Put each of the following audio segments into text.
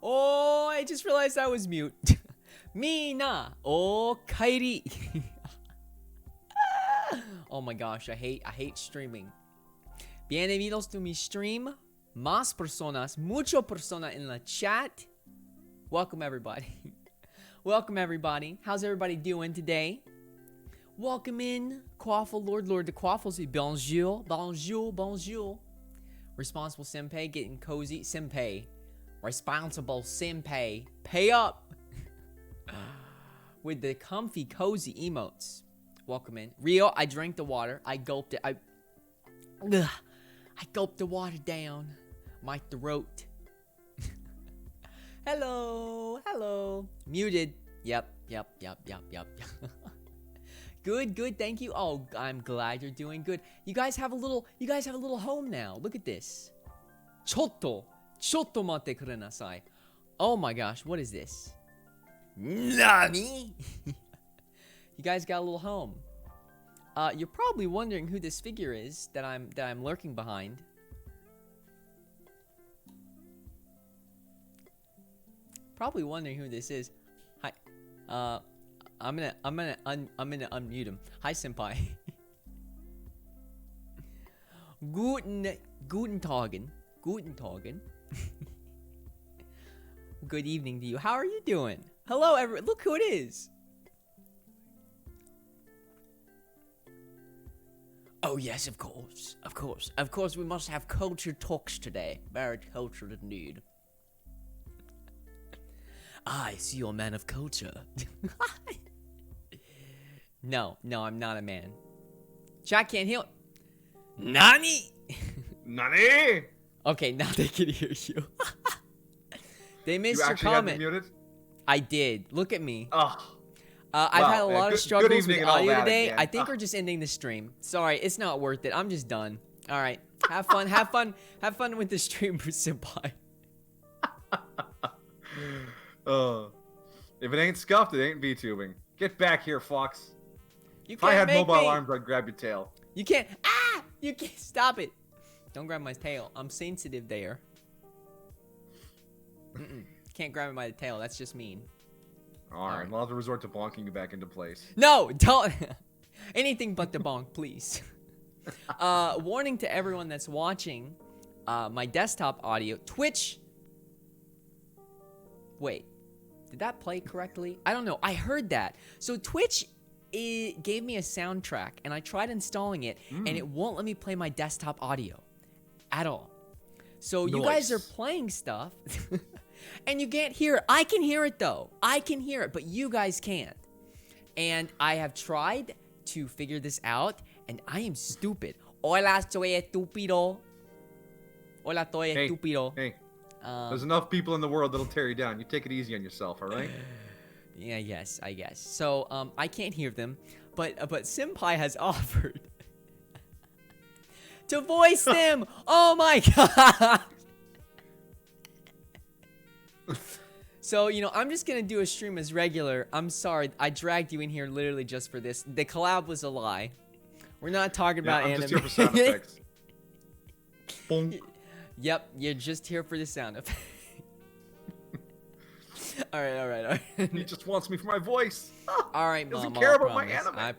Oh, I just realized I was mute. Mina, oh, Kairi. Oh my gosh, I hate streaming. Bienvenidos to mi stream. Más personas, mucho persona in the chat. Welcome everybody. Welcome everybody. How's everybody doing today? Welcome in, Quaffle, Lord de Quaffle. Bonjour, bonjour, bonjour. Responsible Senpai, getting cozy. Senpai. Responsible Senpai, pay up with the comfy cozy emotes. Welcome in. Rio, I drank the water. I gulped it. I gulped the water down my throat. Hello. Muted. Yep. Good, thank you. Oh, I'm glad you're doing good. You guys have a little home now. Look at this. Chotto mate kurenasai. Oh my gosh, what is this? Nani? You guys got a little home. You're probably wondering who this figure is that I'm lurking behind. Probably wondering who this is. Hi. I'm gonna unmute him. Hi, Senpai. Guten Tagen. Good evening to you. How are you doing? Hello, everyone. Look who it is. Oh yes, of course. We must have culture talks today. Very cultured indeed. I see you're a man of culture. No, I'm not a man. Chat can't hear. Nani? Nani? Okay, now they can hear you. They missed you your comment. Had me muted? I did. Look at me. Oh. I've had a lot of struggles with audio today. Again. I think we're just ending the stream. Sorry, it's not worth it. I'm just done. All right. Have fun. Have fun with the stream for Senpai. If it ain't scuffed, it ain't VTubing. Get back here, Fox. If I had mobile arms, I'd grab your tail. You can't. Ah! You can't. Stop it. Don't grab my tail. I'm sensitive there. Can't grab my tail. That's just mean. All right. I'll have to resort to bonking you back into place. No, don't. Anything but the bonk, please. Warning to everyone that's watching my desktop audio. Twitch. Wait. Did that play correctly? I don't know. I heard that. So Twitch gave me a soundtrack, and I tried installing it, and it won't let me play my desktop audio at all. So you guys are playing stuff, and you can't hear it. I can hear it, though. I can hear it, but you guys can't. And I have tried to figure this out, and I am stupid. Hola, soy estúpido. Hola, soy estúpido. Hey. There's enough people in the world that'll tear you down. You take it easy on yourself, all right? Yeah, yes, I guess. So, I can't hear them, but Senpai has offered. to voice them. Oh my god. So, you know, I'm just gonna do a stream as regular. I'm sorry, I dragged you in here literally just for this. The collab was a lie. We're not talking about anime. I'm just here for sound effects. Boom. Yep, you're just here for the sound effect. All right. He just wants me for my voice. All right, He Mom. doesn't care about promise. my anime. I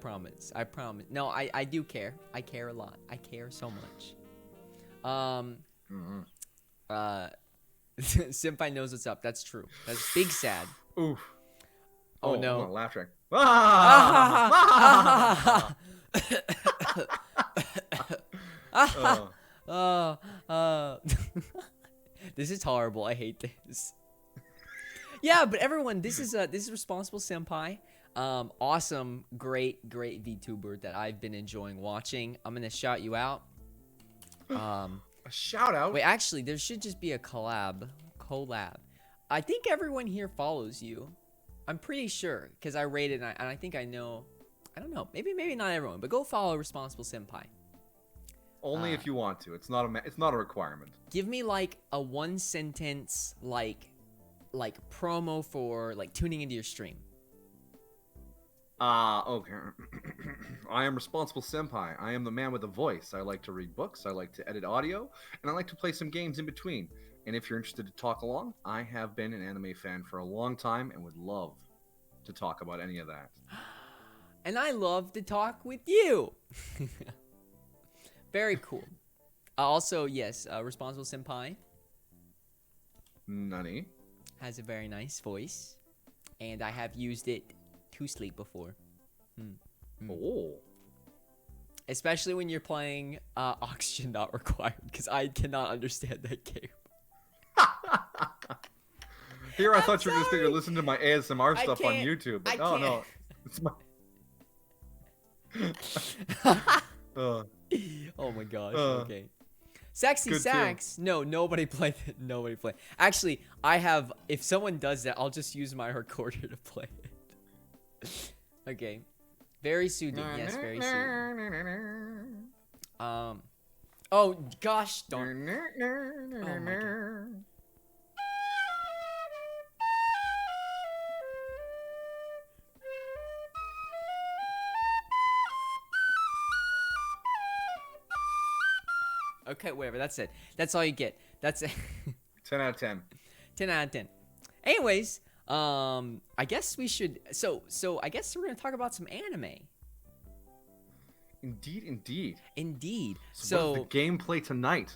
promise. No, I do care. I care a lot. I care so much. Senpai knows what's up. That's true. That's big sad. Oof. Oh no. Come on, laugh track. This is horrible. I hate this. Yeah, but everyone, this is Responsible Senpai. Awesome, great VTuber that I've been enjoying watching. I'm gonna shout you out. A shout out. Wait, actually, there should just be a collab. I think everyone here follows you. I'm pretty sure because I rated and I think I know. I don't know. Maybe not everyone, but go follow Responsible Senpai. Only if you want to. It's not a requirement. Give me like a 1 sentence like promo for like tuning into your stream. Okay. I am Responsible Senpai. I am the man with a voice. I like to read books. I like to edit audio, and I like to play some games in between. And if you're interested to talk along, I have been an anime fan for a long time and would love to talk about any of that. And I love to talk with you. Very cool. Also, yes, Responsible Senpai Nani? has a very nice voice, and I have used it to sleep before. Oh. Especially when you're playing Oxygen Not Required, because I cannot understand that game. Here, I thought you were just going to listen to my ASMR I stuff on can't. YouTube. But I no. It's my... Oh my gosh. Okay. Sexy Good Sax. No, nobody played it. Nobody played. Actually, I have. If someone does that, I'll just use my recorder to play it. Okay. Very soothing. Yes, very soothing. Oh gosh, darn. Oh my God. Okay, whatever. That's it. That's all you get. That's it. 10 out of 10. 10 out of 10. Anyways, I guess we should. So I guess we're gonna talk about some anime. Indeed. So what is the gameplay tonight,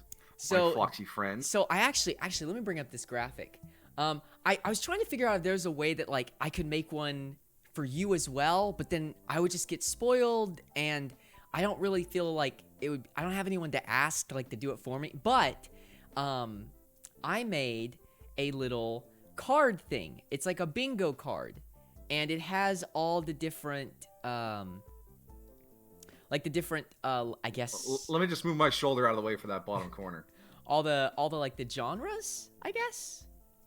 my foxy friend? So I actually let me bring up this graphic. I was trying to figure out if there's a way that like I could make one for you as well, but then I would just get spoiled, and I don't really feel like it would. I don't have anyone to ask like to do it for me. But I made a little card thing. It's like a bingo card, and it has all the different like the different I guess. Let me just move my shoulder out of the way for that bottom corner. all the like the genres, I guess.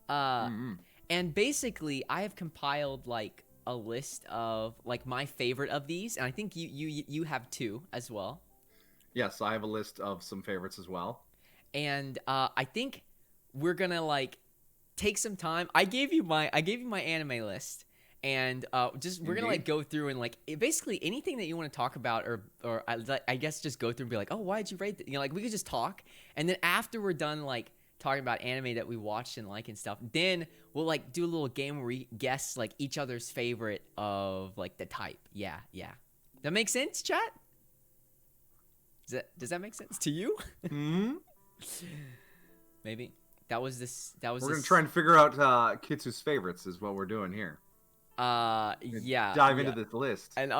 And basically I have compiled like a list of like my favorite of these, and I think you have two as well. Yes, I have a list of some favorites as well. And I think we're gonna like take some time. I gave you my anime list, and we're gonna like go through and like basically anything that you want to talk about, or I guess just go through and be like, oh, why'd you rate that? You know, like we could just talk, and then after we're done like talking about anime that we watched and like and stuff, then we'll like do a little game where we guess like each other's favorite of like the type. Yeah. That makes sense, chat? Does that make sense to you? Maybe. We're gonna try and figure out Kitsu's favorites is what we're doing here. Yeah. Dive into this list. And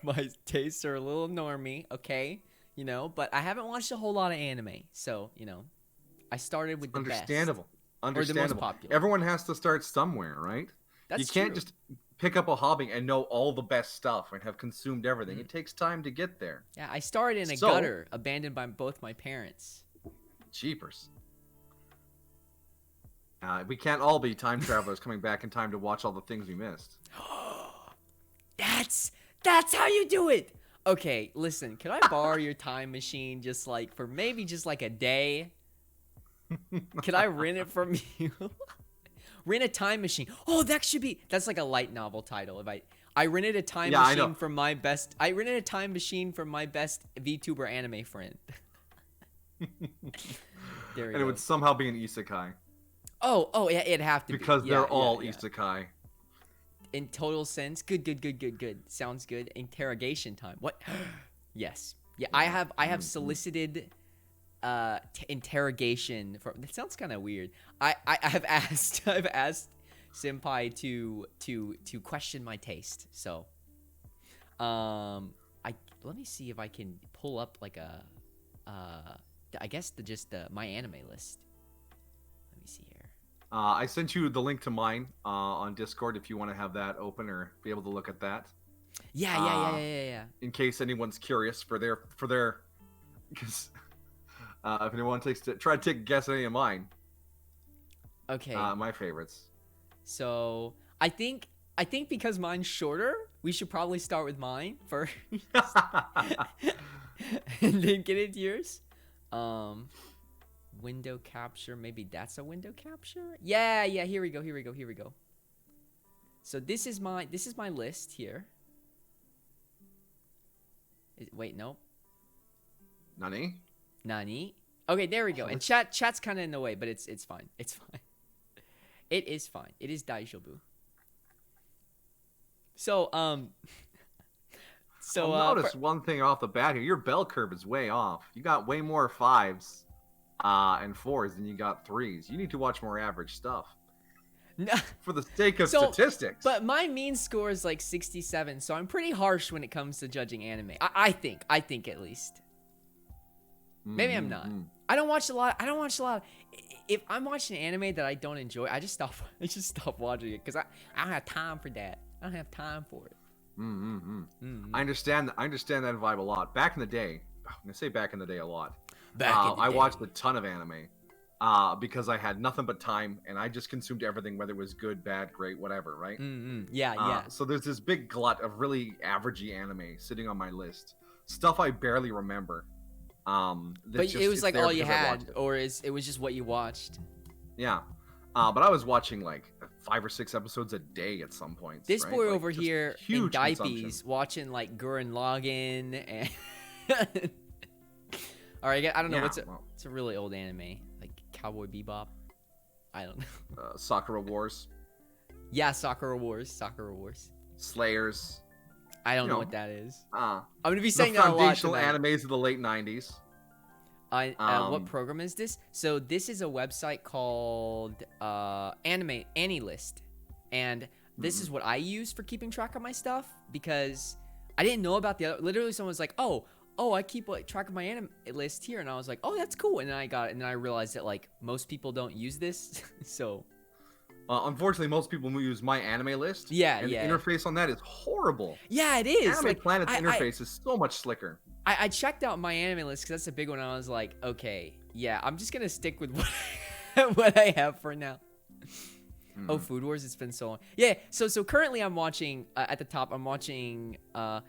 my tastes are a little normie, okay? You know, but I haven't watched a whole lot of anime, so you know, I started with the Understandable. Or the most popular. Everyone has to start somewhere, right? You can't just pick up a hobby and know all the best stuff and have consumed everything. It takes time to get there. Yeah, I started in a gutter, abandoned by both my parents. Jeepers. We can't all be time travelers coming back in time to watch all the things we missed. That's how you do it. Okay, listen, can I borrow your time machine just like for maybe just like a day? Can I rent it from you? Rent a time machine. Oh, that's like a light novel title. If I rented a time machine from my best VTuber anime friend. There we go. And it would somehow be an isekai. Oh, yeah, it'd have to be. Because they're all isekai. In total sense. Good. Sounds good. Interrogation time. What? Yes. Yeah, I have solicited interrogation from. That sounds kind of weird. I've asked Senpai to question my taste. So let me see if I can pull up like a I guess my anime list. Let me see here. I sent you the link to mine on Discord if you want to have that open or be able to look at that. Yeah. In case anyone's curious for their because if anyone try to take a guess at any of mine. Okay. My favorites. So I think because mine's shorter, we should probably start with mine first, and then get into yours. Window capture. Maybe that's a window capture. Yeah. Here we go. So this is my list here. Wait, no. Nani. Okay, there we go. And chat's kind of in the way, but it's fine. It's fine. It is fine. It is Daijoubu. So notice one thing off the bat here. Your bell curve is way off. You got way more 5s and 4s than you got 3s. You need to watch more average stuff. No. For the sake of statistics. But my mean score is like 67, so I'm pretty harsh when it comes to judging anime. I think at least. Maybe I'm not. I don't watch a lot. If I'm watching anime that I don't enjoy, I just stop watching it because I don't have time for that. I don't have time for it. I understand that vibe a lot. Back in the day, I'm gonna say back in the day a lot. I watched a ton of anime because I had nothing but time and I just consumed everything, whether it was good, bad, great, whatever, right? Yeah. So there's this big glut of really averagey anime sitting on my list. Stuff I barely remember. But it was like all you had, or it was just what you watched. Yeah. But I was watching like 5 or 6 episodes a day at some points. This right? boy like, over here in diapers watching like Gurren Lagann and all right, I don't know it's a really old anime like Cowboy Bebop. I don't know. Sakura Wars. Yeah, Sakura Wars. Slayers. I don't know what that is. I'm gonna be saying the that a lot. Foundational animes of the late 90s. What program is this? So this is a website called AniList, and this is what I use for keeping track of my stuff because I didn't know about the other. Literally, someone was like, "Oh, I keep track of my anime list here," and I was like, "Oh, that's cool." And then I got it, and then I realized that like most people don't use this, so. Unfortunately, most people use my anime list. Yeah. The interface on that is horrible. Yeah, it is. Anime Planet's interface is so much slicker. I checked out my anime list because that's a big one. And I was like, okay, yeah, I'm just gonna stick with what I have for now. Oh, Food Wars. It's been so long. Yeah. So currently I'm watching at the top. I'm watching. I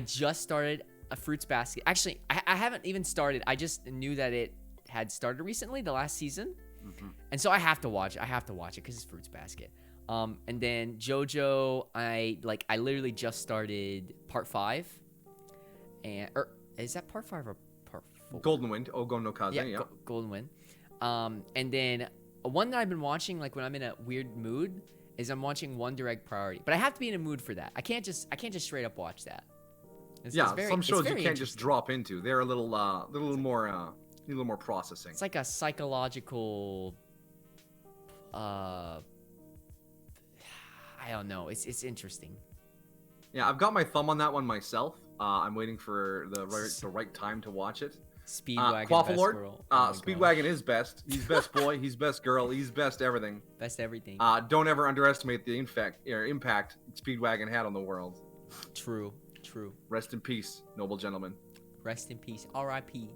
just started a Fruits Basket. Actually, I haven't even started. I just knew that it had started recently, the last season. And so I have to watch it. Because it's Fruits Basket. And then JoJo, I literally just started part 5. Or is that part 5 or part 4? Golden Wind. Ogo no Kaze, yeah. Golden Wind. And then one that I've been watching like when I'm in a weird mood is I'm watching One Direct Priority. But I have to be in a mood for that. I can't just straight up watch that. Some shows you can't just drop into. They're a little more processing. It's like a psychological I don't know. It's interesting. Yeah, I've got my thumb on that one myself. I'm waiting for the right time to watch it. Speedwagon, Quaffle Lord. Speedwagon is best. He's best boy. He's best girl. He's best everything. Best everything. Don't ever underestimate the impact Speedwagon had on the world. True. Rest in peace, noble gentleman. Rest in peace. R.I.P.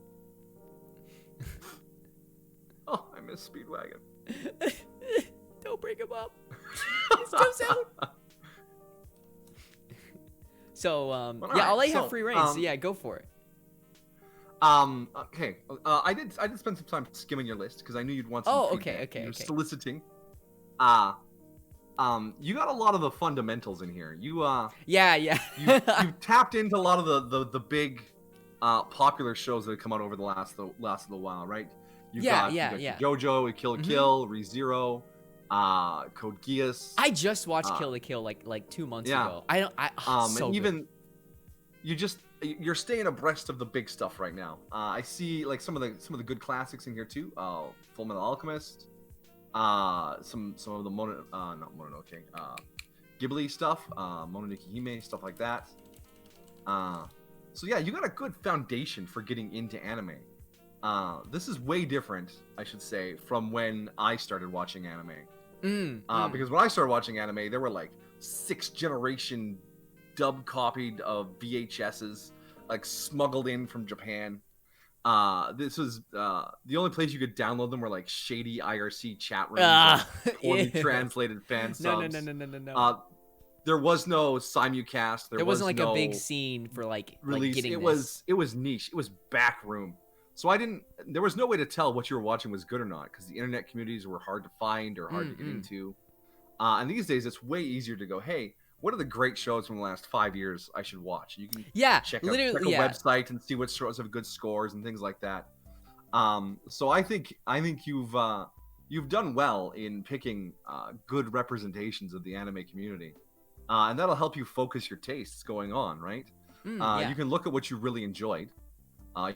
Oh, I miss Speedwagon. Don't bring him up. It's too soon. So Well, yeah, alright, I'll let you so, have free reign. So yeah, go for it. Okay. I did spend some time skimming your list because I knew you'd want some Oh, feedback. okay. You're soliciting. You got a lot of the fundamentals in here. Yeah. You've tapped into a lot of the big popular shows that have come out over the last little while, right? You got JoJo, Kill la Kill, ReZero, Code Geass. I just watched Kill la Kill like 2 months ago. So and good. even you're staying abreast of the big stuff right now. I see like some of the good classics in here too. Fullmetal Alchemist. Some of the not Mononoke, Ghibli stuff, Mononoke Hime, stuff like that. So yeah, you got a good foundation for getting into anime. This is way different, I should say, from when I started watching anime. Because when I started watching anime, there were like 6th generation dub copied of VHSs, like smuggled in from Japan. This was the only place you could download them were like shady IRC chat rooms, like, poorly translated fan subs. No. There was no simulcast. There wasn't like a big scene for like release. Getting it this. was niche. It was back room. So there was no way to tell what you were watching was good or not because the internet communities were hard to find or hard to get into. And these days it's way easier to go, hey, what are the great shows from the last 5 years I should watch? You can check a website and see what shows have good scores and things like that. So I think you've done well in picking good representations of the anime community, and that'll help you focus your tastes going on, right? You can look at what you really enjoyed,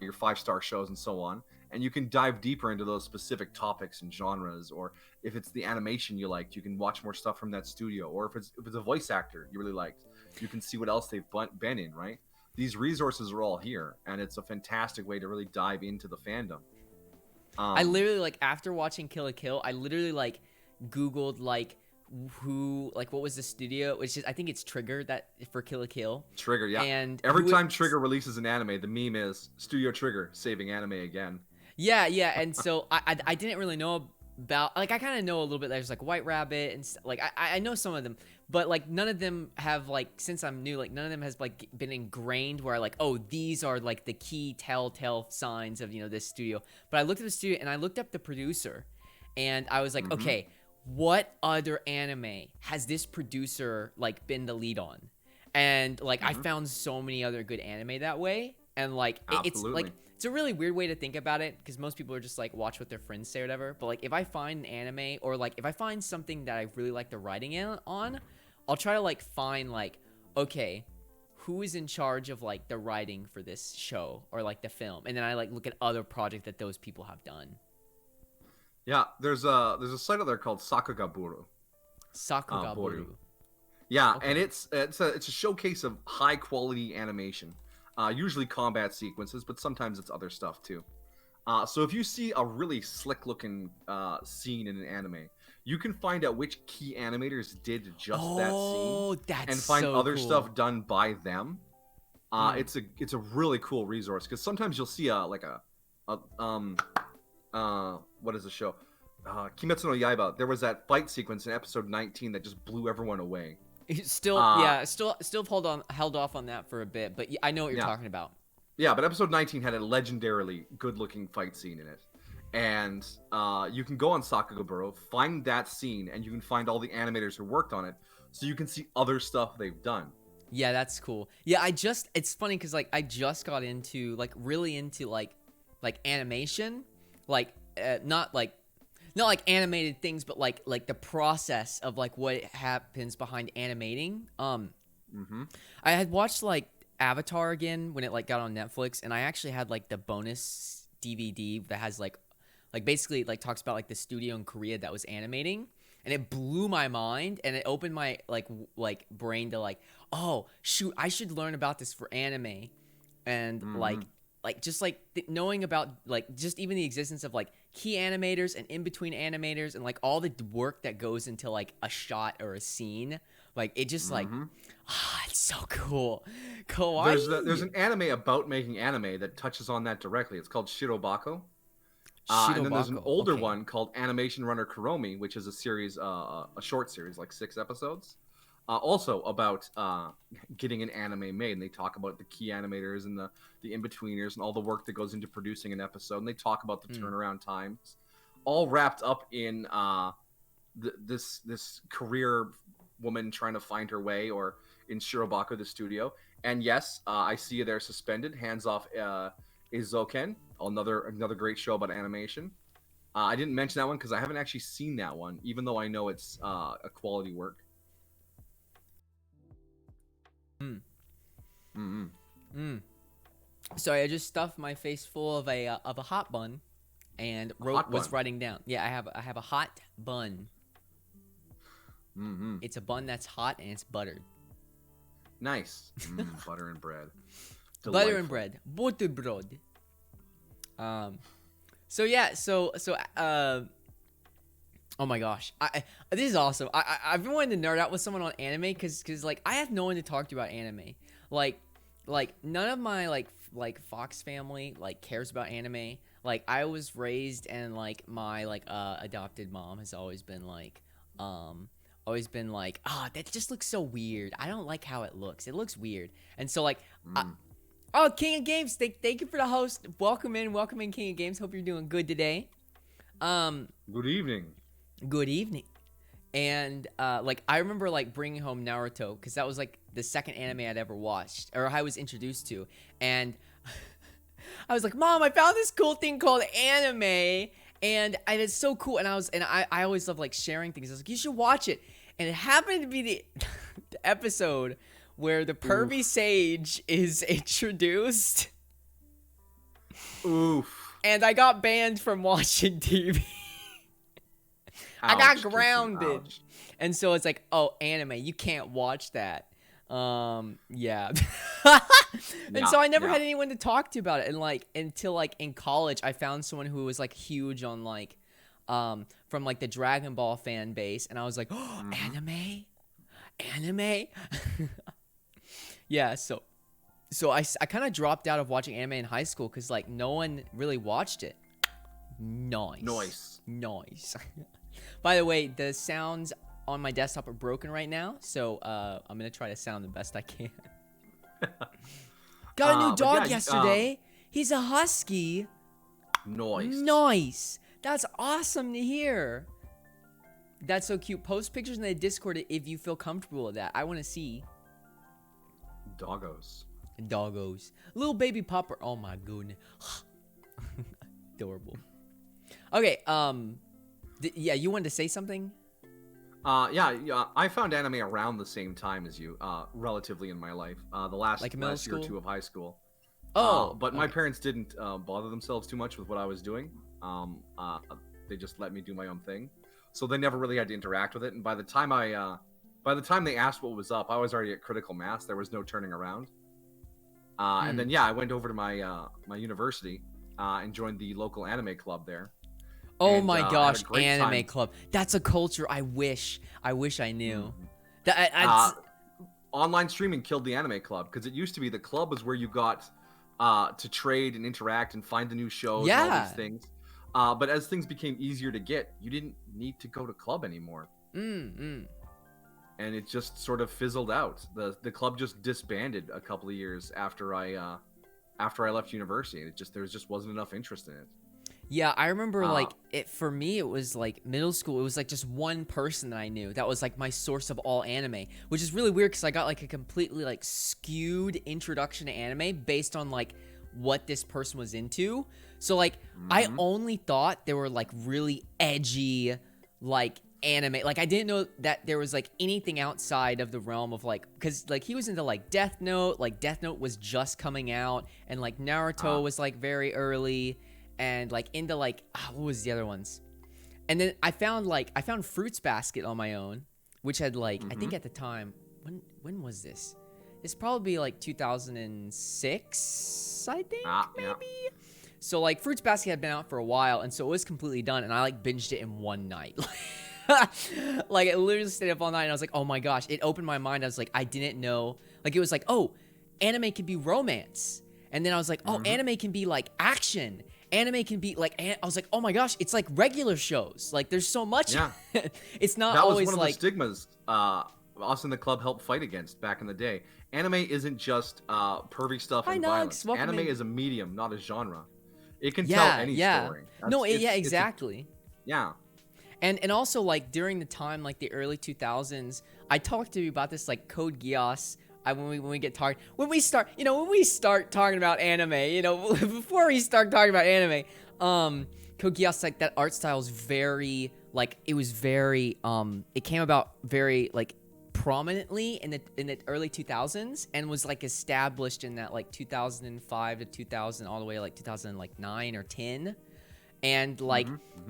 your 5-star shows and so on, and you can dive deeper into those specific topics and genres. Or if it's the animation you liked, you can watch more stuff from that studio. Or if it's a voice actor you really liked, you can see what else they've been in, right? These resources are all here, and it's a fantastic way to really dive into the fandom. I literally, like, after watching Kill la Kill, I literally like Googled like what was the studio, which is, I think it's Trigger that for Kill la Kill. Trigger, yeah. And every time Trigger releases an anime, the meme is Studio Trigger saving anime again. Yeah, and so I didn't really know about, like, I kind of know a little bit. There's like White Rabbit and like I know some of them, but like none of them have, like, since I'm new, like none of them has like been ingrained where like, oh, these are like the key telltale signs of, you know, this studio. But I looked at the studio and I looked up the producer, and I was like, okay, what other anime has this producer like been the lead on? And like I found so many other good anime that way, and like it's like, it's a really weird way to think about it because most people are just like watch what their friends say or whatever. But like if I find an anime, or like if I find something that I really like the writing on, I'll try to like find like, okay, who is in charge of like the writing for this show or like the film, and then I like look at other projects that those people have done. Yeah, there's a site out there called Sakugaburu. Sakugaburu. Yeah, okay. And it's a showcase of high quality animation. Usually combat sequences, but sometimes it's other stuff too. So if you see a really slick looking scene in an anime, you can find out which key animators did just that scene, and find other stuff done by them. It's a really cool resource because sometimes you'll see what is the show? Kimetsu no Yaiba. There was that fight sequence in episode 19 that just blew everyone away. Still held off on that for a bit, but I know what you're talking about. Yeah, but episode 19 had a legendarily good-looking fight scene in it, and you can go on Sakugaburo, find that scene, and you can find all the animators who worked on it, so you can see other stuff they've done. Yeah, that's cool. Yeah, it's funny because like I just got into really into like animation, like not like animated things, but like the process of like what happens behind animating. I had watched like Avatar again when it like got on Netflix, and I actually had like the bonus DVD that has like basically like talks about like the studio in Korea that was animating, and it blew my mind, and it opened my like brain to like, oh shoot, I should learn about this for anime, and like just like knowing about like just even the existence of like key animators and in between animators and like all the work that goes into like a shot or a scene, like it just like it's so cool. Kawaii. There's an anime about making anime that touches on that directly. It's called Shirobako. And then there's an older one called Animation Runner Kuromi, which is a series, a short series, like 6 episodes. also about getting an anime made, and they talk about the key animators and the in-betweeners and all the work that goes into producing an episode, and they talk about the turnaround times, all wrapped up in this career woman trying to find her way, or in Shirobako, the studio. And yes, I see you there suspended, hands off Izoken, another great show about animation. I didn't mention that one because I haven't actually seen that one, even though I know it's a quality work. Sorry, I just stuffed my face full of a hot bun, and was writing down. Yeah, I have a hot bun. It's a bun that's hot and it's buttered. Nice. Butter and bread. Butter and bread. Butterbrot. So yeah, oh my gosh, this is awesome. I've been wanting to nerd out with someone on anime because like I have no one to talk to about anime. Like none of my like Fox family like cares about anime. Like I was raised, and like my adopted mom has always been like oh, that just looks so weird. I don't like how it looks. It looks weird. And so like oh, King of Games, thank you for the host. Welcome in King of Games. Hope you're doing good today. Good evening. Good evening. And like I remember like bringing home Naruto because that was like the second anime I'd ever watched, or I was introduced to. And I was like, Mom, I found this cool thing called anime, and it's so cool. And I always love like sharing things. I was like, you should watch it. And it happened to be the episode where the pervy sage is introduced. Oof. And I got banned from watching TV. I got grounded. Ouch. And so it's like, oh, anime, you can't watch that. Yeah. And so I never had anyone to talk to about it. And like until like in college, I found someone who was like huge on like from like the Dragon Ball fan base, and I was like, oh, anime. Yeah, so I kind of dropped out of watching anime in high school because like no one really watched it. Nice. By the way, the sounds on my desktop are broken right now, so I'm gonna try to sound the best I can. Got a new dog yesterday. He's a husky. Nice. That's awesome to hear. That's so cute. Post pictures in the Discord if you feel comfortable with that. I want to see. Doggos. Little baby pupper. Oh my goodness. Adorable. Okay, yeah, you wanted to say something? Yeah, I found anime around the same time as you, relatively in my life. The last year or two of high school. But my parents didn't bother themselves too much with what I was doing. They just let me do my own thing, so they never really had to interact with it. And by the time they asked what was up, I was already at critical mass. There was no turning around. And then I went over to my my university and joined the local anime club there. Oh my gosh, anime club. That's a culture I wish I knew. Online streaming killed the anime club, because it used to be the club was where you got to trade and interact and find the new shows and all these things. But as things became easier to get, you didn't need to go to club anymore. And it just sort of fizzled out. The club just disbanded a couple of years after I left university. And there just wasn't enough interest in it. Yeah, I remember like for me it was like middle school. It was like just one person that I knew that was like my source of all anime, which is really weird because I got like a completely like skewed introduction to anime based on like what this person was into. So like I only thought there were like really edgy like anime. Like I didn't know that there was like anything outside of the realm of like, because like he was into like Death Note. Like Death Note was just coming out, and like Naruto was like very early. And like into like what was the other ones? And then I found Fruits Basket on my own, which had like I think at the time, when was this? It's probably like 2006, I think, maybe. So like Fruits Basket had been out for a while, and so it was completely done, and I like binged it in one night. Like I literally stayed up all night, and I was like, oh my gosh, it opened my mind. I was like, I didn't know. Like it was like, oh, anime can be romance, and then I was like, oh, anime can be like action. Anime can be like, I was like, oh my gosh, it's like regular shows. Like there's so much. Yeah. It's not that always was one like of the stigmas us in the club helped fight against back in the day. Anime isn't just pervy stuff Hi, and Nugs. violence. Welcome Anime in. is a medium, not a genre. It can tell any story. No, yeah, exactly. Yeah. And also, like, during the time, like, the early 2000s, I talked to you about this, like, Code Geass. When we start talking about anime, before we start talking about anime, Code Geass, like, that art style is very, like, it was very, it came about very, like, prominently in the early 2000s and was, like, established in that, like, 2005 to 2000, all the way, like, 2009 or 10. And, like,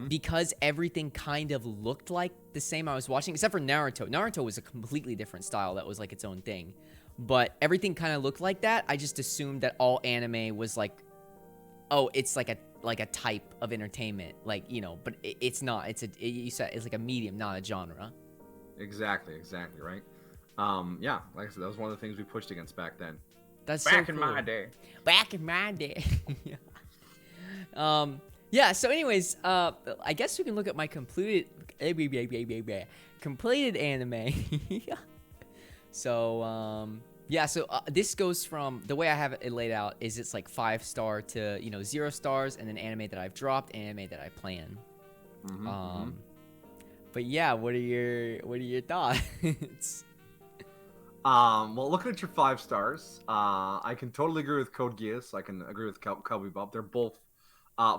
because everything kind of looked like the same I was watching, except for Naruto. Naruto was a completely different style that was, like, its own thing. But everything kind of looked like that. I just assumed that all anime was, like, oh, it's, like a type of entertainment. Like, but it's not. It's like a medium, not a genre. Exactly, right? Yeah, like I said, that was one of the things we pushed against back then. That's back so in cool. my day. Back in my day. Yeah, so anyways, I guess we can look at my completed anime. So, yeah, so this goes from, the way I have it laid out is it's like 5-star to, 0 stars, and then anime that I've dropped, anime that I plan. But yeah, what are your thoughts? Well, looking at your 5 stars, I can totally agree with Code Geass. I can agree with Cowboy Bob. They're both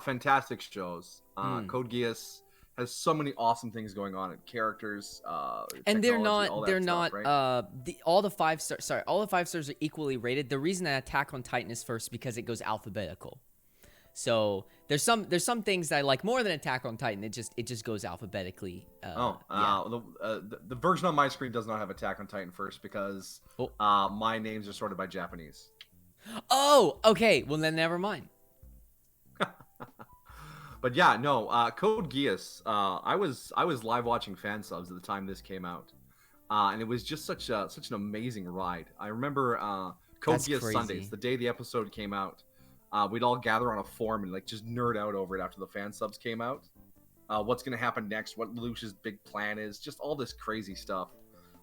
fantastic shows. Code Geass has so many awesome things going on, characters, and they're not right? all the 5 stars. Sorry, all the 5 stars are equally rated. The reason that Attack on Titan is first because it goes alphabetical. So there's some things that I like more than Attack on Titan. It just goes alphabetically. The version on my screen does not have Attack on Titan first because my names are sorted by Japanese. Oh, okay. Well, then never mind. But yeah, no, Code Geass. I was live watching fan subs at the time this came out, and it was just such an amazing ride. I remember Code Geass Sundays, the day the episode came out. We'd all gather on a forum and like just nerd out over it after the fan subs came out. What's gonna happen next? What Lelouch's big plan is? Just all this crazy stuff.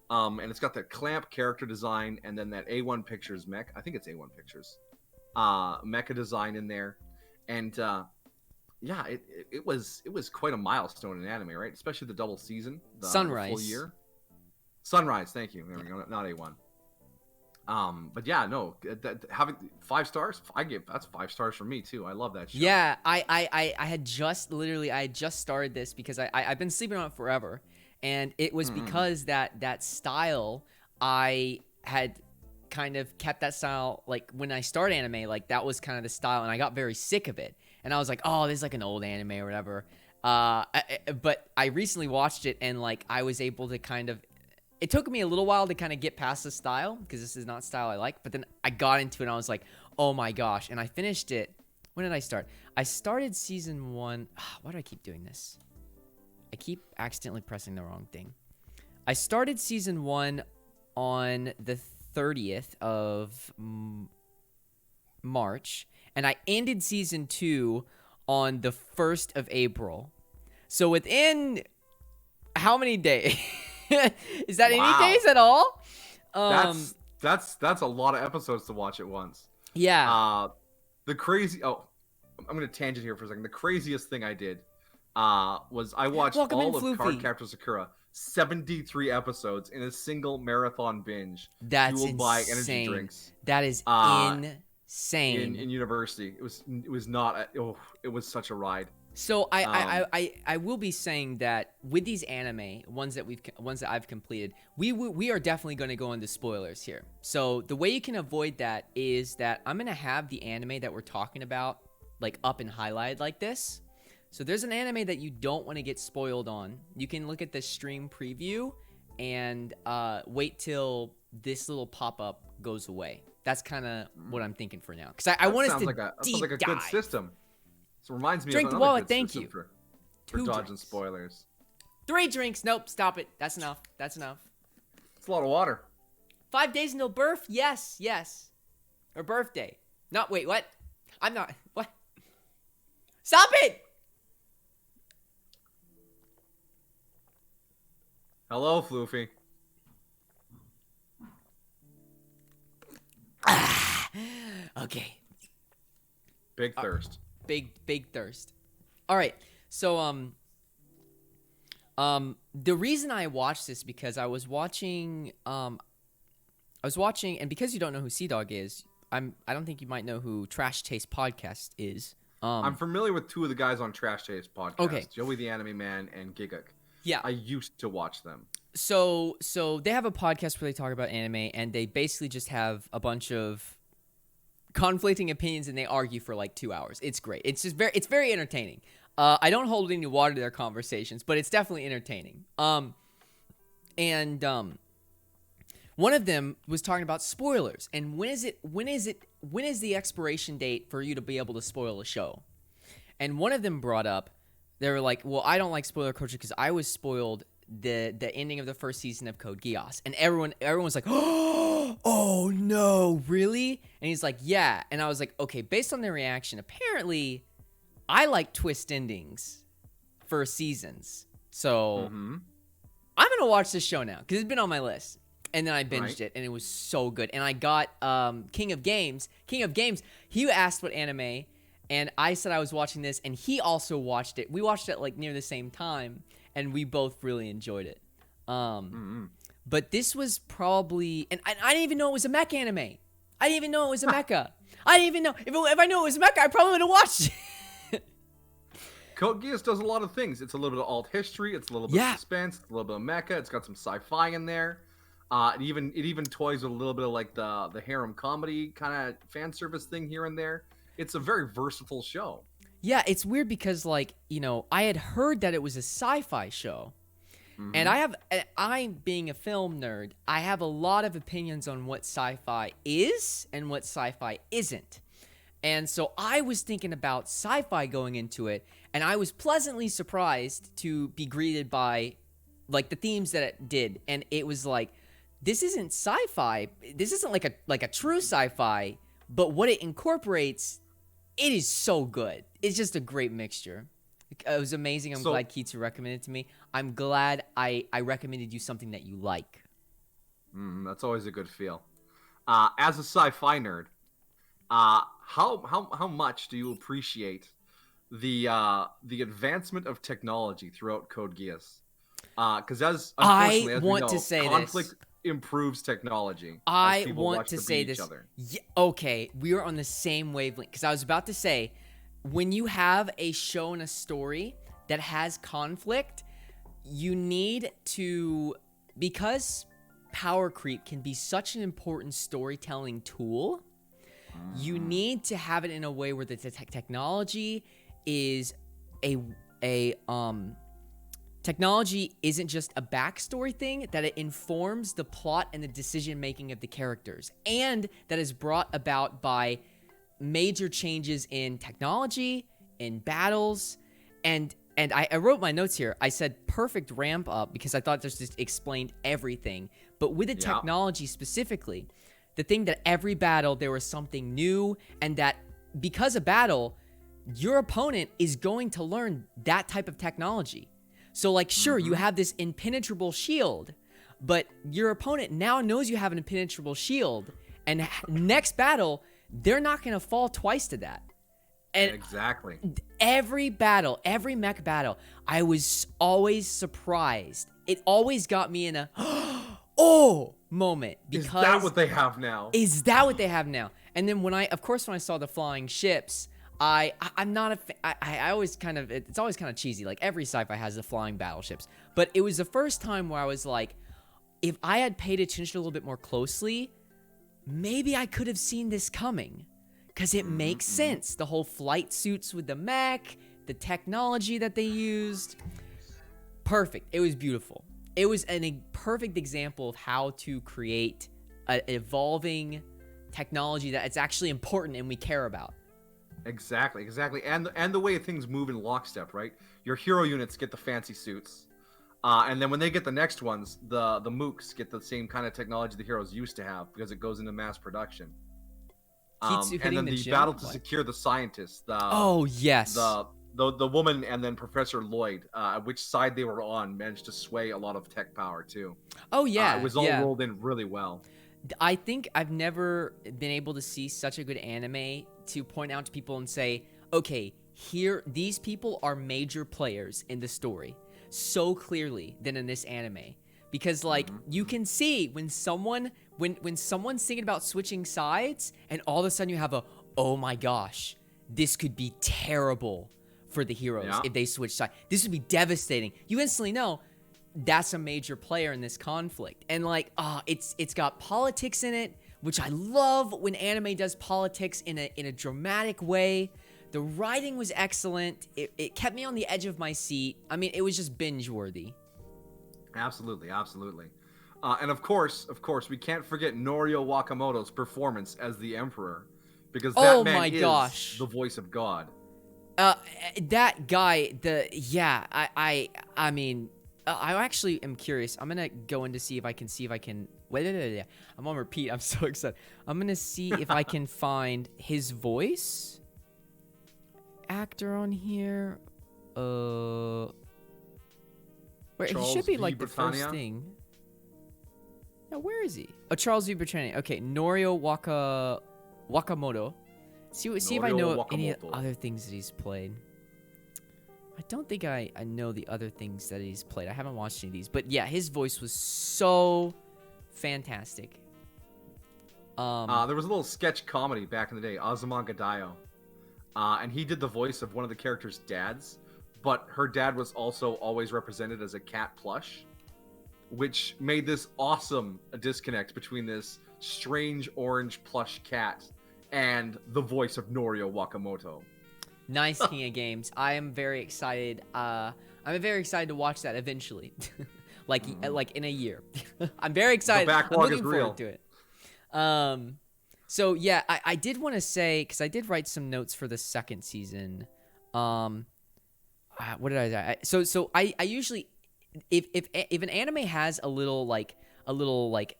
And it's got the Clamp character design, and then that A1 Pictures mech. I think it's A1 Pictures. Mecha design in there, and yeah, it was quite a milestone in anime, right? Especially the double season, the Sunrise, full year. Sunrise, thank you. There we go. Not A1. But yeah, no, having 5 stars, that's 5 stars for me too. I love that show. Yeah, I had just started this because I've been sleeping on it forever, and it was because that style, I had kind of kept that style, like when I started anime, like that was kind of the style, and I got very sick of it, and I was like, oh, this is like an old anime or whatever. But I recently watched it, and like I was able to kind of. It took me a little while to kind of get past the style because this is not style I like. But then I got into it and I was like, oh my gosh. And I finished it. When did I start? I started season 1. Why do I keep doing this? I keep accidentally pressing the wrong thing. I started season 1 on the 30th of March. And I ended season 2 on the 1st of April. So within how many days? Is that any days at all? That's a lot of episodes to watch at once. Yeah. The crazy. Oh, I'm gonna tangent here for a second. The craziest thing I did was I watched all of Cardcaptor Sakura, 73 episodes in a single marathon binge. That's fueled insane. By energy drinks. That is insane. In university, it was not. It was such a ride. So I will be saying that with these anime ones that I've completed, we are definitely going to go into spoilers here. So the way you can avoid that is that I'm going to have the anime that we're talking about like up and highlighted like this. So there's an anime that you don't want to get spoiled on. You can look at the stream preview and wait till this little pop-up goes away. That's kind of what I'm thinking for now, because I want us to that sounds like a good system. So it reminds me Drink of the another wallet, good thank system you. for 2 dodging drinks. spoilers. 3 drinks. Nope, stop it. That's enough. It's a lot of water. 5 days until birth? Yes. Or birthday. Not, wait, what? I'm not, what? Stop it! Hello, Floofy. Okay. Big thirst. Big thirst. All right. So the reason I watched this because I was watching and because you don't know who Sea Dog is, I don't think you might know who Trash Taste Podcast is. I'm familiar with two of the guys on Trash Taste Podcast. Okay. Joey the Anime Man and Giguk. Yeah. I used to watch them. So they have a podcast where they talk about anime, and they basically just have a bunch of conflicting opinions, and they argue for like 2 hours. It's great. It's very entertaining. I don't hold any water to their conversations, but it's definitely entertaining. One of them was talking about spoilers, and when is the expiration date for you to be able to spoil a show? And one of them brought up, they were like, well, I don't like spoiler culture because I was spoiled the ending of the first season of Code Geass, and everyone was like, oh no, really? And he's like, yeah. And I was like, okay, based on their reaction, apparently I like twist endings for seasons, so I'm gonna watch this show now because it's been on my list. And then I binged it, and it was so good. And I got King of Games, he asked what anime, and I said I was watching this, and he also watched it. We watched it like near the same time, and we both really enjoyed it. But this was probably, and I didn't even know it was a mecha anime. I didn't even know it was a mecha. I didn't even know. If I knew it was a mecha, I probably would have watched it. Code Geass does a lot of things. It's a little bit of alt history. It's a little bit of suspense. It's a little bit of mecha. It's got some sci-fi in there. It even toys with a little bit of like the harem comedy kind of fan service thing here and there. It's a very versatile show. Yeah, it's weird because like, I had heard that it was a sci-fi show. And I being a film nerd, I have a lot of opinions on what sci-fi is and what sci-fi isn't. And so I was thinking about sci-fi going into it, and I was pleasantly surprised to be greeted by like the themes that it did. And it was like, this isn't sci-fi. This isn't like a true sci-fi, but what it incorporates, it is so good. It's just a great mixture. It was amazing. I'm glad Kitsu recommended it to me. I'm glad I recommended you something that you like. That's always a good feel. As a sci-fi nerd, how much do you appreciate the advancement of technology throughout Code Geass? Because as unfortunately, as we know, conflict improves technology. I want to say this. Yeah, okay, we are on the same wavelength. Because I was about to say, when you have a show and a story that has conflict, you need to, because power creep can be such an important storytelling tool, you need to have it in a way where the technology is technology isn't just a backstory thing, that it informs the plot and the decision making of the characters, and that is brought about by major changes in technology, in battles, and I wrote my notes here. I said perfect ramp up because I thought this just explained everything. But with the technology specifically, the thing that every battle there was something new, and that because of battle, your opponent is going to learn that type of technology. So like, sure, you have this impenetrable shield, but your opponent now knows you have an impenetrable shield, and next battle, they're not going to fall twice to that. And exactly. Every battle, every mech battle, I was always surprised. It always got me in a oh moment. Because is that what they have now? Is that what they have now? And then when I saw the flying ships, I'm not I always kind of, it's always kind of cheesy. Like every sci-fi has the flying battleships, but it was the first time where I was like, if I had paid attention a little bit more closely, maybe I could have seen this coming, because it makes sense. The whole flight suits with the mech, the technology that they used, perfect. It was beautiful. It was a perfect example of how to create an evolving technology that it's actually important and we care about. Exactly. And the way things move in lockstep, right? Your hero units get the fancy suits. And then when they get the next ones, the mooks get the same kind of technology the heroes used to have, because it goes into mass production. And then the battle to secure the scientists. The woman and then Professor Lloyd, which side they were on, managed to sway a lot of tech power too. Oh yeah, it was all rolled in really well. I think I've never been able to see such a good anime to point out to people and say, okay, here, these people are major players in the story so clearly than in this anime. Because, like, you can see when someone's thinking about switching sides, and all of a sudden you have a, oh my gosh, this could be terrible for the heroes if they switch sides. This would be devastating. You instantly know that's a major player in this conflict. And, like, it's got politics in it, which I love when anime does politics in a dramatic way. The writing was excellent. It kept me on the edge of my seat. I mean, it was just binge-worthy. Absolutely. And of course, we can't forget Norio Wakamoto's performance as the Emperor, because that man is the voice of God. That guy, I mean, I actually am curious. I'm gonna go in to see if I can. Wait. I'm on repeat. I'm so excited. I'm gonna see if I can find his voice actor on here. Where he should be like the first thing. Now, where is he? Oh, Charles V. Bertrand. Okay, Norio Wakamoto. See if I know any other things that he's played. I don't think I know the other things that he's played. I haven't watched any of these, but yeah, his voice was so fantastic. There was a little sketch comedy back in the day, Azuma Gadayo, and he did the voice of one of the characters' dads, but her dad was also always represented as a cat plush, which made this awesome disconnect between this strange orange plush cat and the voice of Norio Wakamoto. Nice, King of Games. I am very excited. I'm very excited to watch that eventually, like in a year. I'm very excited. The backlog I'm looking is real. forward to it. So yeah, I did want to say, because I did write some notes for the second season. What did I say? So I usually, if an anime has a little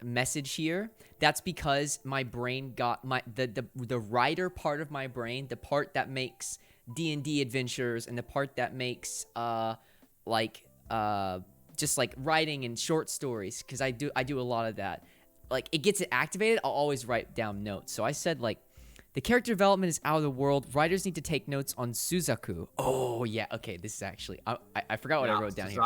message here, that's because my brain got the writer part of my brain, the part that makes D&D adventures and the part that makes just like writing and short stories, because I do a lot of that. Like, it gets it activated, I'll always write down notes. So I said, like, the character development is out of the world. Writers need to take notes on Suzaku. Oh yeah, okay, this is actually I forgot what I wrote down here.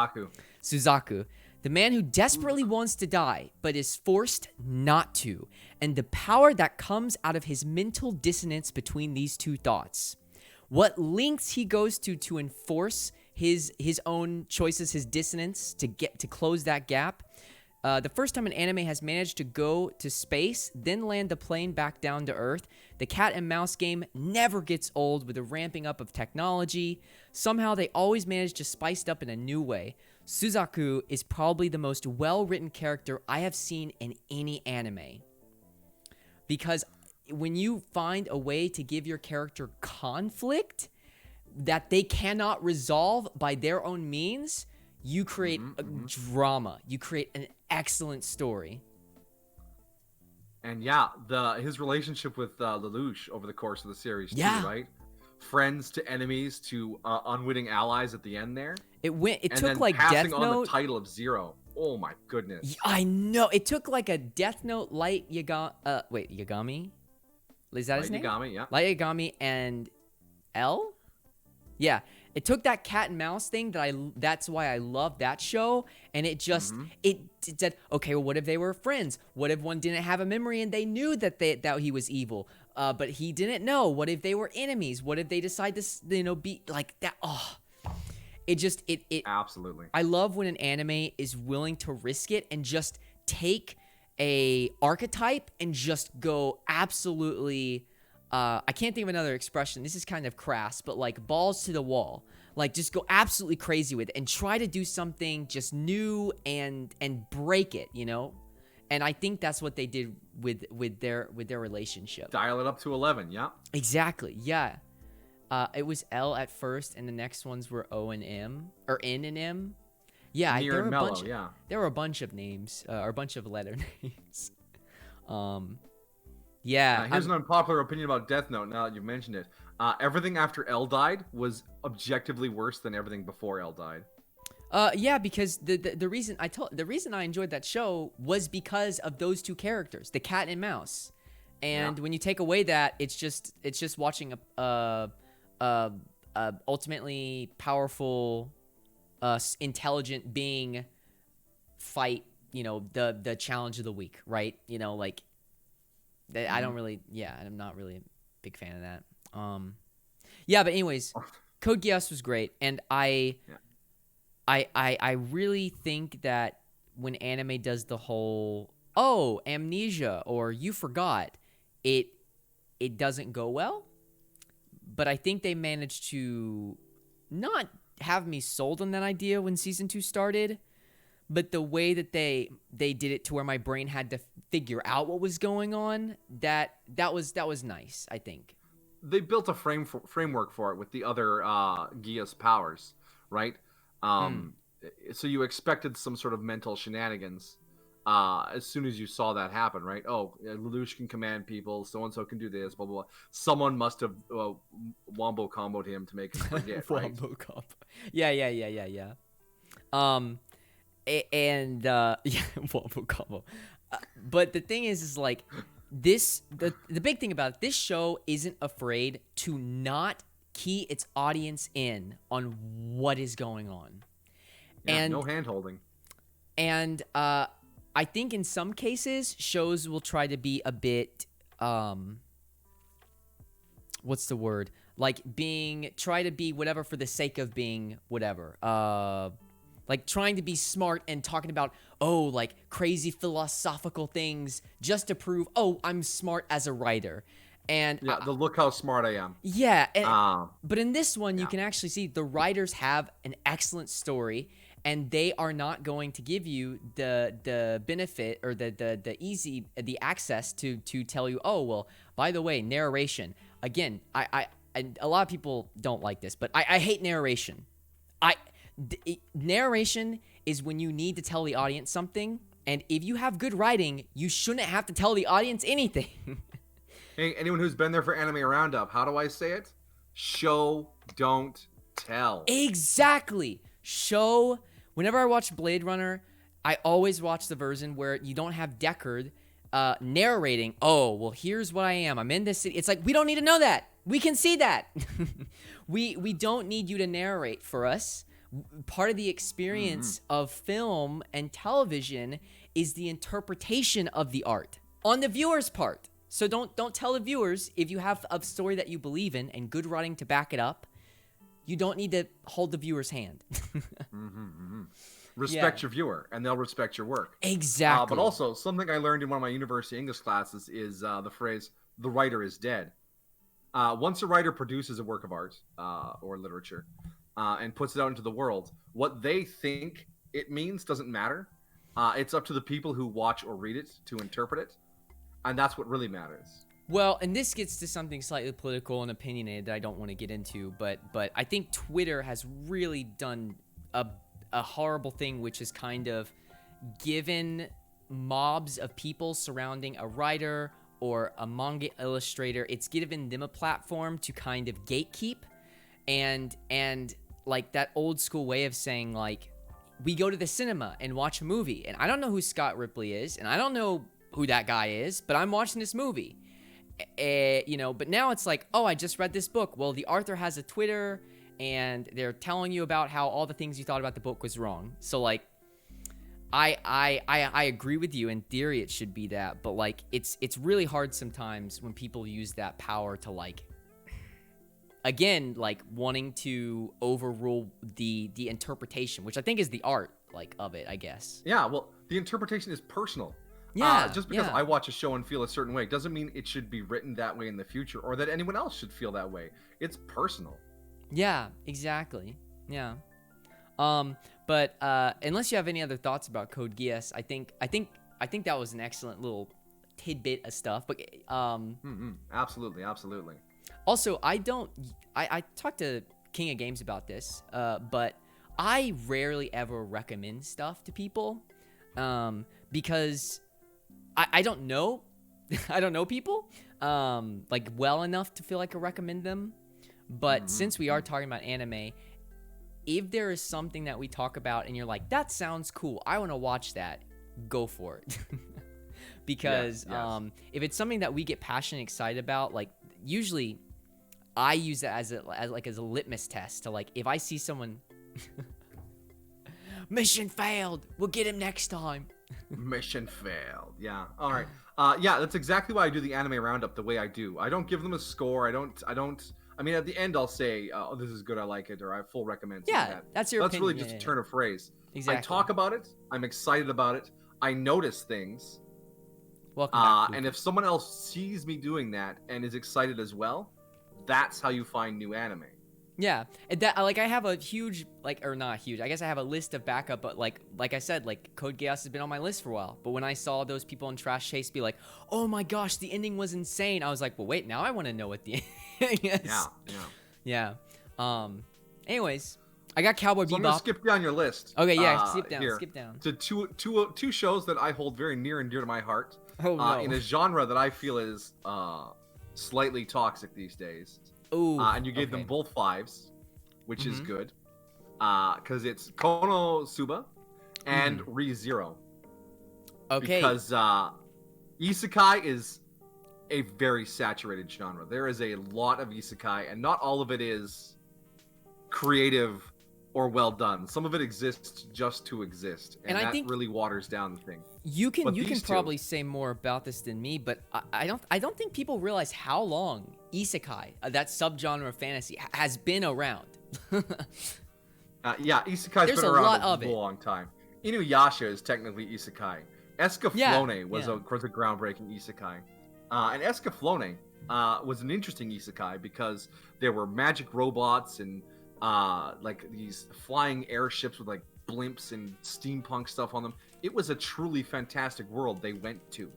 Suzaku. The man who desperately wants to die, but is forced not to, and the power that comes out of his mental dissonance between these two thoughts. What lengths he goes to enforce his own choices, his dissonance, to close that gap. The first time an anime has managed to go to space, then land the plane back down to Earth, the cat and mouse game never gets old with the ramping up of technology. Somehow they always manage to spice it up in a new way. Suzaku is probably the most well-written character I have seen in any anime. Because when you find a way to give your character conflict that they cannot resolve by their own means, you create a drama. You create an excellent story. And yeah, his relationship with Lelouch over the course of the series too, right? Friends to enemies to unwitting allies at the end there. It took like Death Note. On the title of Zero. Oh my goodness. I know. It took like a Death Note Light Yagami? Is that his name? Yagami, yeah. Light Yagami and L? Yeah. It took that cat and mouse thing that's why I love that show, and it just it said, okay, well, what if they were friends? What if one didn't have a memory and they knew that he was evil, but he didn't know? What if they were enemies? What if they decide to be like that? Oh, it absolutely. I love when an anime is willing to risk it and just take a archetype and just go absolutely. I can't think of another expression. This is kind of crass, but like balls to the wall. Like, just go absolutely crazy with it and try to do something just new and break it, you know? And I think that's what they did with their relationship. Dial it up to 11, yeah. Exactly, yeah. It was L at first, and the next ones were O and M, or N and M. Yeah, there were a bunch of names, or a bunch of letter names. Yeah. Here's an unpopular opinion about Death Note. Now that you've mentioned it, everything after L died was objectively worse than everything before L died. Yeah, because the reason I enjoyed that show was because of those two characters, the cat and mouse. And when you take away that, it's just watching a ultimately powerful, intelligent being fight, the challenge of the week, right? Like I don't really, I'm not really a big fan of that. But anyways, Code Geass was great, and I really think that when anime does the whole amnesia or you forgot, it doesn't go well. But I think they managed to not have me sold on that idea when season 2 started, but the way that they did it to where my brain had to figure out what was going on, that was nice, I think. They built a framework for it with the other Geass powers, right? So you expected some sort of mental shenanigans as soon as you saw that happen, right? Oh, Lelouch can command people, so-and-so can do this, blah, blah, blah. Someone must have wombo comboed him to make him forget, right? Wombo combo. Yeah. Wombo combo. But the thing is like, the big thing about it, this show isn't afraid to not key its audience in on what is going on. Yeah, and no hand-holding. And I think in some cases, shows will try to be a bit, what's the word? Like try to be whatever for the sake of being whatever. Like trying to be smart and talking about, like crazy philosophical things just to prove, I'm smart as a writer. And the look how smart I am. Yeah. But in this one, you can actually see the writers have an excellent story, and they are not going to give you the benefit or the access to tell you, by the way, narration. Again, I a lot of people don't like this, but I hate narration. Narration is when you need to tell the audience something, and if you have good writing, you shouldn't have to tell the audience anything. Hey, anyone who's been there for Anime Roundup, how do I say it? Show, don't tell. Exactly. Show. Whenever I watch Blade Runner, I always watch the version where you don't have Deckard narrating, here's what I am. I'm in this city. It's like, we don't need to know that. We can see that. We don't need you to narrate for us. Part of the experience of film and television is the interpretation of the art on the viewer's part. So don't tell the viewers, if you have a story that you believe in and good writing to back it up, you don't need to hold the viewer's hand. Respect your viewer, and they'll respect your work. Exactly. But also, something I learned in one of my university English classes is the phrase, the writer is dead. Once a writer produces a work of art or literature and puts it out into the world, what they think it means doesn't matter. It's up to the people who watch or read it to interpret it. And that's what really matters. Well, and this gets to something slightly political and opinionated that I don't want to get into, but I think Twitter has really done a horrible thing, which is kind of given mobs of people surrounding a writer or a manga illustrator, it's given them a platform to kind of gatekeep and like that old school way of saying, like, we go to the cinema and watch a movie, and I don't know who Scott Ripley is, and I don't know who that guy is, but I'm watching this movie. But now it's like, I just read this book. Well, the author has a Twitter, and they're telling you about how all the things you thought about the book was wrong. So, like, I agree with you. In theory, it should be that, but like, it's really hard sometimes when people use that power to, like, again, like wanting to overrule the interpretation, which I think is the art, like, of it, I guess. Yeah, well, the interpretation is personal. Yeah, just because I watch a show and feel a certain way doesn't mean it should be written that way in the future, or that anyone else should feel that way. It's personal. Yeah, exactly. Yeah. But unless you have any other thoughts about Code Geass, I think that was an excellent little tidbit of stuff. But Absolutely. Also, I talked to King of Games about this, but I rarely ever recommend stuff to people, because I don't know, I don't know people, like, well enough to feel like I recommend them. But since we are talking about anime, if there is something that we talk about and you're like, that sounds cool, I want to watch that, go for it. Because if it's something that we get passionate and excited about, like usually I use it as a litmus test to like, if I see someone mission failed, we'll get him next time. Mission failed. Yeah. All right. Yeah, that's exactly why I do the anime roundup the way I do. I don't give them a score. I mean, at the end, I'll say, "Oh, this is good. I like it," or "I full recommend." Yeah, that's your opinion. That's really just a turn of phrase. Exactly. I talk about it. I'm excited about it. I notice things. Welcome back. And if someone else sees me doing that and is excited as well, that's how you find new anime. Yeah, that like I have a huge or not huge. I guess I have a list of backup, but like I said, like Code Geass has been on my list for a while. But when I saw those people in Trash Chase be like, "Oh my gosh, the ending was insane," I was like, "Well, wait, now I want to know what the ending is." Yeah. Anyways, I got Cowboy Bebop. I'm gonna skip down your list. Okay, yeah, skip down. To two shows that I hold very near and dear to my heart. Oh no. In a genre that I feel is slightly toxic these days. Ooh, and you gave them both 5s, which is good, because it's Konosuba and Re:Zero. Okay. Because Isekai is a very saturated genre. There is a lot of Isekai, and not all of it is creative or well done. Some of it exists just to exist, and that really waters down the thing. You can probably say more about this than me, but I don't think people realize how long Isekai, that subgenre of fantasy, has been around. Yeah, Isekai's been around a long time. Inuyasha is technically Isekai. Escaflowne was a groundbreaking Isekai. And Escaflowne was an interesting Isekai because there were magic robots and like these flying airships with like blimps and steampunk stuff on them. It was a truly fantastic world they went to.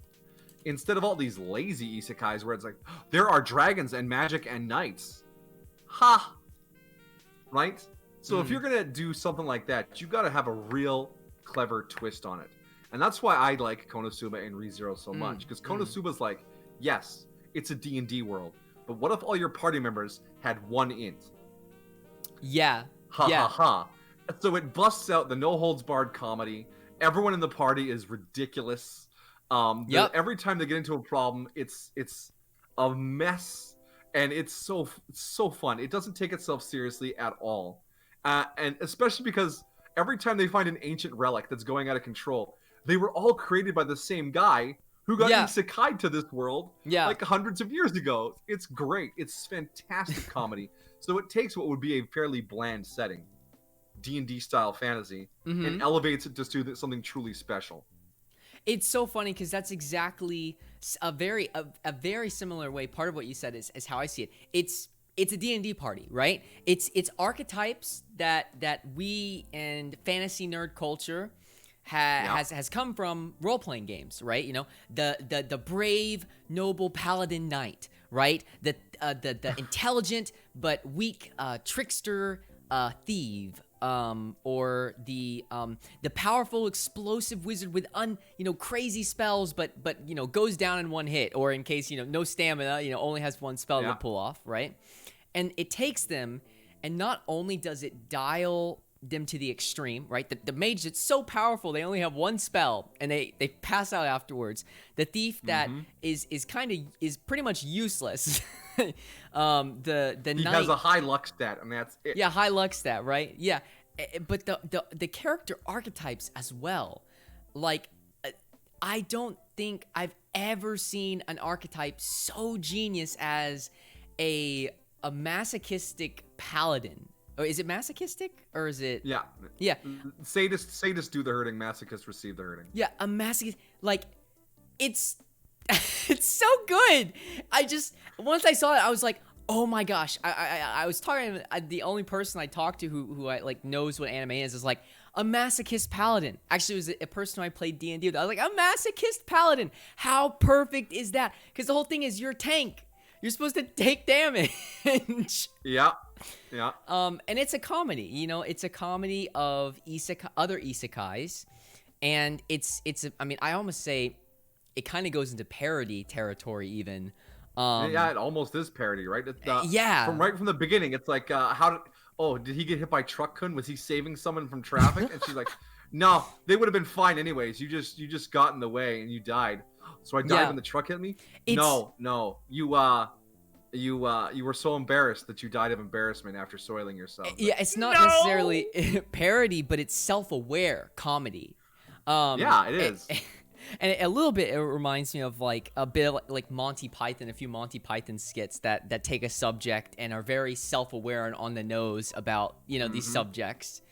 Instead of all these lazy isekais where it's like, there are dragons and magic and knights. Ha! Right? So if you're going to do something like that, you got to have a real clever twist on it. And that's why I like Konosuba and Re:Zero so much. Because Konosuba's like, yes, it's a D&D world. But what if all your party members had one int? Yeah. Ha. So it busts out the no-holds-barred comedy. Everyone in the party is ridiculous. Every time they get into a problem, it's a mess, and it's so fun. It doesn't take itself seriously at all, and especially because every time they find an ancient relic that's going out of control, they were all created by the same guy who got isekai'd to this world like hundreds of years ago. It's great. It's fantastic comedy. So it takes what would be a fairly bland setting, D&D style fantasy, and elevates it just to something truly special. It's so funny because that's exactly a very similar way. Part of what you said is how I see it. It's a D&D party, right? It's archetypes that we and fantasy nerd culture has come from role-playing games, right? You know, the brave, noble paladin knight, right? The intelligent but weak trickster thief, or the powerful explosive wizard with crazy spells, but goes down in one hit, or in case no stamina, only has one spell to pull off, right? And it takes them, and not only does it dial them to the extreme, right? The mage that's so powerful they only have one spell and they pass out afterwards. The thief that is pretty much useless. The he knight has a high luck stat, and that's it. Yeah, high luck stat, right? Yeah, but the character archetypes as well. Like, I don't think I've ever seen an archetype so genius as a masochistic paladin. Or is it masochistic, or is it? Yeah. Sadists do the hurting. Masochists receive the hurting. Yeah, a masochist. Like, it's it's so good. Once I saw it, I was like, oh my gosh. I was talking. The only person I talked to who I like knows what anime is like a masochist paladin. Actually, it was a person who I played D&D with. I was like, a masochist paladin. How perfect is that? Because the whole thing is you're a tank. You're supposed to take damage. Yeah. And it's a comedy. It's a comedy of other isekais, and I almost say it kind of goes into parody territory even. Yeah, it almost is parody, right? Yeah. From the beginning, it's like, did he get hit by truck-kun? Was he saving someone from traffic? And she's like, no, they would have been fine anyways. You just got in the way and you died. So I died when the truck hit me? No, you were so embarrassed that you died of embarrassment after soiling yourself. Yeah, it's not necessarily parody, but it's self-aware comedy. Yeah, it is. And a little bit, it reminds me of like a bit like Monty Python, a few Monty Python skits that take a subject and are very self-aware and on the nose about, these subjects.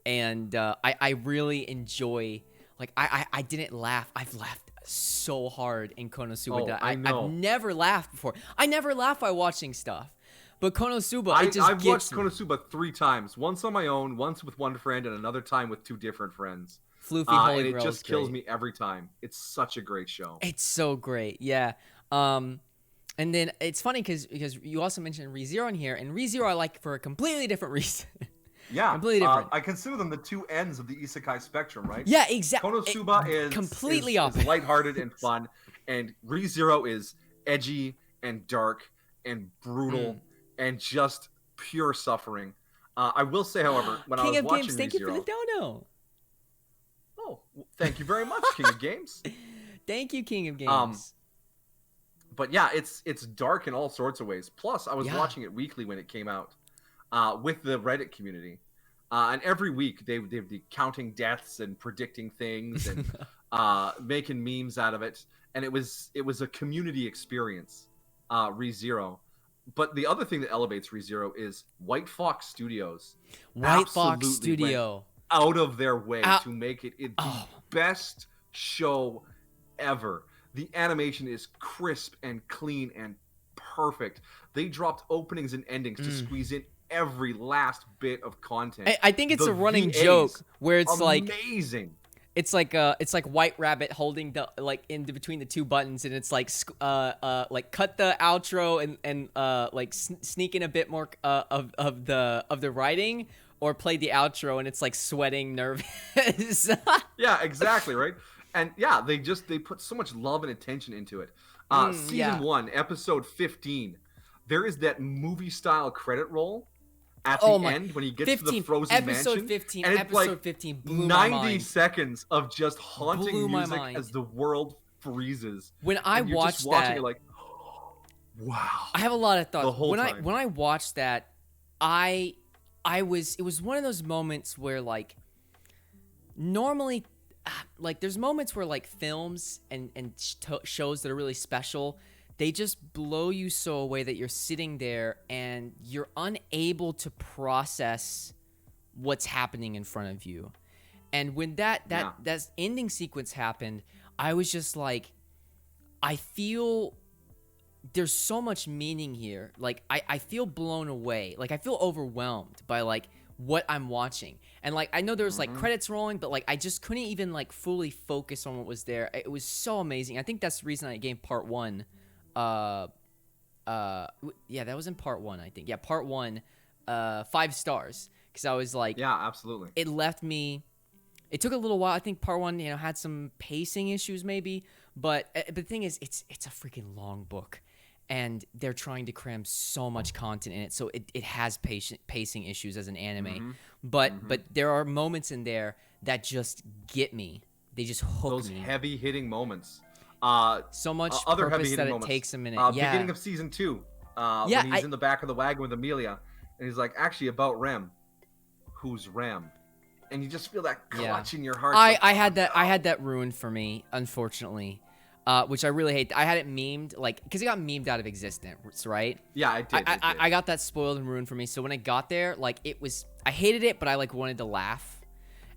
And I really enjoy, like, I didn't laugh. I've laughed so hard in Konosuba. I know. I've never laughed before. I never laugh by watching stuff. But Konosuba, I've watched Konosuba 3 times. Once on my own, once with one friend, and another time with 2 different friends. Floofy Holy and it Grail just is kills great. me every time. It's such a great show. It's so great, yeah. And then it's funny because you also mentioned ReZero in here, and ReZero I like for a completely different reason. Yeah, completely different. I consider them the 2 ends of the isekai spectrum, right? Yeah, exactly. Konosuba is completely is lighthearted and fun, and ReZero is edgy and dark and brutal and just pure suffering. I will say, however, when I was watching Games, thank ReZero, you for the dono. Oh, thank you very much, King of Games. Thank you, King of Games. But yeah, it's dark in all sorts of ways. Plus, I was watching it weekly when it came out with the Reddit community. And every week, they'd be counting deaths and predicting things and making memes out of it. And it was a community experience, ReZero. But the other thing that elevates ReZero is White Fox Studios. White Fox Studio. Out of their way to make it the best show ever. The animation is crisp and clean and perfect. They dropped openings and endings to squeeze in every last bit of content. I think it's a running VAs, joke where it's amazing. It's like White Rabbit holding the in between the 2 buttons, and it's like cut the outro and sneak in a bit more of the writing, or play the outro and it's like sweating nervous. Yeah, exactly, right? And yeah, they put so much love and attention into it. Season 1, episode 15, there is that movie style credit roll at the end when he gets to the frozen episode mansion. 15, and it's episode like 15 blew my 90 mind. seconds of just haunting Blew my music mind. as the world freezes. When I and you're watched just watching that, it like, wow. I have a lot of thoughts. The whole time. When I watched that, it was one of those moments where like normally like there's moments where like films and shows that are really special, they just blow you so away that you're sitting there and you're unable to process what's happening in front of you. And when that ending sequence happened, I was just like, I feel there's so much meaning here. Like I feel blown away. Like I feel overwhelmed by like what I'm watching. And like I know there was like credits rolling, but like I just couldn't even like fully focus on what was there. It was so amazing. I think that's the reason I gave part 1 that was in part 1, I think. Yeah, part 1 5 stars, because I was like, yeah, absolutely. It left me. It took a little while. I think part 1, had some pacing issues maybe, but the thing is, it's a freaking long book, and they're trying to cram so much content in it, so it has pacing issues as an anime. But there are moments in there that just get me. They just hook me. Those heavy hitting moments. So much other purpose that moments. It takes a minute. Beginning of season 2, when he's in the back of the wagon with Amelia, and he's like, actually about Rem. Who's Rem? And you just feel that clutch in your heart. I had that ruined for me, unfortunately, which I really hate. I had it memed, like, because it got memed out of existence, right? Yeah, it did. I got that spoiled and ruined for me. So when I got there, like, I hated it, but I like wanted to laugh,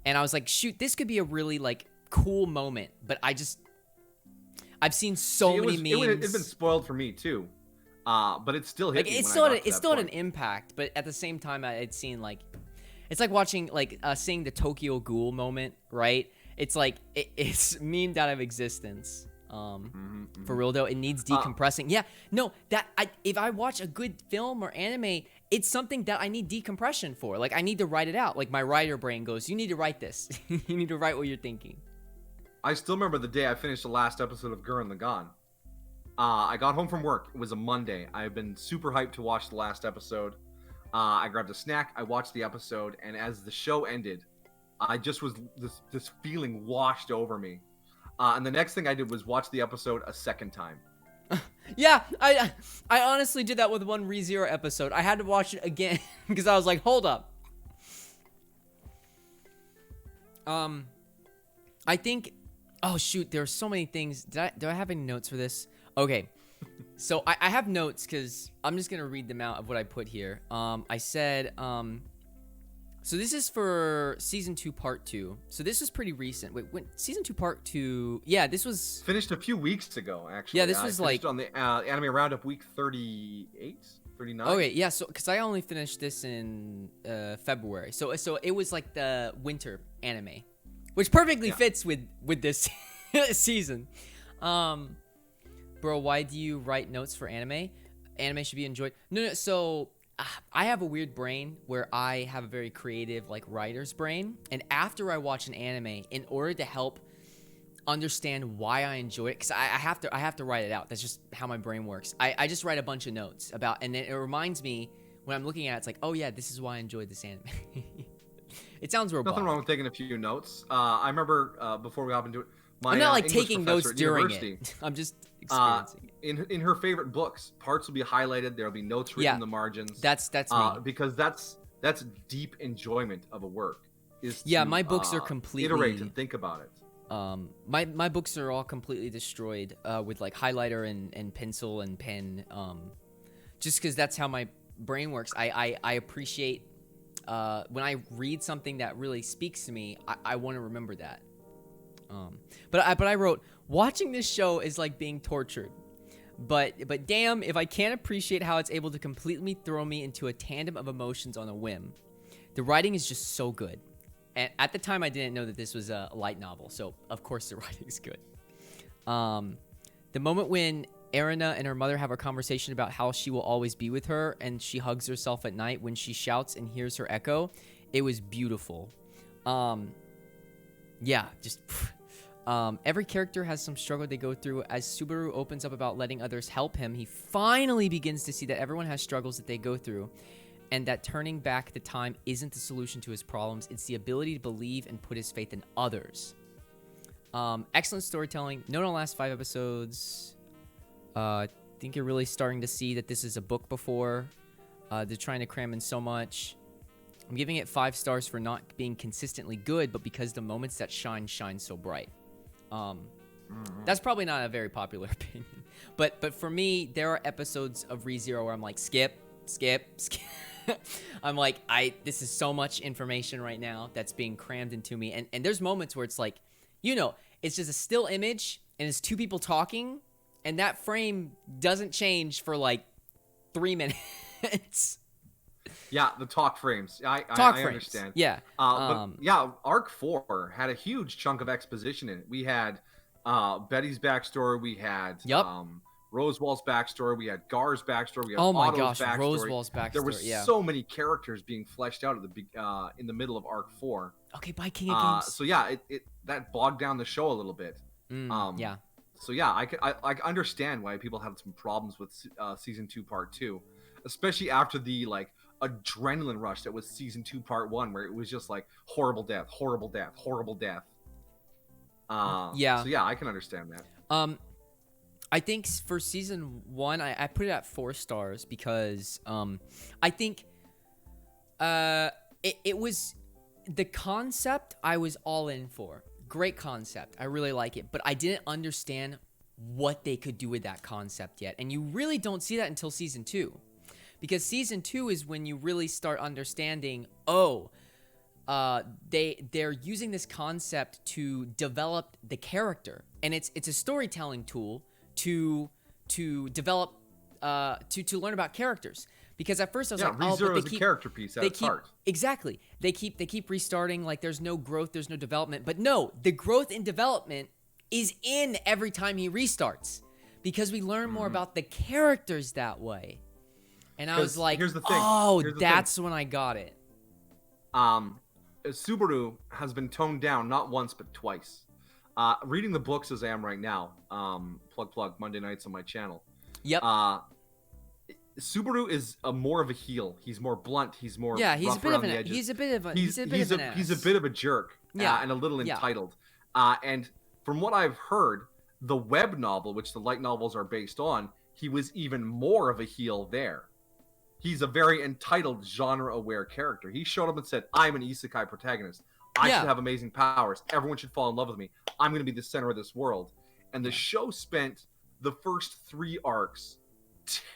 and I was like, shoot, this could be a really like cool moment, but I've seen so many memes. It's been spoiled for me too, but it still hit me. It's still had an impact, but at the same time, I'd seen like. It's like watching, like, seeing the Tokyo Ghoul moment, right? It's like, it's memed out of existence. For real, though, it needs decompressing. If I watch a good film or anime, it's something that I need decompression for. Like, I need to write it out. Like, my writer brain goes, you need to write this. You need to write what you're thinking. I still remember the day I finished the last episode of Gurren Lagann. I got home from work. It was a Monday. I've been super hyped to watch the last episode. I grabbed a snack. I watched the episode, and as the show ended, I just was this feeling washed over me. And the next thing I did was watch the episode a second time. Yeah, I honestly did that with one ReZero episode. I had to watch it again because I was like, hold up. I think, oh shoot, there are so many things. Do I have any notes for this? Okay, so I have notes because I'm just gonna read them out of what I put here. I said, so this is for season 2 part 2. So this was pretty recent. Wait, when season 2 part 2? Yeah, this was finished a few weeks ago, actually. Yeah, this was like on the anime roundup week 38, 39. Okay, yeah. So because I only finished this in February, so it was like the winter anime, which perfectly fits with this season. Bro, why do you write notes for anime? Anime should be enjoyed. No. So I have a weird brain where I have a very creative, like, writer's brain. And after I watch an anime, in order to help understand why I enjoy it, because I have to write it out. That's just how my brain works. I just write a bunch of notes about, and then it reminds me when I'm looking at it, it's like, oh yeah, this is why I enjoyed this anime. It sounds robot. Nothing wrong with taking a few notes. I remember before we hop into it, I'm not like English taking notes professor at during university, it. I'm just experiencing it. In her favorite books, parts will be highlighted. There'll be notes written in the margins. That's me. Because that's deep enjoyment of a work. My books are completely iterate and think about it. My books are all completely destroyed with like highlighter and pencil and pen. Just because that's how my brain works. I appreciate when I read something that really speaks to me. I want to remember that. But I wrote, watching this show is like being tortured. But damn, if I can't appreciate how it's able to completely throw me into a tandem of emotions on a whim. The writing is just so good. And at the time, I didn't know that this was a light novel, so of course the writing's good. The moment when Erina and her mother have a conversation about how she will always be with her, and she hugs herself at night when she shouts and hears her echo, it was beautiful. Every character has some struggle they go through. As Subaru opens up about letting others help him, he finally begins to see that everyone has struggles that they go through, and that turning back the time isn't the solution to his problems. It's the ability to believe and put his faith in others. Excellent storytelling. Note on the last 5 episodes. I think you're really starting to see that this is a book before. They're trying to cram in so much. I'm giving it 5 stars for not being consistently good, but because the moments that shine so bright. That's probably not a very popular opinion. But for me, there are episodes of ReZero where I'm like, skip. I'm like, this is so much information right now that's being crammed into me. And there's moments where it's like, it's just a still image and it's 2 people talking, and that frame doesn't change for like 3 minutes. Yeah, the talk frames. I understand. Yeah. Arc 4 had a huge chunk of exposition in it. We had Betty's backstory. We had Rosewall's backstory. We had Gar's backstory. We had Otto's backstory. Rosewall's backstory. There was so many characters being fleshed out at in the middle of Arc 4. Okay, bye, King of Games. So yeah, it that bogged down the show a little bit. Yeah. So yeah, I understand why people have some problems with season 2 part 2, especially after the like adrenaline rush that was season 2 part 1, where it was just like horrible death. So yeah, I can understand that. I think for season 1, I put it at 4 stars because I think it was the concept I was all in for. Great concept. I really like it, but I didn't understand what they could do with that concept yet. And you really don't see that until season 2. Because season 2 is when you really start understanding, they're using this concept to develop the character, and it's a storytelling tool to develop to learn about characters. Because at first I was like, ReZero is a character piece at its heart. Exactly. They keep restarting, like there's no growth, there's no development. But no, the growth and development is in every time he restarts, because we learn more about the characters that way. And I was like, here's the thing. That's when I got it. Subaru has been toned down not once but twice. Reading the books as I am right now, plug Monday nights on my channel. Yep. Subaru is more of a heel. He's more blunt. He's more he's a bit of an he's a bit of an ass. He's a bit of a jerk. And a little entitled. And from what I've heard, the web novel, which the light novels are based on, he was even more of a heel there. He's a very entitled, genre-aware character. He showed up and said, I'm an isekai protagonist. I should have amazing powers. Everyone should fall in love with me. I'm going to be the center of this world. And the show spent the first 3 arcs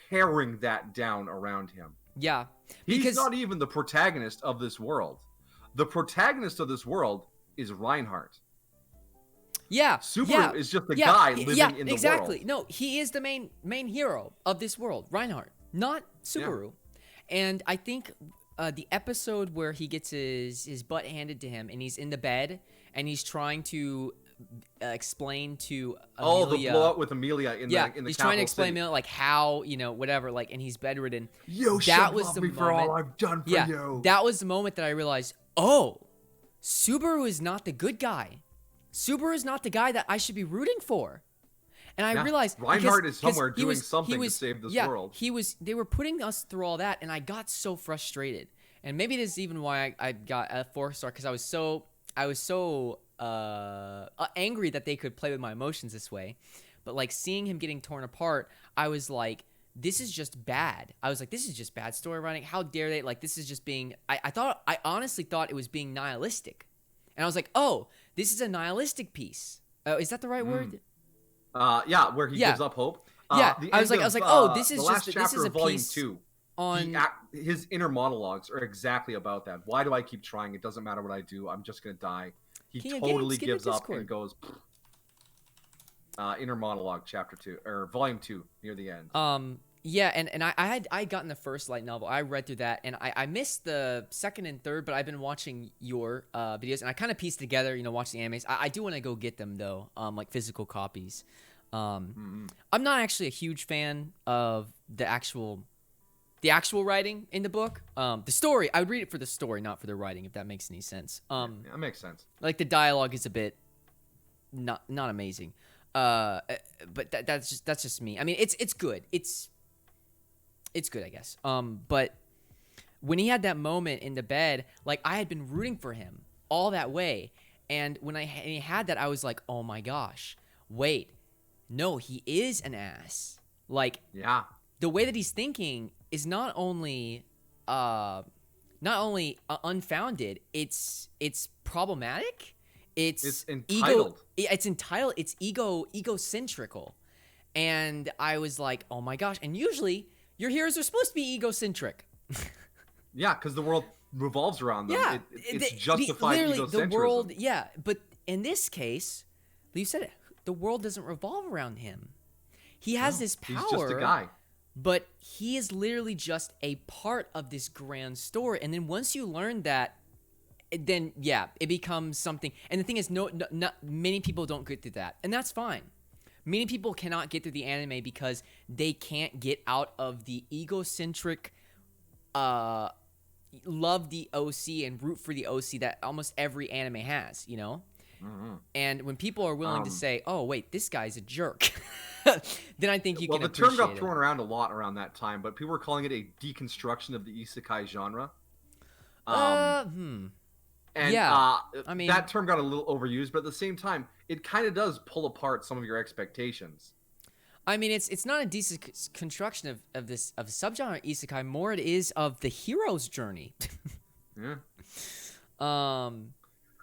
tearing that down around him. Yeah. He's not even the protagonist of this world. The protagonist of this world is Reinhardt. Yeah. Subaru is just a guy living in the exactly. world. No, he is the main hero of this world, Reinhardt, not Subaru. And I think the episode where he gets his butt handed to him and he's in the bed and he's trying to explain to Amelia. The blowout with Amelia in the he's trying to explain to Amelia, like how, whatever, like, and he's bedridden. That was the moment for all I've done for you. That was the moment that I realized, oh, Subaru is not the good guy. Subaru is not the guy that I should be rooting for. And I realized Reinhardt is somewhere doing something to save this world. They were putting us through all that, and I got so frustrated. And maybe this is even why I got a 4-star, because I was so angry that they could play with my emotions this way. But like seeing him getting torn apart, I was like, this is just bad. I was like, this is just bad story writing. How dare they? Like, this is just being. I honestly thought it was being nihilistic, and I was like, oh, this is a nihilistic piece. Is that the right word? Where he gives up hope. I was like, oh, this is just this is a volume piece 2. On his inner monologues are exactly about that. Why do I keep trying? It doesn't matter what I do. I'm just gonna die. He totally gives up and goes. Inner monologue, chapter 2 or volume 2, near the end. And I had gotten the first light novel. I read through that, and I missed the second and third, but I've been watching your videos, and I kind of pieced together, watch the animes. I do want to go get them though, like physical copies. I'm not actually a huge fan of the actual writing in the book. The story, I would read it for the story, not for the writing, if that makes any sense. That makes sense. Like the dialogue is a bit not amazing. But that's just me. I mean, it's good. It's good, I guess. But when he had that moment in the bed, like I had been rooting for him all that way, and when he had that, I was like, oh my gosh, wait, no, he is an ass. Like, the way that he's thinking is not only unfounded, it's problematic. It's entitled. It's entitled. It's egocentrical. And I was like, oh my gosh. And usually your heroes are supposed to be egocentric. Yeah, because the world revolves around them. Yeah, it's justified egocentrism. The world, but in this case, you said it, the world doesn't revolve around him. He has this power. He's just a guy. But he is literally just a part of this grand story. And then once you learn that, then it becomes something. And the thing is, not many people don't get through that, and that's fine. Many people cannot get through the anime because they can't get out of the egocentric, love the OC and root for the OC that almost every anime has, Mm-hmm. And when people are willing to say, "Oh, wait, this guy's a jerk," then I think you can appreciate it. The term got thrown around a lot around that time, but people were calling it a deconstruction of the isekai genre. And I mean, that term got a little overused, but at the same time, it kind of does pull apart some of your expectations. I mean, it's not a decent construction of subgenre isekai. More it is of the hero's journey.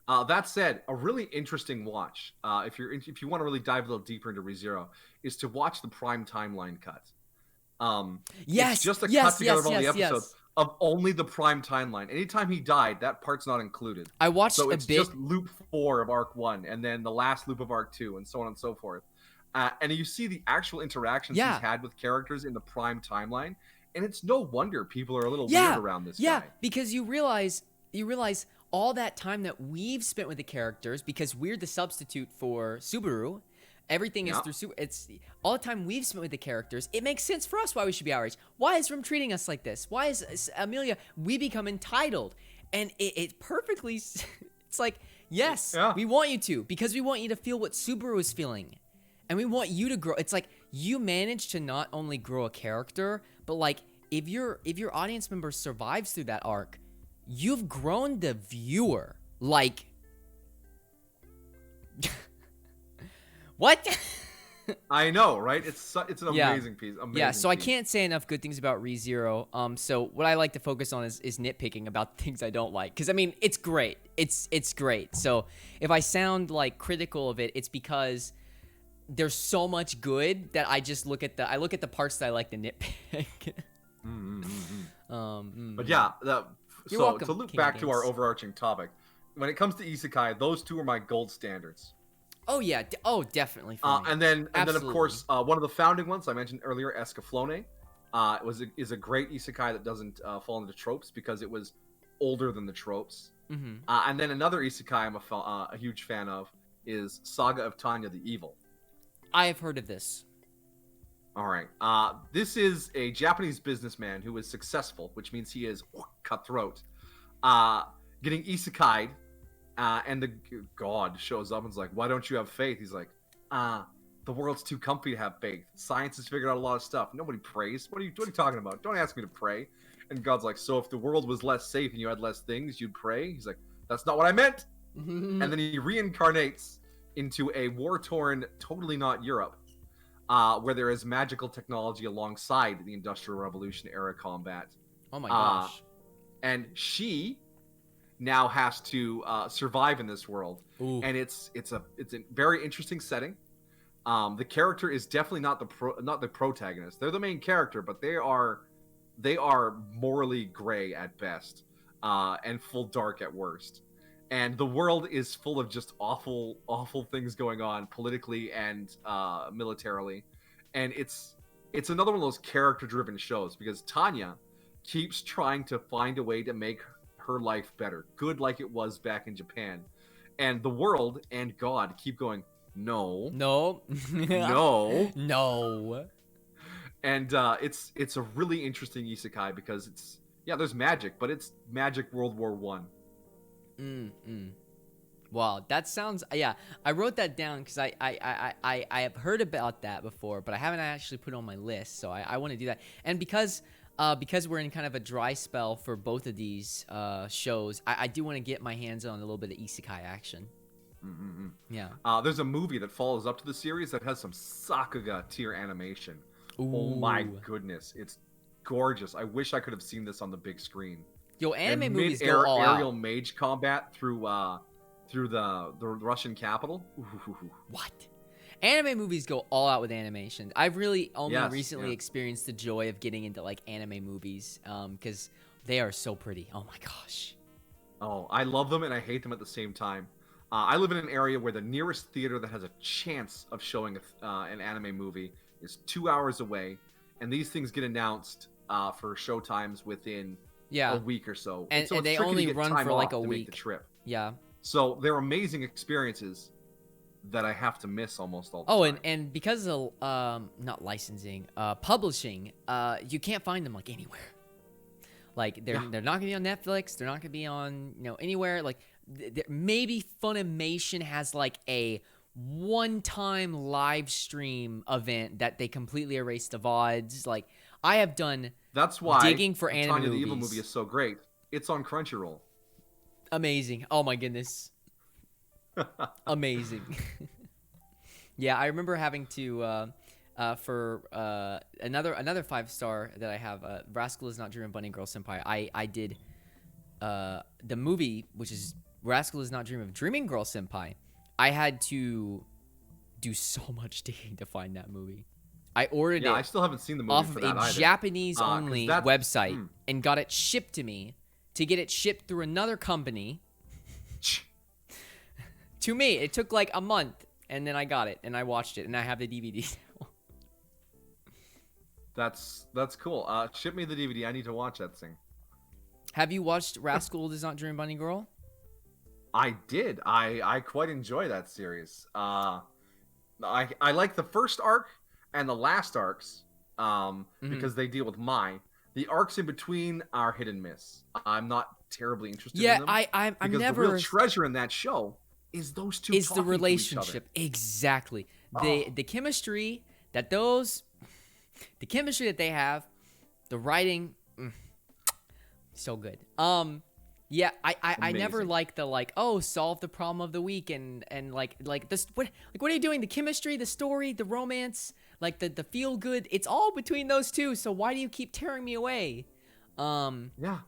That said, a really interesting watch, if you want to really dive a little deeper into ReZero, is to watch the Prime Timeline cut. It's just a cut together of all the episodes. Of only the Prime Timeline. Anytime he died, that part's not included. I watched so it's just loop 4 of arc 1, and then the last loop of arc 2, and so on and so forth. And you see the actual interactions he's had with characters in the Prime Timeline, and it's no wonder people are a little weird around this guy. Yeah, because you realize all that time that we've spent with the characters, because we're the substitute for Subaru. Everything is through it's all the time we've spent with the characters. It makes sense for us why we should be outraged. Why is Rim treating us like this? Why is Amelia? We become entitled, and it perfectly. It's like Yes, Yeah. we want you to, because we want you to feel what Subaru is feeling. And we want you to grow. It's like you manage to not only grow a character, but like if your audience member survives through that arc, you've grown the viewer. Like what? I know, right? It's an amazing piece. Amazing Yeah, so I piece. can't say enough good things about ReZero. So what I like to focus on is nitpicking about things I don't like. Because, I mean, it's great. It's great. So if I sound, like, critical of it, it's because there's so much good that I just look at the parts that I like to nitpick. But yeah, You're so welcome, to loop King back of to our Games. overarching topic, when it comes to Isekai, those two are my gold standards. Oh, yeah. Definitely for me. And then of Absolutely. course, one of the founding ones I mentioned earlier, Escaflowne, is a great isekai that doesn't fall into tropes because it was older than the tropes. Mm-hmm. And then another isekai I'm a huge fan of is Saga of Tanya the Evil. I have heard of this. All right. This is a Japanese businessman who is successful, which means he is cutthroat, getting isekai'd. And the god shows up and is like, why don't you have faith? He's like, the world's too comfy to have faith. Science has figured out a lot of stuff. Nobody prays. What are you talking about? Don't ask me to pray. And God's like, so if the world was less safe and you had less things, you'd pray? He's like, that's not what I meant. And then he reincarnates into a war-torn, totally not Europe, where there is magical technology alongside the Industrial Revolution era combat. Oh my gosh. And she now has to survive in this world. Ooh. And it's a very interesting setting. The character is definitely not the protagonist. They're the main character, but they are morally gray at best, and full dark at worst. And the world is full of just awful things going on politically and militarily. And it's another one of those character-driven shows because Tanya keeps trying to find a way to make her life better, good like it was back in Japan. And the world and God keep going, no. No. And it's a really interesting isekai because there's magic, but it's magic World War One. Wow, that sounds, I wrote that down because I have heard about that before, but I haven't actually put it on my list, so I want to do that. And because we're in kind of a dry spell for both of these shows, I do want to get my hands on a little bit of isekai action. Yeah. There's a movie that follows up to the series that has some Sakuga tier animation. Ooh. Oh my goodness, it's gorgeous. I wish I could have seen this on the big screen. Yo, anime and movies go all aerial out. mage combat through the Russian capital. Ooh. What? Anime movies go all out with animation. I've really only Yes, recently experienced the joy of getting into like anime movies because they are so pretty. Oh my gosh. Oh, I love them and I hate them at the same time. I live in an area where the nearest theater that has a chance of showing an anime movie is 2 hours away, and these things get announced for show times within a week or so. And, so and it's they tricky to only get run time for like off a to week. make the trip. Yeah. So they're amazing experiences that I have to miss almost all the time. And because of not licensing, publishing, you can't find them like anywhere. Like they're not gonna be on Netflix. They're not gonna be on anywhere. Like maybe Funimation has like a one-time live stream event that they completely erased the VODs. Like I have done. That's why digging for anime Tanya movies. the Evil movie is so great. It's on Crunchyroll. Amazing. Oh my goodness. Amazing. Yeah, I remember having to for another 5-star that I have, Rascal is Not Dreaming Bunny Girl Senpai. I did the movie, which is Rascal is Not Dreaming of Dreaming Girl Senpai. I had to do so much digging to find that movie. I ordered it I still haven't seen the movie off for of that a either. Japanese-only website and got it shipped to me. To get it shipped through another company to me, it took like a month, and then I got it and I watched it and I have the DVD now. That's cool. Ship me the DVD. I need to watch that thing. Have you watched Rascal Does Not Dream Bunny Girl? I did. I quite enjoy that series. I like the first arc and the last arcs because they deal with Mai. The arcs in between are hit and miss. I'm not terribly interested Yeah, in them. I'm Because never the real treasure in that show is those two is the talking to each relationship. Exactly. Oh. The chemistry that those the chemistry that they have, the writing, so good. Yeah, I never Amazing. like the like, oh, solve the problem of the week and like this what are you doing? The chemistry, the story, the romance, like the feel good, it's all between those two. So why do you keep tearing me away? Yeah.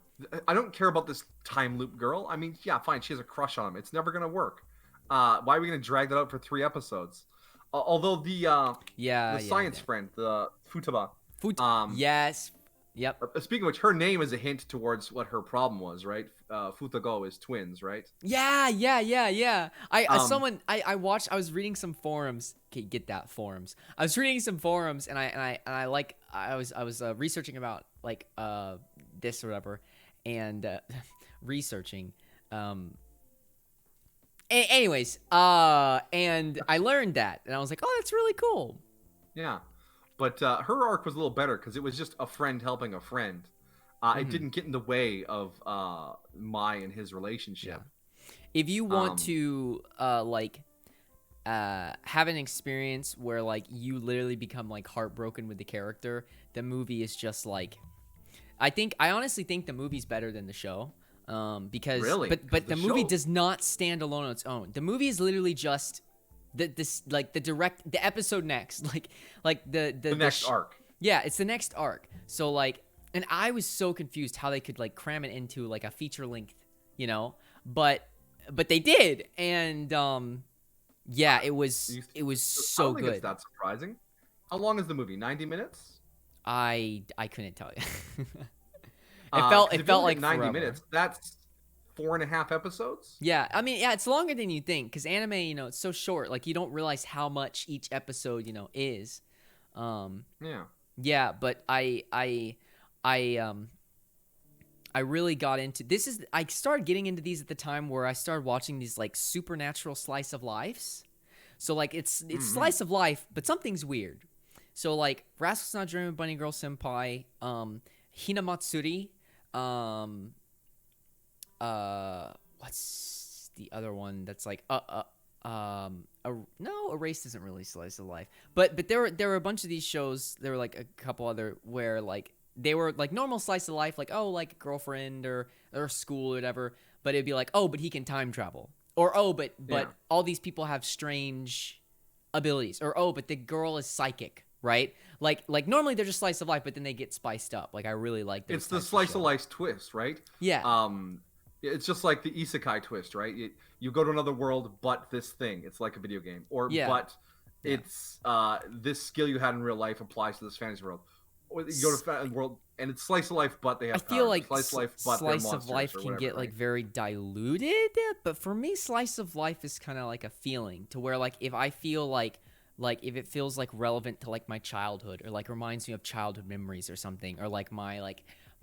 I don't care about this time loop girl. I mean, yeah, fine, she has a crush on him. It's never gonna work. Why are we gonna drag that out for 3 episodes? Although Yeah, the science friend, the Futaba, yes. Yep. speaking of which, her name is a hint towards what her problem was, right? Futago is twins, right? Yeah. Um, I watched. I was reading some forums. Okay, get that forums. I was reading some forums, and I was researching about like this or whatever, and researching. Anyways, and I learned that, and I was like, oh, that's really cool. Yeah, but her arc was a little better because it was just a friend helping a friend. It didn't get in the way of Mai and his relationship. Yeah. If you want to have an experience where like you literally become like heartbroken with the character, the movie is just like, I honestly think the movie's better than the show. Because Really? but the movie show... does not stand alone on its own. The movie is literally just the episode next, like the next arc. Yeah, it's the next arc. So like, and I was so confused how they could like cram it into like a feature length, you know, but they did, and yeah, it was so I don't think good. it's that surprising. How long is the movie? 90 minutes? I couldn't tell you. It felt like 90 forever. minutes. That's 4.5 episodes. Yeah, I mean, yeah, it's longer than you think because anime, you know, it's so short. Like you don't realize how much each episode, you know, is. Yeah. Yeah, but I really got into this. I started getting into these at the time where I started watching these like supernatural slice of lives. So like it's slice of life, but something's weird. So like Rascal's Not Dreaming Bunny Girl Senpai, Hinamatsuri, what's the other one that's like no, Erased isn't really slice of life, but there were a bunch of these shows. There were like a couple other where like they were like normal slice of life, like oh, like girlfriend or school or whatever, but it'd be like, oh, but he can time travel, or oh, but all these people have strange abilities, or oh, but the girl is psychic, right? Like normally they're just slice of life, but then they get spiced up. Like I really like those. It's the slice of life twist, right? Yeah. It's just like the Isekai twist, right? You go to another world, but this thing, it's like a video game, or but it's this skill you had in real life applies to this fantasy world. Or you go to fantasy world and it's slice of life, but they have. I feel powers. like slice of life, but slice of life can whatever, get right? like very diluted, but for me, slice of life is kind of like a feeling to where like if I feel like if it feels like relevant to like my childhood or like reminds me of childhood memories or something, or like my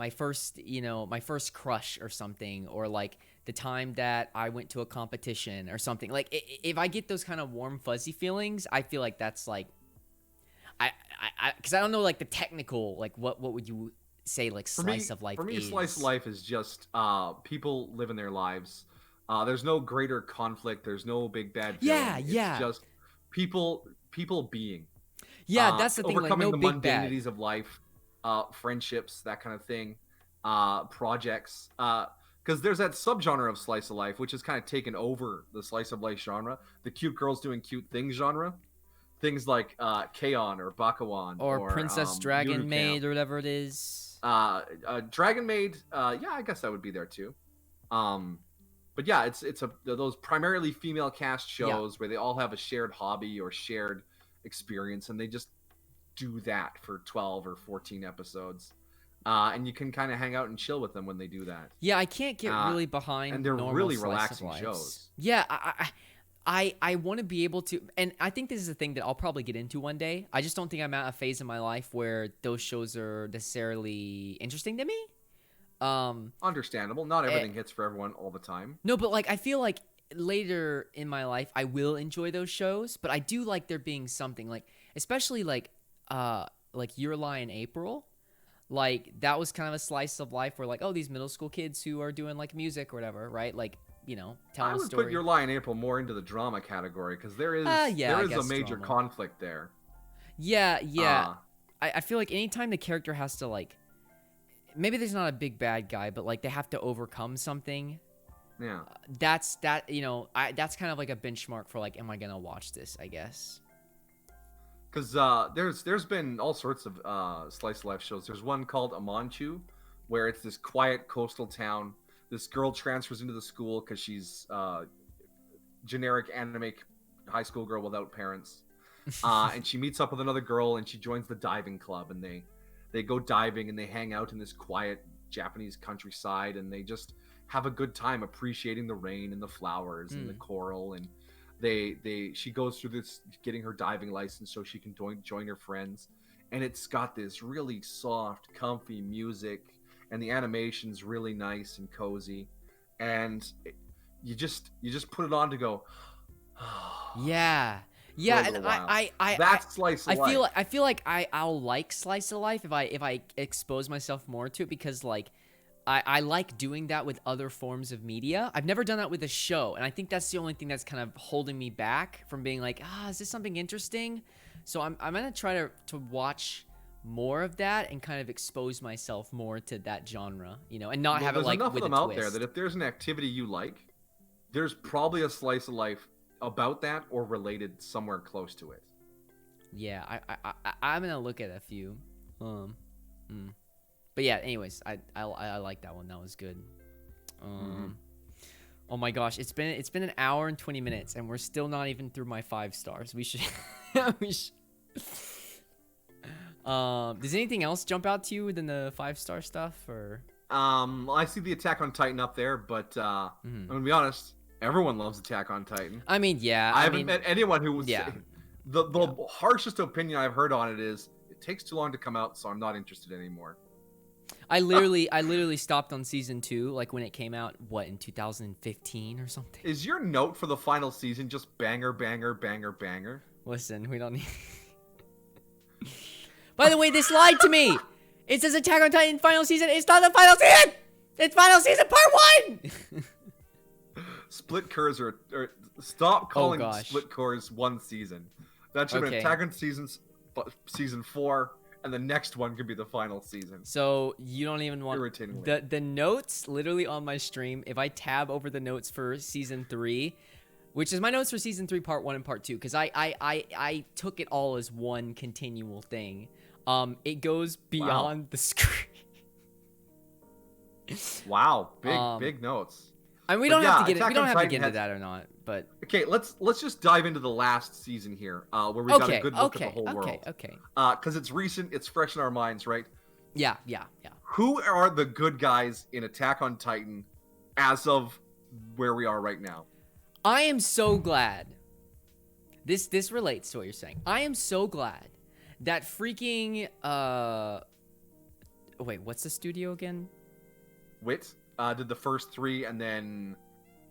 first, you know, my first crush or something, or like the time that I went to a competition or something. Like if I get those kind of warm fuzzy feelings, I feel like that's like because I don't know like the technical, like what would you say like slice of life is? For me, slice of life is just people living their lives. There's no greater conflict. There's no big bad villain. Yeah. It's just people being. Yeah, that's the thing. Overcoming like, no the big bad. mundanities of life, friendships, that kind of thing, projects. Because there's that subgenre of slice of life, which has kind of taken over the slice of life genre. The cute girls doing cute things genre. Things like K-On! Or Bakuan. Or Princess Dragon Yuru Maid Camp. or whatever it is. Dragon Maid, yeah, I guess that would be there too. But yeah, it's those primarily female cast shows where they all have a shared hobby or shared experience, and they just do that for 12 or 14 episodes. And you can kind of hang out and chill with them when they do that. Yeah, I can't get really behind. And they're normal really slice relaxing of lives. shows. Yeah, I want to be able to, and I think this is a thing that I'll probably get into one day. I just don't think I'm at a phase in my life where those shows are necessarily interesting to me. Understandable. Not everything hits for everyone all the time. No, but like I feel like later in my life I will enjoy those shows, but I do like there being something like, especially like Your Lie in April. like that was kind of a slice of life where like, oh, these middle school kids who are doing like music or whatever, right? Like, you know, telling a story. I would put Your Lie in April more into the drama category because there is a major conflict there. Yeah. I feel like anytime the character has to like, maybe there's not a big bad guy, but like they have to overcome something. Yeah. That's kind of like a benchmark for like, am I gonna watch this? I guess. Because there's been all sorts of slice of life shows. There's one called Amanchu, where it's this quiet coastal town. This girl transfers into the school because she's generic anime high school girl without parents, and she meets up with another girl and she joins the diving club, and they go diving and they hang out in this quiet Japanese countryside, and they just have a good time appreciating the rain and the flowers and the coral, and she goes through this getting her diving license so she can join her friends, and it's got this really soft, comfy music, and the animation's really nice and cozy, and you just put it on to go. Yeah, and that's slice of life. I feel like I'll like slice of life if I expose myself more to it, because like I like doing that with other forms of media. I've never done that with a show, and I think that's the only thing that's kind of holding me back from being like, is this something interesting? So I'm gonna try to watch more of that and kind of expose myself more to that genre, you know, and not have it like enough with of them a out twist. there that if there's an activity you like, there's probably a slice of life about that or related somewhere close to it. Yeah, I'm gonna look at a few. But yeah, anyways, I like that one. That was good. Oh my gosh, it's been an hour and 20 minutes and we're still not even through my 5 stars. We should does anything else jump out to you than the 5-star stuff, or I see the Attack on Titan up there, but I'm gonna be honest, everyone loves Attack on Titan. I mean, yeah, I haven't met anyone who was the harshest opinion I've heard on it is it takes too long to come out, so I'm not interested anymore. I literally stopped on season 2, like when it came out, in 2015 or something. Is your note for the final season just banger, banger, banger, banger? Listen, we don't need. By the way, this lied to me. It says Attack on Titan final season. It's not the final season. It's final season part 1. Split cores or stop calling split cores one season. That should be Attack on season 4. And the next one could be the final season. So you don't even want the notes literally on my stream. If I tab over the notes for season 3, which is my notes for season 3, part 1 and part 2, because I took it all as one continual thing. It goes beyond the screen. Wow, big notes. And we don't have to get into that or not, but okay, let's just dive into the last season here, where we got a good look at the whole world. Okay. Because it's recent, it's fresh in our minds, right? Yeah. Who are the good guys in Attack on Titan as of where we are right now? I am so glad. This relates to what you're saying. I am so glad that freaking wait, what's the studio again? WIT did the first 3, and then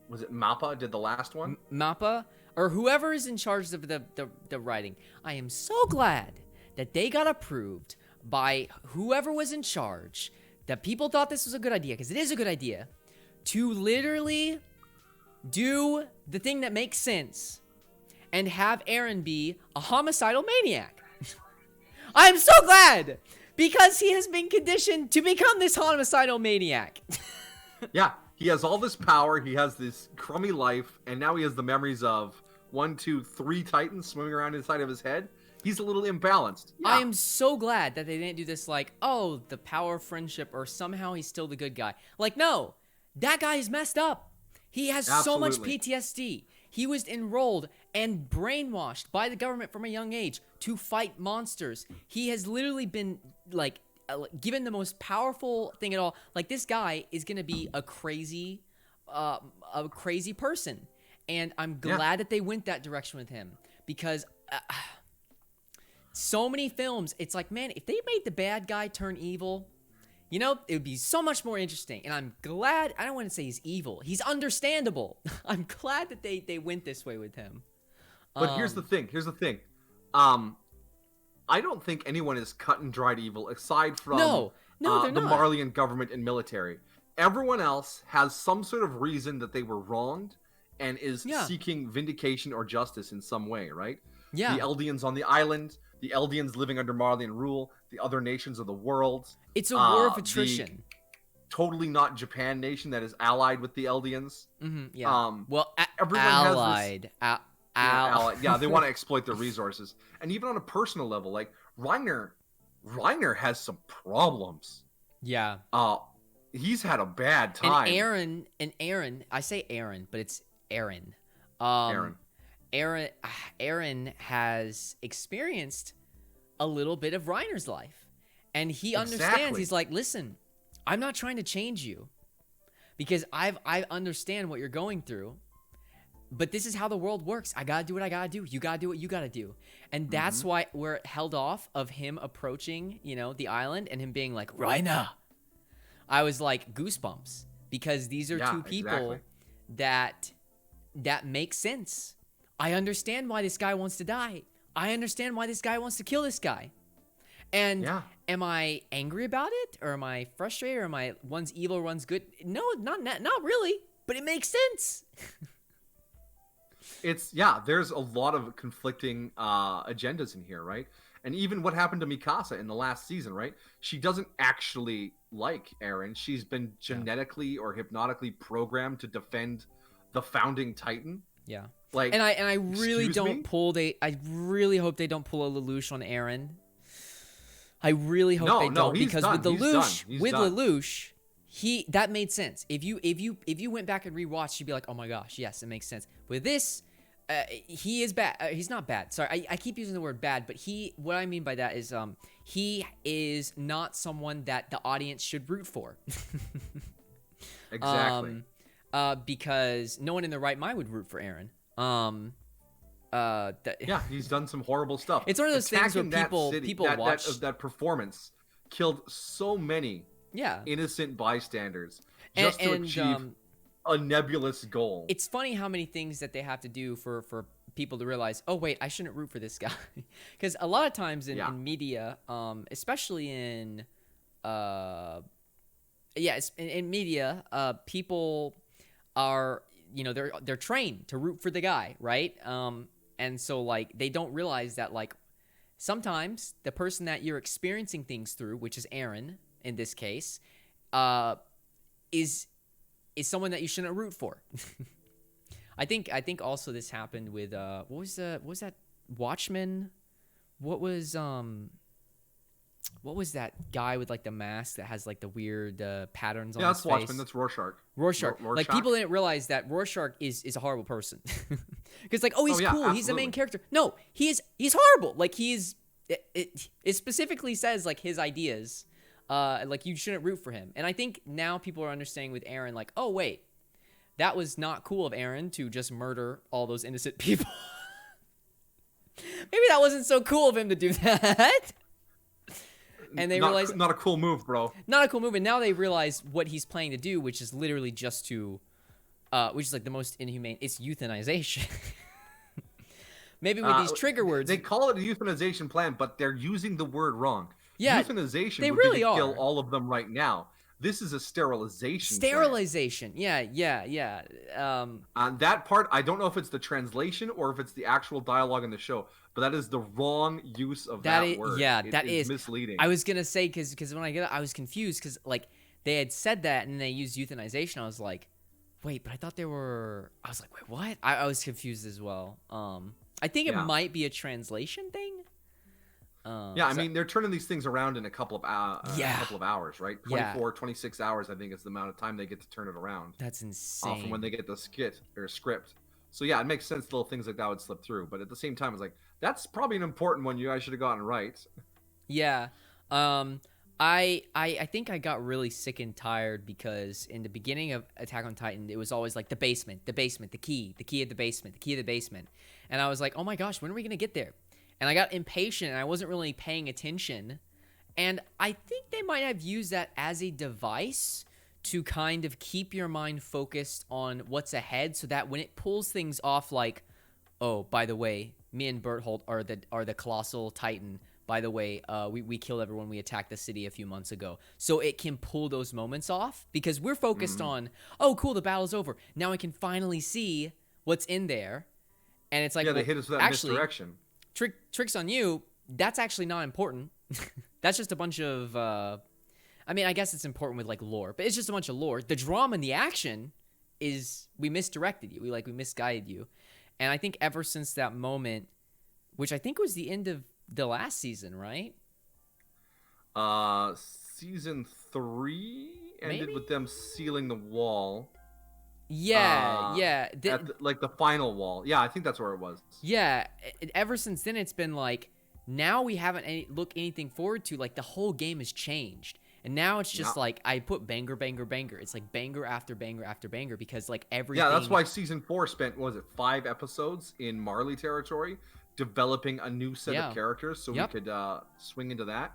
was it MAPPA did the last one? MAPPA, or whoever is in charge of the writing. I am so glad that they got approved by whoever was in charge, that people thought this was a good idea, because it is a good idea, to literally do the thing that makes sense and have Eren be a homicidal maniac. I'm so glad, because he has been conditioned to become this homicidal maniac. Yeah, he has all this power, he has this crummy life, and now he has the memories of 1, 2, 3 Titans swimming around inside of his head. He's a little imbalanced. Yeah. I am so glad that they didn't do this like, oh, the power of friendship, or somehow he's still the good guy. Like, no, that guy is messed up. He has so much PTSD. He was enrolled and brainwashed by the government from a young age to fight monsters. He has literally been, like, given the most powerful thing at all. Like, this guy is gonna be a crazy person, and I'm glad that they went that direction with him, because so many films, it's like, man, if they made the bad guy turn evil, you know, it would be so much more interesting. And I'm glad, I don't want to say he's evil, he's understandable. I'm glad that they went this way with him. But here's the thing. I don't think anyone is cut and dried evil aside from No, they're the not. Marleyan government and military. Everyone else has some sort of reason that they were wronged and is seeking vindication or justice in some way, right? Yeah. The Eldians on the island, the Eldians living under Marleyan rule, the other nations of the world. It's a war of attrition. Totally not Japan nation that is allied with the Eldians. Yeah. Well, everyone allied. Allied. Yeah, they want to exploit their resources. And even on a personal level, like Reiner has some problems. Yeah. He's had a bad time. And Aaron, I say Aaron, but it's Aaron. Aaron has experienced a little bit of Reiner's life. And he understands. He's like, listen, I'm not trying to change you because I understand what you're going through, but this is how the world works. I gotta do what I gotta do. You gotta do what you gotta do. And that's why we're held off of him approaching, the island and him being like, Reiner. I was like, goosebumps, because these are two people that make sense. I understand why this guy wants to die. I understand why this guy wants to kill this guy. And am I angry about it, or am I frustrated, or am I one's evil, one's good? No, not really, but it makes sense. There's a lot of conflicting agendas in here, right? And even what happened to Mikasa in the last season, right? She doesn't actually like Eren. She's been genetically or hypnotically programmed to defend the founding Titan. Yeah. Like, and I really I really hope they don't pull a Lelouch on Eren. I really hope they don't, because with Lelouch, that made sense. If you went back and rewatched, you'd be like, oh my gosh, yes, it makes sense. With this, he is bad. He's not bad. Sorry, I keep using the word bad, but what I mean by that is he is not someone that the audience should root for. Exactly. Because no one in their right mind would root for Eren. He's done some horrible stuff. It's one of those things where people watch that performance killed so many innocent bystanders just to achieve a nebulous goal. It's funny how many things that they have to do for people to realize, oh wait, I shouldn't root for this guy. Because a lot of times in media, especially in media, people are, they're trained to root for the guy, right? And so, like, they don't realize that, like, sometimes the person that you're experiencing things through, which is Eren in this case, is someone that you shouldn't root for. I think also this happened with what was that Watchmen? What was that guy with, like, the mask that has, like, the weird patterns on his face? Yeah, that's Watchmen. That's Rorschach. Rorschach. Like, people didn't realize that Rorschach is a horrible person. Because, like, he's cool. Absolutely. He's the main character. No, he's horrible. Like, it specifically says, like, his ideas. Like, you shouldn't root for him. And I think now people are understanding with Eren, like, oh, wait. That was not cool of Eren to just murder all those innocent people. Maybe that wasn't so cool of him to do that. And they realize not a cool move, bro. Not a cool move. And now they realize what he's planning to do, which is literally just to, which is like the most inhumane. It's euthanization. Maybe with these trigger words. They call it a euthanization plan, but they're using the word wrong. Yeah, euthanization they would really be to are. kill all of them right now. This is a sterilization. Sterilization. Plan. Yeah. On that part, I don't know if it's the translation or if it's the actual dialogue in the show, but that is the wrong use of that word. Yeah, that is misleading. I was gonna say because when I was confused because, like, they had said that and they used euthanization. I was like, wait, but I thought they were. I was like, wait, what? I was confused as well. I think it might be a translation thing. I mean, they're turning these things around in a couple of hours, right? 24, 26 hours, I think, is the amount of time they get to turn it around. That's insane. From when they get the script. So, yeah, it makes sense little things like that would slip through. But at the same time, it's like, that's probably an important one you guys should have gotten right. Yeah. I think I got really sick and tired because in the beginning of Attack on Titan, it was always like the basement, the key of the basement. And I was like, oh my gosh, when are we going to get there? And I got impatient and I wasn't really paying attention. And I think they might have used that as a device to kind of keep your mind focused on what's ahead so that when it pulls things off like, oh, by the way, me and Berthold are the colossal Titan, by the way, we killed everyone, we attacked the city a few months ago. So it can pull those moments off because we're focused on, oh, cool, the battle's over. Now I can finally see what's in there. And it's like, yeah, they hit us with that misdirection. Tricks on you, that's actually not important. That's just a bunch of, I mean, I guess it's important with, like, lore, but it's just a bunch of lore. The drama and the action is we misdirected you. We misguided you. And I think ever since that moment, which I think was the end of the last season, right? Season 3 ended with them sealing the wall. Yeah. Like the final wall. Yeah, I think that's where it was. Yeah. Ever since then, it's been like, now we haven't anything forward to. Like, the whole game has changed. And now it's just like, I put banger. It's like banger after banger after banger because, like, everything. Yeah, that's why season 4 spent, 5 episodes in Marley territory developing a new set of characters so we could swing into that.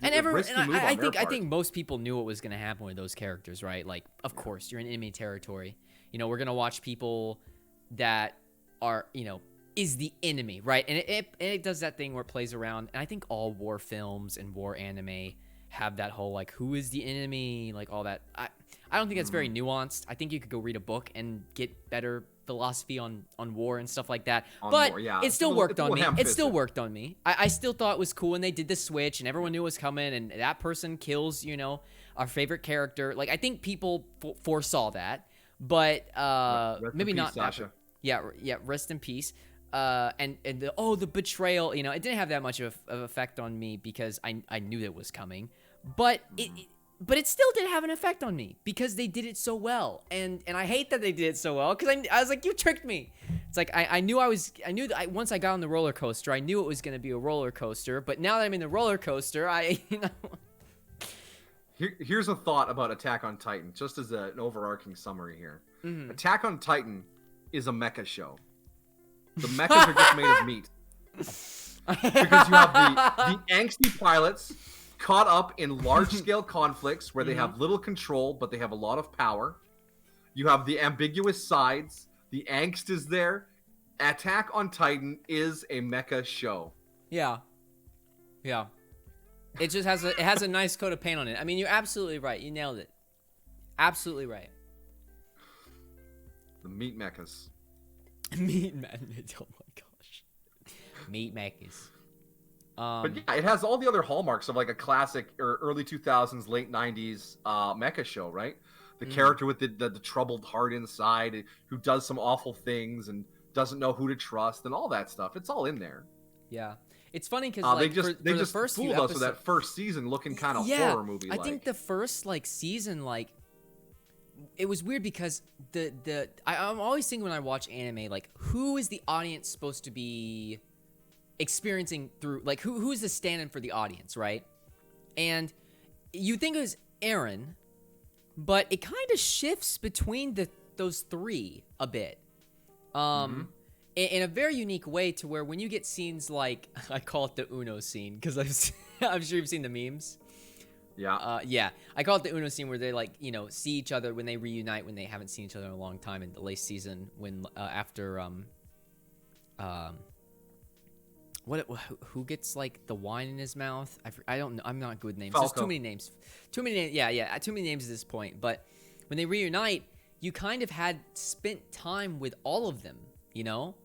And I think most people knew what was going to happen with those characters, right? Like, of course, you're in enemy territory. You know, we're going to watch people that are, you know, is the enemy, right? And it does that thing where it plays around. And I think all war films and war anime have that whole, like, who is the enemy, like, all that. I don't think that's very nuanced. I think you could go read a book and get better philosophy on war and stuff like that. It still worked on me. It still worked on me. I still thought it was cool when they did the switch and everyone knew it was coming and that person kills, you know, our favorite character. Like, I think people foresaw that, but maybe peace, not. Sasha. Yeah. Rest in peace. And the betrayal, you know, it didn't have that much of effect on me because I knew that was coming, but it still did have an effect on me because they did it so well, and I hate that they did it so well because I was like, you tricked me. It's like I knew that once I got on the roller coaster, I knew it was going to be a roller coaster, but now that I'm in the roller coaster, Here's a thought about Attack on Titan, just as an overarching summary here. Attack on Titan is a mecha show. The mechas are just made of meat. Because you have the angsty pilots caught up in large-scale conflicts where they have little control, but they have a lot of power. You have the ambiguous sides. The angst is there. Attack on Titan is a mecha show. Yeah. It just has a nice coat of paint on it. I mean, you're absolutely right. You nailed it. Absolutely right. The meat mechas. Meat mechas. Oh my gosh. Meat mechas. But yeah, it has all the other hallmarks of like a classic or early 2000s, late 90s mecha show, right? The character with the troubled heart inside who does some awful things and doesn't know who to trust and all that stuff. It's all in there. Yeah. It's funny because like, they just first fooled us with that first season looking kind of horror movie. I think the first like season, like, it was weird because I'm always thinking when I watch anime, like, who is the audience supposed to be experiencing through, like, who's the stand-in for the audience, right? And you think it was Eren, but it kind of shifts between those three a bit. In a very unique way to where when you get scenes like, I call it the Uno scene because I'm sure you've seen the memes. Yeah. I call it the Uno scene where they, like, you know, see each other when they reunite when they haven't seen each other in a long time in the last season when after who gets like the wine in his mouth? I don't know. I'm not good with names. Falco. There's too many names. Yeah. Too many names at this point. But when they reunite, you kind of had spent time with all of them, you know?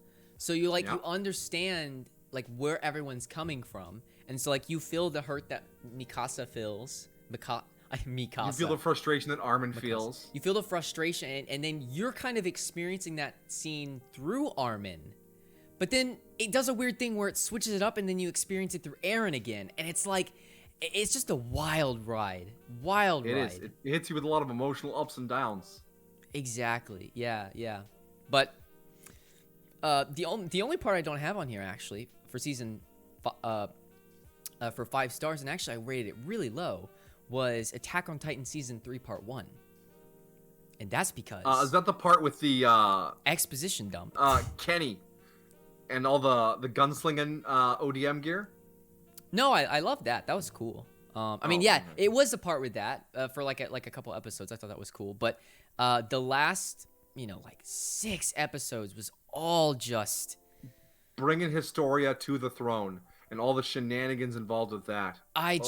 So you you understand like where everyone's coming from. And so like you feel the hurt that Mikasa feels. Mikasa. You feel the frustration that Armin feels. You feel the frustration and then you're kind of experiencing that scene through Armin. But then it does a weird thing where it switches it up and then you experience it through Eren again. And it's like, it's just a wild ride. It is. It hits you with a lot of emotional ups and downs. Exactly. Yeah. But the only part I don't have on here actually for season for 5 stars, and actually I rated it really low, was Attack on Titan Season 3 Part 1. And that's because... is that the part with the... exposition dump. Kenny. And all the gunslinging ODM gear? No, I love that. That was cool. It was the part with that for like a couple episodes. I thought that was cool. But the last, 6 episodes was all just... bringing Historia to the throne. and all the shenanigans involved with that. I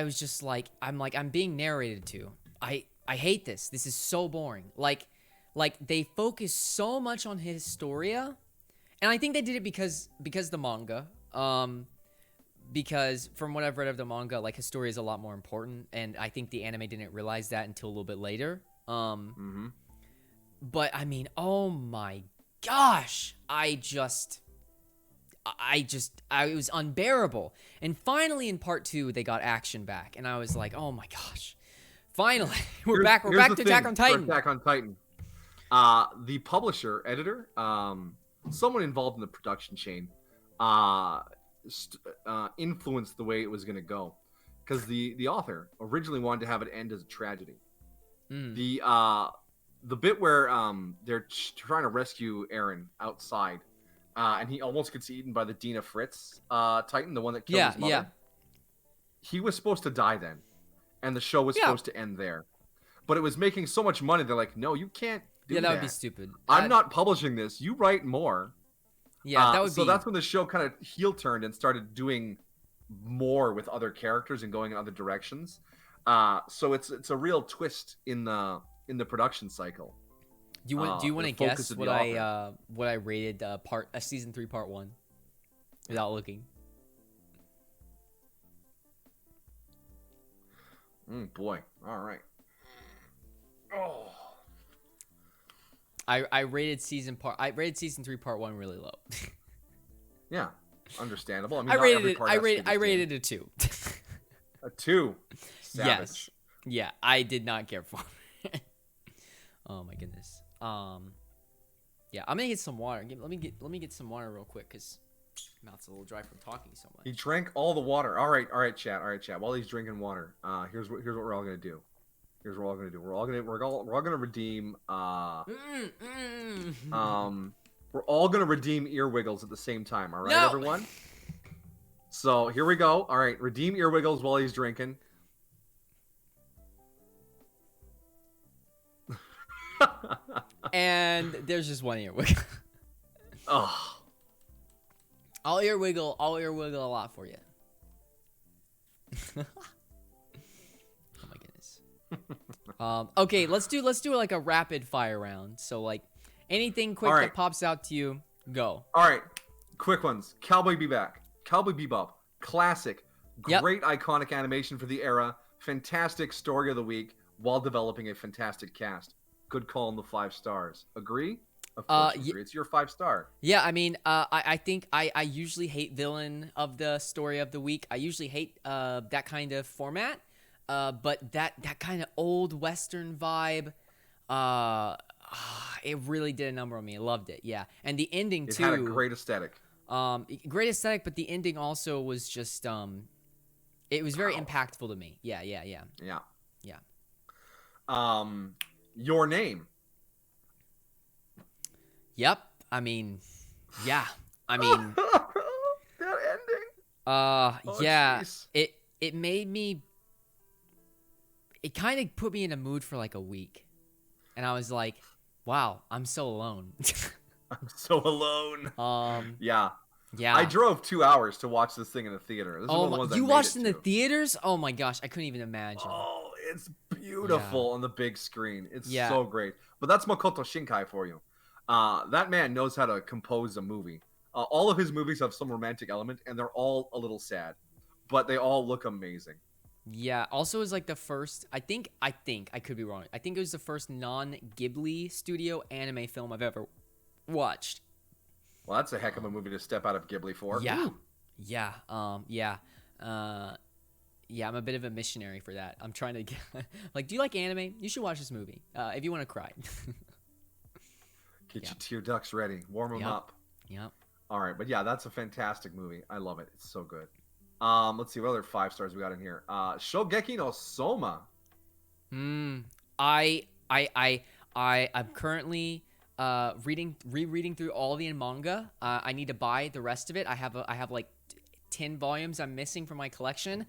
was just like, I'm being narrated to. I hate this. This is so boring. Like they focus so much on Historia, and I think they did it because the manga. Because from what I've read of the manga, like Historia is a lot more important, and I think the anime didn't realize that until a little bit later. But I mean, oh my gosh, it was unbearable. And finally, in part 2, they got action back, and I was like, oh my gosh, finally, we're back to Attack on Titan. Attack on Titan. The publisher, editor, someone involved in the production chain, influenced the way it was going to go, because the author originally wanted to have it end as a tragedy. The bit where they're trying to rescue Eren outside, and he almost gets eaten by the Dina Fritz Titan, the one that killed his mother. Yeah. He was supposed to die then, and the show was supposed to end there. But it was making so much money, they're like, no, you can't do that. Yeah, that would be stupid. I'm not publishing this. You write more. Yeah, that would so that's when the show kind of heel turned and started doing more with other characters and going in other directions. So it's a real twist in the production cycle. Do you want to guess what I rated season 3 part 1 without looking? Boy, all right. Oh. I rated season 3 part 1 really low. Yeah, understandable. I mean, I rated a 2. A 2. Savage. Yes. Yeah, I did not care for it. Oh my goodness. Yeah, I'm gonna get some water. Let me get some water real quick, cause my mouth's a little dry from talking so much. He drank all the water. All right, chat. While he's drinking water, here's what we're all gonna do. We're all gonna redeem. We're all gonna redeem ear wiggles at the same time. All right, everyone. So here we go. All right, redeem ear wiggles while he's drinking. And there's just one ear wiggle. Oh. I'll ear wiggle a lot for you. Oh my goodness. Okay, let's do like a rapid fire round. So like anything quick that pops out to you, go. All right, quick ones. Cowboy Bebop, classic, great iconic animation for the era, fantastic story of the week while developing a fantastic cast. Good call on the 5 stars. Agree? Of course, agree. It's your 5-star. Yeah, I mean, I think I usually hate villain of the story of the week. I usually hate that kind of format. But that kind of old Western vibe, it really did a number on me. I loved it. Yeah, and the ending too. It had a great aesthetic. Great aesthetic, but the ending also was just it was very impactful to me. Yeah. Your Name. Yep. I mean, yeah. I mean, that ending. Yeah. Geez. It made me. It kind of put me in a mood for like a week, and I was like, "Wow, I'm so alone." I'm so alone. Yeah. Yeah. I drove 2 hours to watch this thing in the theater. This is one of the ones you watched in the theaters? Oh my gosh, I couldn't even imagine. Oh, it's beautiful on the big screen. It's so great. But that's Makoto Shinkai for you. That man knows how to compose a movie. All of his movies have some romantic element, and they're all a little sad, but they all look amazing. Yeah. Also, it was like the first. I think I could be wrong. I think it was the first non-Ghibli studio anime film I've ever watched. Well, that's a heck of a movie to step out of Ghibli for. Yeah. Ooh. Yeah. Yeah. I'm a bit of a missionary for that. I'm trying to get like, do you like anime? You should watch this movie. If you want to cry. Get your tear ducts ready. Warm them up. Yep. All right, but yeah, that's a fantastic movie. I love it. It's so good. Let's see what other 5 stars we got in here. Shogeki no Soma. I'm currently rereading through all the manga. I need to buy the rest of it. I have like 10 volumes I'm missing from my collection.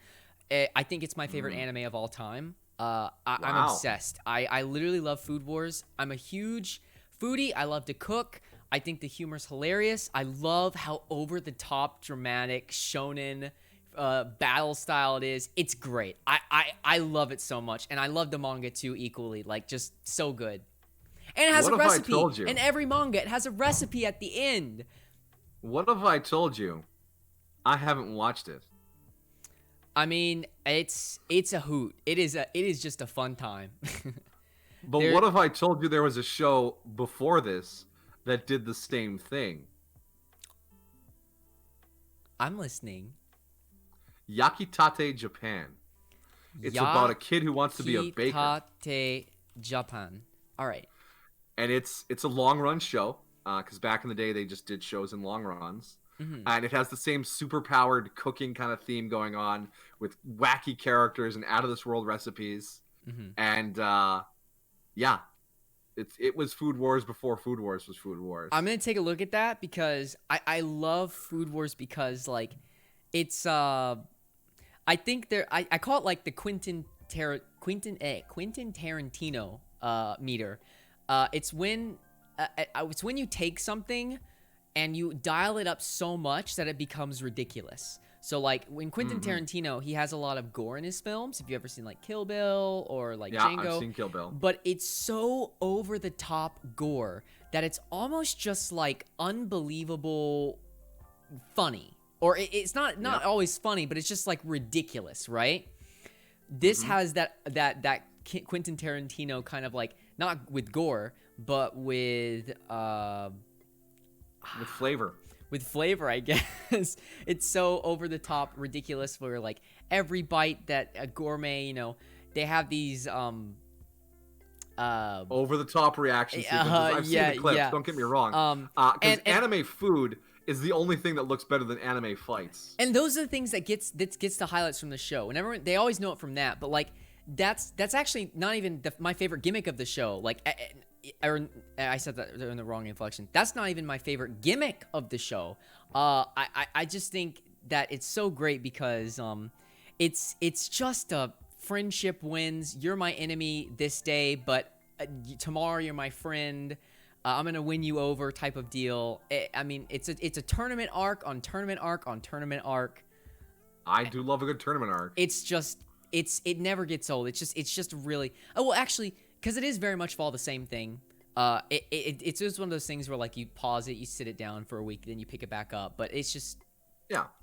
I think it's my favorite anime of all time. I'm obsessed. I literally love Food Wars. I'm a huge foodie. I love to cook. I think the humor's hilarious. I love how over-the-top, dramatic, shonen battle style it is. It's great. I love it so much, and I love the manga too equally. Like, just so good. And it has a recipe. In every manga, it has a recipe at the end. What if I told you I haven't watched it? I mean, it's a hoot. It is just a fun time. But what if I told you there was a show before this that did the same thing? I'm listening. Yakitate Japan. It's about a kid who wants to be a baker. Yakitate Japan. All right. And it's a long run show because back in the day they just did shows in long runs. Mm-hmm. And it has the same super powered cooking kind of theme going on with wacky characters and out of this world recipes. Mm-hmm. And yeah, it was Food Wars before Food Wars was Food Wars. I'm gonna take a look at that because I love Food Wars because like it's I think I call it like the Quentin Tarantino meter. It's when you take something and you dial it up so much that it becomes ridiculous. So like when Quentin Tarantino, he has a lot of gore in his films. If you've ever seen like Kill Bill or like Django, I've seen Kill Bill. But it's so over the top gore that it's almost just like unbelievable funny. Or it's not always funny, but it's just like ridiculous, right? This has that Quentin Tarantino kind of like, not with gore, but with flavor. With flavor, I guess. It's so over the top ridiculous where like every bite that a gourmet, you know, they have these over the top reaction sequences. I've seen the clips, don't get me wrong. Because anime food is the only thing that looks better than anime fights. And those are the things that gets the highlights from the show. And everyone, they always know it from that, but like that's actually not even my favorite gimmick of the show. Like I said that in the wrong inflection. That's not even my favorite gimmick of the show. I just think that it's so great because it's just a friendship wins. You're my enemy this day, but tomorrow you're my friend. I'm gonna win you over type of deal. I mean, it's a tournament arc on tournament arc on tournament arc. I do love a good tournament arc. It's just it never gets old. It's just really well actually. Because it is very much all the same thing. It's just one of those things where like you pause it, you sit it down for a week, then you pick it back up. But it's just,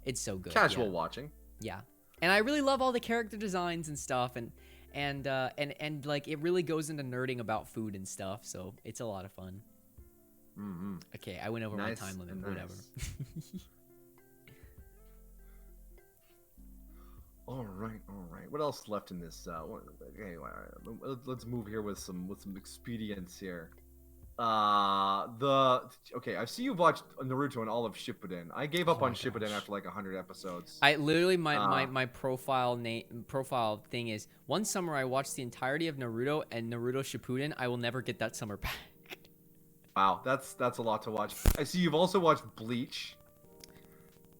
it's so good. Casual watching. Yeah, and I really love all the character designs and stuff, and like it really goes into nerding about food and stuff. So it's a lot of fun. Mm-hmm. Okay, I went over my time limit. Whatever. All right. What else left in this? Let's move here with some expedients here. I see you've watched Naruto and all of Shippuden. I gave up on Shippuden after like 100 episodes. I literally my profile thing is one summer I watched the entirety of Naruto and Naruto Shippuden. I will never get that summer back. Wow, that's a lot to watch. I see you've also watched Bleach.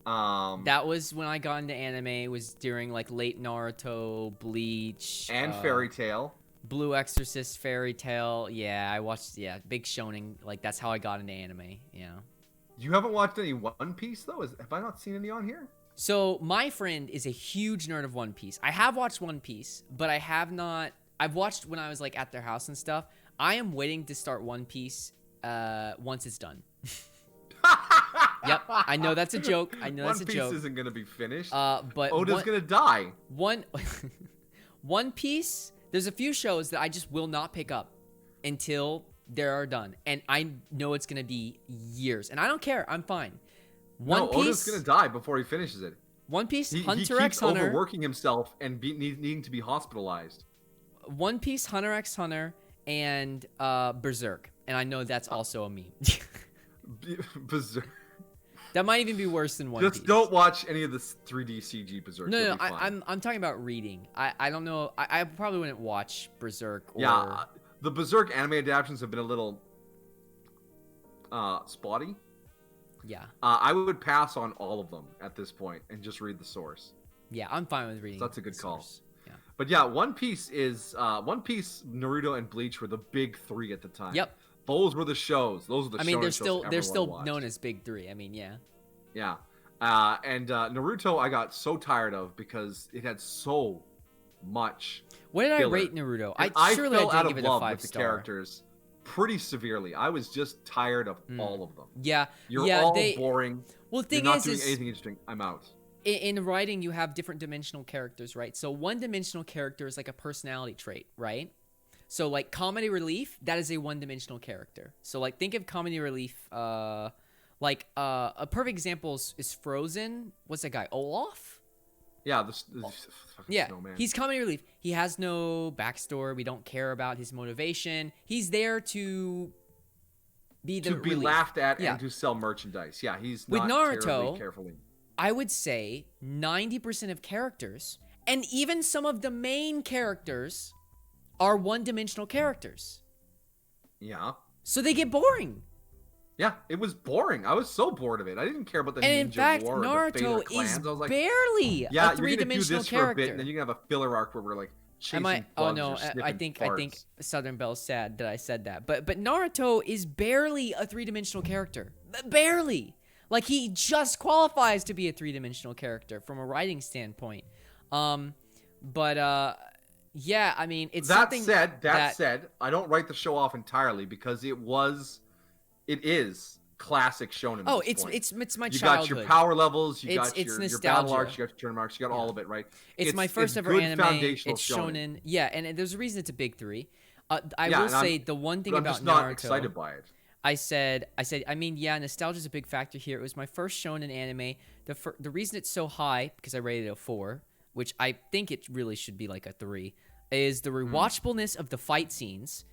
That was when I got into anime. It was during like late Naruto, Bleach, and Fairy Tail, Blue Exorcist, Fairy Tail. Yeah, I watched. Yeah, big shonen. Like that's how I got into anime. Yeah. You haven't watched any One Piece though? Have I not seen any on here? So my friend is a huge nerd of One Piece. I have watched One Piece, but I have not. I've watched when I was like at their house and stuff. I am waiting to start One Piece once it's done. Yep, I know that's a joke. I know that's a joke. One Piece isn't gonna be finished. But Oda's gonna die. One Piece. There's a few shows that I just will not pick up until they are done, and I know it's gonna be years, and I don't care. I'm fine. One Piece. Oda's gonna die before he finishes it. One Piece. Hunter he x keeps Hunter. Overworking himself and needing to be hospitalized. One Piece, Hunter x Hunter, and Berserk, and I know that's also a meme. Berserk. That might even be worse than One Piece. Just don't watch any of the 3D CG Berserk. No, I'm talking about reading. I don't know. I probably wouldn't watch Berserk. Yeah, the Berserk anime adaptations have been a little spotty. Yeah. I would pass on all of them at this point and just read the source. Yeah, I'm fine with reading. So that's a good call. Yeah. But yeah, One Piece, Naruto, and Bleach were the big three at the time. Yep. Those were the shows. Those are the. I mean, they're shonen shows they're everyone still watched. known as big three. I mean, yeah. Yeah. And Naruto, I got so tired of because it had so much. What did filler. I rate Naruto? And I surely fell didn't out give of it a love 5 with the star. characters pretty severely. I was just tired of all of them. Yeah. You're all boring. Well, the thing You're not is, doing anything interesting. I'm out. In writing, you have different dimensional characters, right? So one-dimensional character is like a personality trait, right? So like comedy relief, that is a one-dimensional character. So like think of comedy relief, a perfect example is Frozen. What's that guy? Olaf? Yeah, this fucking snowman. He's comedy relief. He has no backstory. We don't care about his motivation. He's there to be the relief. Laughed at and to sell merchandise. Yeah, he's with not Naruto. terribly carefully. I would say 90% of characters, and even some of the main characters, are one-dimensional characters. Yeah. So they get boring. Yeah, it was boring. I was so bored of it. I didn't care about the ninja And in fact, war or the Naruto clans. is I was like, barely a three-dimensional character. For a bit, and then you can have a filler arc where we're like chasing bugs or sniffing I think farts. Southern Bell's sad that I said that. But Naruto is barely a three-dimensional character. Barely. Like, he just qualifies to be a three-dimensional character from a writing standpoint. Yeah, I mean, it's something that said, I don't write the show off entirely because it is classic shonen. Oh, it's my childhood. You got your power levels, you got your nostalgia. battle arcs, you got your turn marks, you got all of it, right? It's my first ever good anime. Foundational It's shonen. Yeah, and there's a reason it's a big three. I will say the one thing I'm about just not Naruto, excited by it. I said, I mean, yeah, nostalgia is a big factor here. It was my first shonen anime. The reason it's so high, because I rated it a 4, which I think it really should be like a 3, is the rewatchableness of the fight scenes,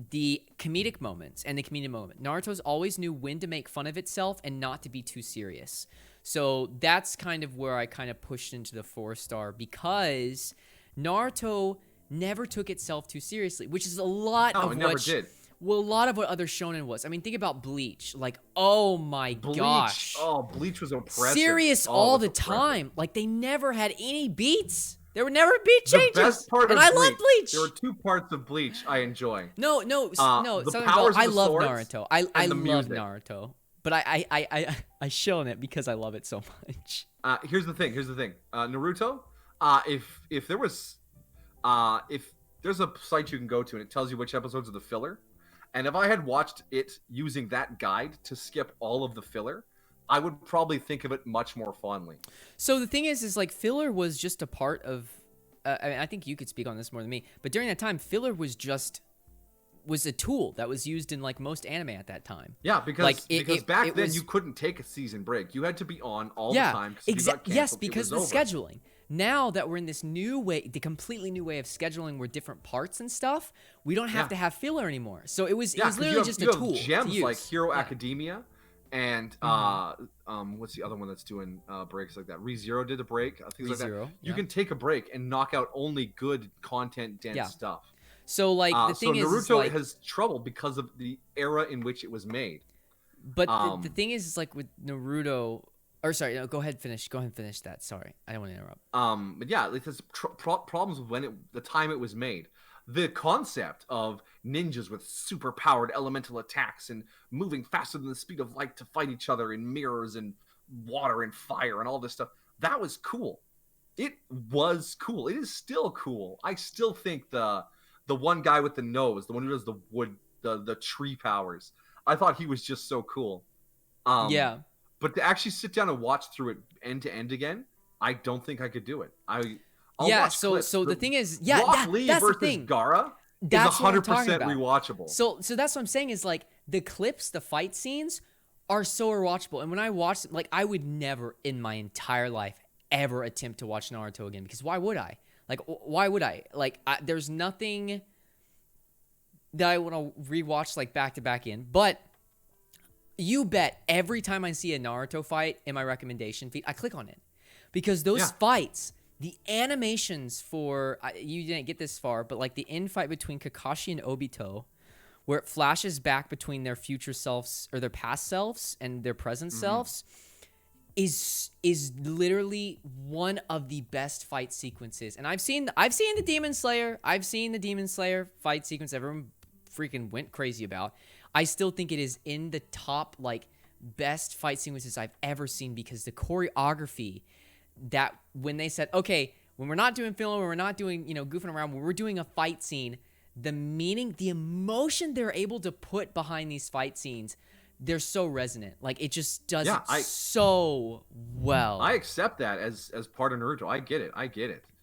the comedic moments, and the comedic moment. Naruto's always knew when to make fun of itself and not to be too serious. So that's kind of where I kind of pushed into the 4-star, because Naruto never took itself too seriously, which is a lot of never did. Well, a lot of what other shonen was. I mean, think about Bleach. Like, oh my gosh. Oh, Bleach was oppressive. Serious all the time. Like, they never had any beats. There were never beat changes. The best part and of I love Bleach. There were 2 parts of Bleach I enjoy. No. The powers I of the love swords Naruto. I love music. Naruto. But I shown it because I love it so much. Here's the thing. Naruto, if there's a site you can go to and it tells you which episodes are the filler, and if I had watched it using that guide to skip all of the filler, I would probably think of it much more fondly. So the thing is like filler was just a part of. I mean, I think you could speak on this more than me. But during that time, filler was a tool that was used in like most anime at that time. Yeah, because back then was, you couldn't take a season break. You had to be on all the time. Yes, because the scheduling. Now that we're in this new way, the completely new way of scheduling, where different parts and stuff, we don't have to have filler anymore. So it was literally just a tool. Gems to use. like Hero Academia, and what's the other one that's doing breaks like that? ReZero did a break. Things like that. You can take a break and knock out only good content dense stuff. So like the thing is, Naruto has trouble because of the era in which it was made. But the thing is like with Naruto. Or sorry, no, go ahead and finish that. Sorry, I don't want to interrupt. But yeah, like there's problems with the time it was made. The concept of ninjas with super powered elemental attacks and moving faster than the speed of light to fight each other in mirrors and water and fire and all this stuff, that was cool. It was cool. It is still cool. I still think the one guy with the nose, the one who does the wood, the tree powers, I thought he was just so cool. Yeah. But to actually sit down and watch through it end to end again, I don't think I could do it. So the thing is, that's the thing. Gaara that's is 100% rewatchable. So that's what I'm saying is like the clips, the fight scenes are so rewatchable. And when I watch them, like I would never in my entire life ever attempt to watch Naruto again, because why would I? Like why would I? Like there's nothing that I want to rewatch like back to back in, but you bet every time I see a Naruto fight in my recommendation feed, I click on it. Because those fights, the animations for... you didn't get this far, but like the infight between Kakashi and Obito, where it flashes back between their future selves, or their past selves, and their present selves, is literally one of the best fight sequences. And I've seen the Demon Slayer. I've seen the Demon Slayer fight sequence everyone freaking went crazy about. I still think it is in the top like best fight sequences I've ever seen, because the choreography that when they said, okay, when we're not doing filler, when we're not doing, goofing around, when we're doing a fight scene, the meaning, the emotion they're able to put behind these fight scenes, they're so resonant. Like, it just does so well. I accept that as part of Naruto. I get it.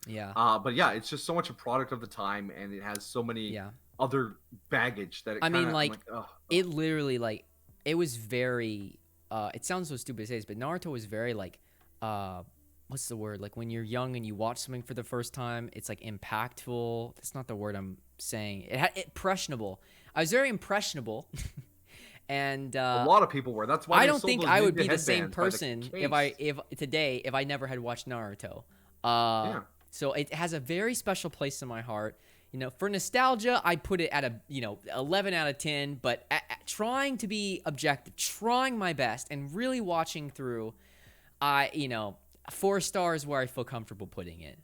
Yeah. But yeah, it's just so much a product of the time, and it has so many other baggage that it literally, like, it was very, it sounds so stupid to say this, but Naruto was very, like, what's the word? Like, when you're young and you watch something for the first time, it's, like, impactful. That's not the word I'm saying. Impressionable. I was very impressionable. And a lot of people were. That's why I don't think I would be the same person if I never had watched Naruto. So it has a very special place in my heart. For nostalgia, I put it at a 11 out of 10. But trying to be objective, trying my best, and really watching through, 4 stars where I feel comfortable putting it.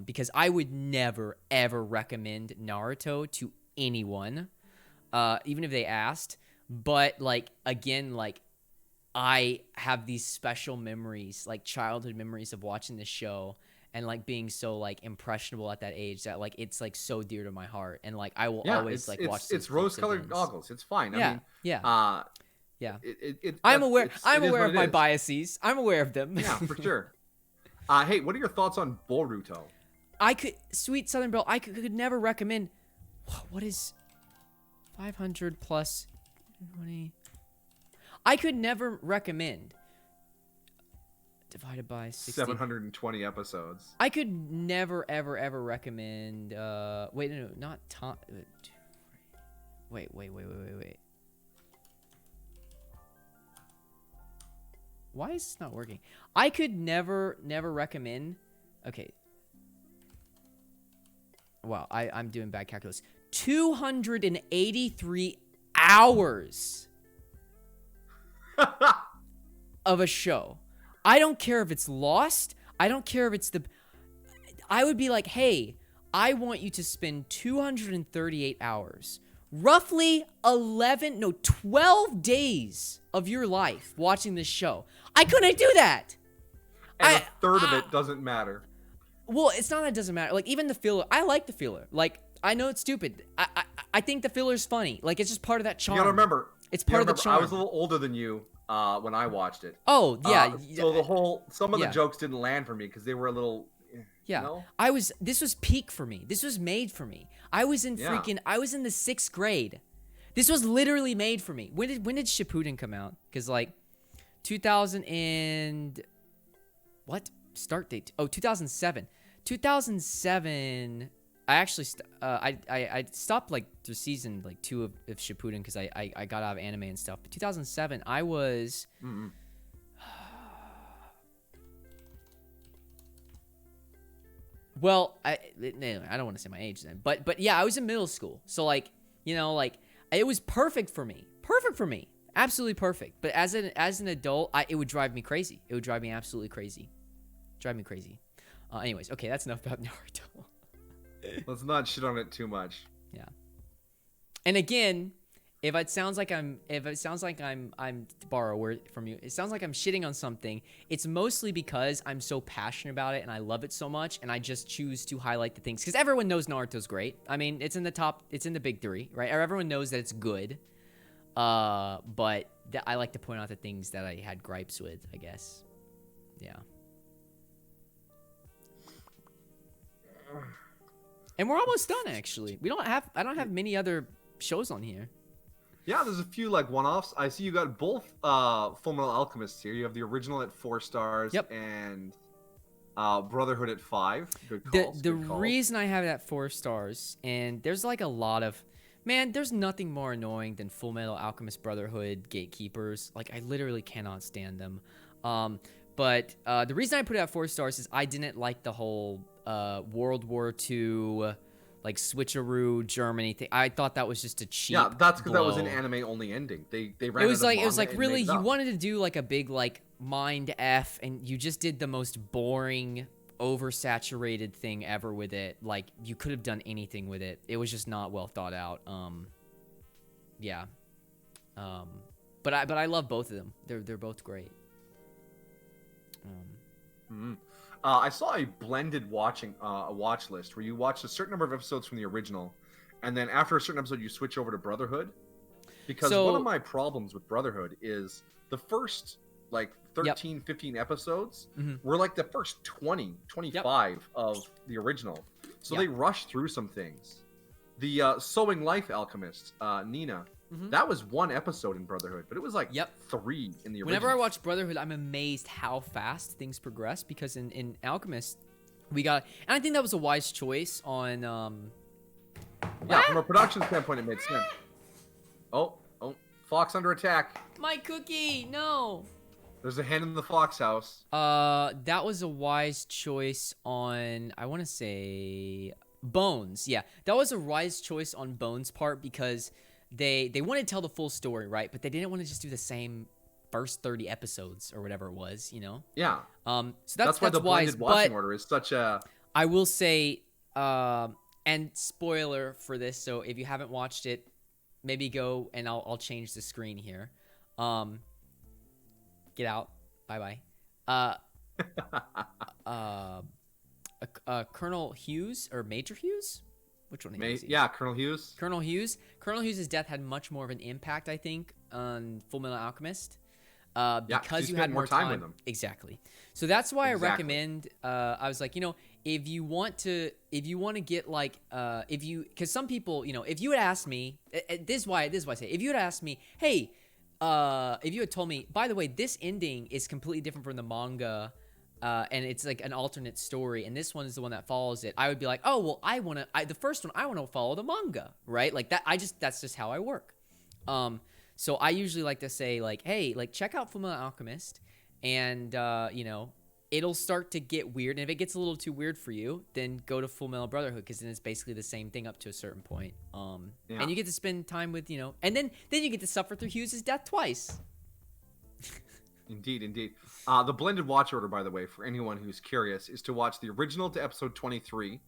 Because I would never ever recommend Naruto to anyone, even if they asked. But, like, again, like, I have these special memories, like, childhood memories of watching this show and, like, being so, like, impressionable at that age that, like, it's, like, so dear to my heart. And, like, I will always, like, watch it's rose-colored goggles. It's fine. Yeah. I'm aware of my biases. I'm aware of them. Yeah, for sure. Hey, what are your thoughts on Boruto? Sweet Southern Belle, I could never recommend. What is 500 plus 20? I could never recommend. Divided by 60. 720 episodes. I could never, ever recommend. Wait, no, not Tom. Wait. Why is this not working? I could never recommend. Okay. Wow, I'm doing bad calculus. 283 hours of a show. I don't care if it's Lost. I don't care if it's I would be like, hey, I want you to spend 238 hours, roughly 12 days of your life watching this show. I couldn't do that. And a third of it doesn't matter. Well, it's not that it doesn't matter. Like, even the filler, I like the filler. Like, I know it's stupid. I think the filler's funny. Like, it's just part of that charm. You gotta remember. It's part of the charm. I was a little older than you when I watched it. Oh, yeah. So some of the jokes didn't land for me because they were a little... Yeah. This was peak for me. This was made for me. I was in the 6th grade. This was literally made for me. When did Shippuden come out? Because, like, 2000 and... What? Start date? Oh, 2007. 2007... I actually I stopped like through season like 2 of Shippuden because I got out of anime and stuff. But 2007 I was well, I don't want to say my age then, but yeah, I was in middle school. So like, like it was perfect for me. Absolutely perfect. But as an adult, it would drive me crazy. It would drive me absolutely crazy. Anyways, okay, that's enough about Naruto. Let's not shit on it too much. Yeah. And again, if it sounds like I'm to borrow a word from you, it sounds like I'm shitting on something. It's mostly because I'm so passionate about it and I love it so much, and I just choose to highlight the things because everyone knows Naruto's great. I mean, it's in the big 3, right? Everyone knows that it's good. But I like to point out the things that I had gripes with, I guess. Yeah. And we're almost done, actually. I don't have many other shows on here. Yeah, there's a few like one-offs. I see you got both Fullmetal Alchemists here. You have the original at 4 stars. Yep. And Brotherhood at 5. Good calls. The reason I have it at 4 stars, and there's like a lot of... Man, there's nothing more annoying than Fullmetal Alchemist Brotherhood gatekeepers. Like, I literally cannot stand them. But the reason I put it at 4 stars is I didn't like the whole... World War II, like switcheroo Germany thing. I thought that was just a cheap. Yeah, that's because that was an blow. anime only ending. They ran. It was like really you wanted to do like a big like mind F, and you just did the most boring, oversaturated thing ever with it. Like you could have done anything with it. It was just not well thought out. Yeah. But I love both of them. They're both great. I saw a blended watch list where you watch a certain number of episodes from the original, and then after a certain episode you switch over to Brotherhood. Because one of my problems with Brotherhood is the first like 13, 15 episodes were like the first 20, 25 of the original. So they rushed through some things. The Sewing Life Alchemist, Nina, that was one episode in Brotherhood, but it was like 3 in the original. Whenever I watch Brotherhood, I'm amazed how fast things progress, because in Alchemist, we got... And I think that was a wise choice on... Yeah, from a production standpoint, it made sense. Oh, fox under attack. My cookie, no. There's a hen in the fox house. That was a wise choice on, I want to say, Bones. Yeah, that was a wise choice on Bones' part, because they wanted to tell the full story, right? But they didn't want to just do the same first 30 episodes or whatever it was, you know? Yeah. So that's why the wise, blended watching order is such a... I will say, and spoiler for this, so if you haven't watched it, maybe go and I'll change the screen here. Get out. Bye bye. Colonel Hughes or Major Hughes? Which one is he? Yeah, Colonel Hughes. Colonel Hughes. Colonel Hughes' death had much more of an impact, I think, on Fullmetal Alchemist. Because you had more time with him. Exactly. So that's why I recommend. I was like, if you want to get like, because some people, if you had asked me, this is why I say, if you had asked me, hey, if you had told me, by the way, this ending is completely different from the manga, and it's like an alternate story, and this one is the one that follows it, I would be like, oh well, the first one I want to follow the manga, right? Like that. That's just how I work. So I usually like to say, like, hey, like, check out Fullmetal Alchemist, and, it'll start to get weird. And if it gets a little too weird for you, then go to Fullmetal Brotherhood, because then it's basically the same thing up to a certain point. And you get to spend time with, and then you get to suffer through Hughes' death twice. Indeed. The blended watch order, by the way, for anyone who's curious, is to watch the original to episode 23,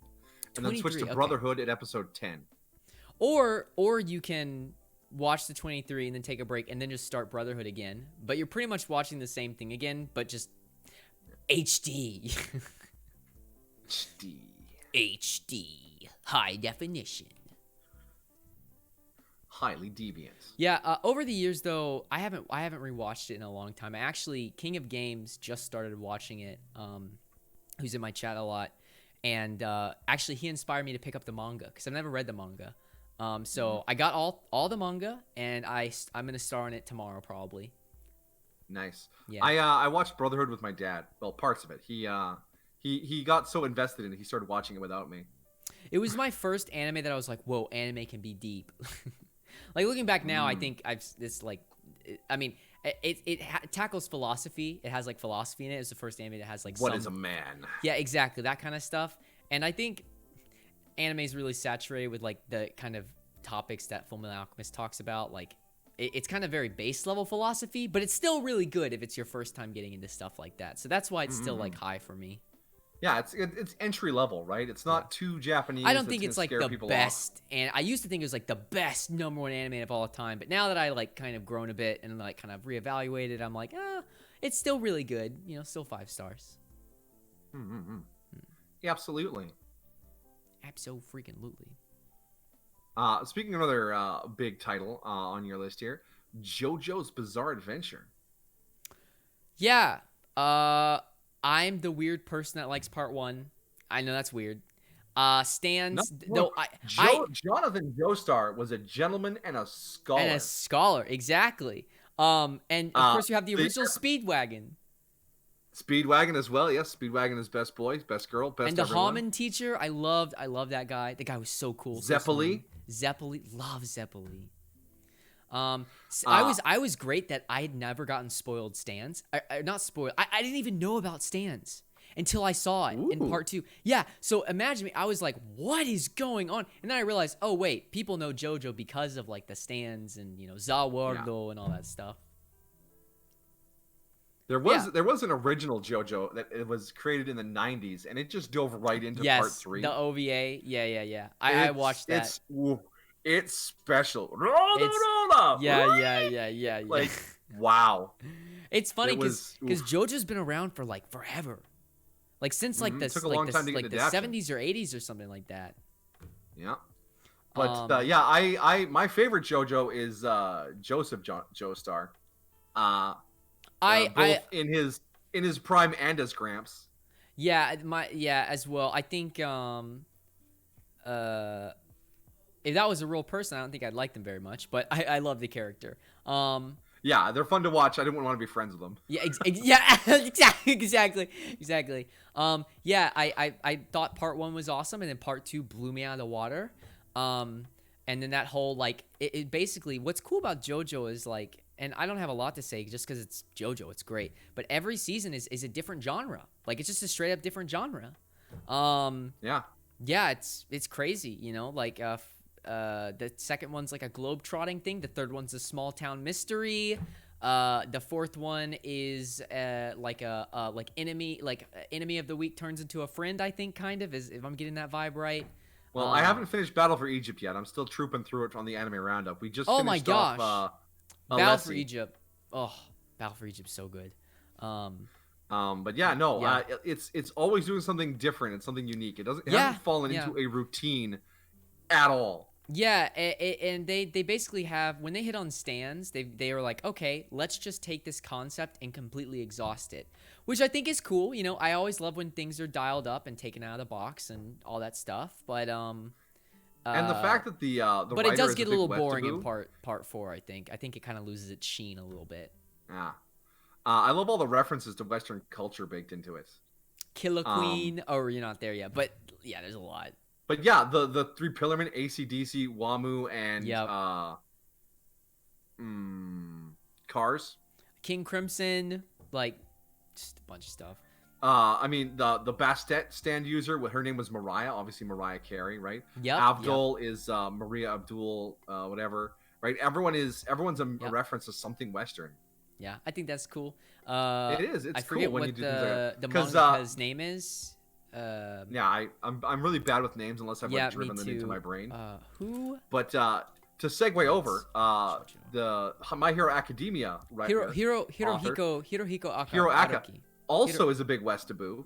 and then switch to Brotherhood at episode 10. Or you can... watch the 23 and then take a break and then just start Brotherhood again. But you're pretty much watching the same thing again, but just HD. HD. High definition. Highly deviant. Yeah, over the years though, I haven't rewatched it in a long time. I actually, King of Games just started watching it, who's in my chat a lot. And actually he inspired me to pick up the manga, because I've never read the manga. So I got all the manga, and I'm gonna start on it tomorrow probably. Nice. Yeah. I watched Brotherhood with my dad. Well, parts of it. He got so invested in it, he started watching it without me. It was my first anime that I was like, whoa, anime can be deep. Like looking back now, I think it tackles philosophy. It has like philosophy in it. It's the first anime that has like what is a man? Yeah, exactly, that kind of stuff. And I think anime is really saturated with like the kind of topics that Fullmetal Alchemist talks about. Like it's kind of very base level philosophy, but it's still really good if it's your first time getting into stuff like that. So that's why it's still like high for me. Yeah, it's entry level, right? It's not too Japanese. I don't think it's like the best, and I used to think it was like the best #1 anime of all time. But now that I like kind of grown a bit and like kind of reevaluated, I'm like, it's still really good. Still 5 stars. Yeah, absolutely. Abso-freaking-lutely. Speaking of another big title on your list here, JoJo's Bizarre Adventure. Yeah. I'm the weird person that likes part 1. I know that's weird. Stands. Jonathan Joestar was a gentleman and a scholar. Exactly. And of course you have the original Speedwagon. Speedwagon as well, yes. Speedwagon is best boy, best girl, best. And the everyone. Haman teacher, I loved that guy. The guy was so cool. Zeppeli. Love Zeppeli. I was great that I had never gotten spoiled stands. Not spoiled. I didn't even know about stands until I saw it in part 2. Yeah. So imagine me. I was like, what is going on? And then I realized, oh wait, people know JoJo because of like the stands and Zawardo and all that stuff. There was an original JoJo that it was created in the 90s, and it just dove right into part 3. The OVA. Yeah. I watched that. It's special. Yeah. Like, wow. It's funny It because was- JoJo's been around for like forever, like since like Took a long time to get like an the adaptation. 70s or 80s or something like that. Yeah. But Um, I my favorite JoJo is Joseph Joestar. Both in his prime and as Gramps. yeah, as well. I think if that was a real person, I don't think I'd like them very much, but I love the character. Yeah, they're fun to watch. I didn't want to be friends with them. Yeah, exactly. Yeah, I thought part 1 was awesome, and then part 2 blew me out of the water. And then that whole like it basically, what's cool about JoJo is like, and I don't have a lot to say just because it's JoJo, it's great, but every season is a different genre. Like it's just a straight up different genre. Yeah, it's crazy, you know, like the second one's like a globe-trotting thing, the third one's a small town mystery, the fourth one is like enemy of the week turns into a friend, I think, kind of, is if I'm getting that vibe right. Well, I haven't finished Battle for Egypt yet. I'm still trooping through it on the anime roundup. We just Oh finished my gosh. off Battle for Alessi. Egypt. Oh, Battle for Egypt's so good. But yeah, no, Yeah. It's always doing something different and something unique. It hasn't fallen into a routine at all. Yeah, and they basically have, when they hit on stands, they are like, okay, let's just take this concept and completely exhaust it, which I think is cool. You know, I always love when things are dialed up and taken out of the box and all that stuff. But and the fact that the but it writer does is get a big little boring in Westaboo. part 4. I think it kind of loses its sheen a little bit. Yeah. I love all the references to Western culture baked into it. Killer Queen. Oh, you're not there yet, but yeah, there's a lot. But yeah, the three Pillarmen, AC/DC, WAMU, and Cars. King Crimson, like just a bunch of stuff. I mean the Bastet stand user, her name was Mariah, obviously Mariah Carey, right? Yep. Abdul is Maria Abdul, whatever, right? Everyone's a reference to something Western. Yeah, I think that's cool. It is. It's I forget cool when what you do things like the that. mangaka's name is. Yeah, I'm really bad with names unless I've like driven them into my brain. Who? But to segue over, the My Hero Academia writer, Hirohiko Hiroaka also is a big Westaboo,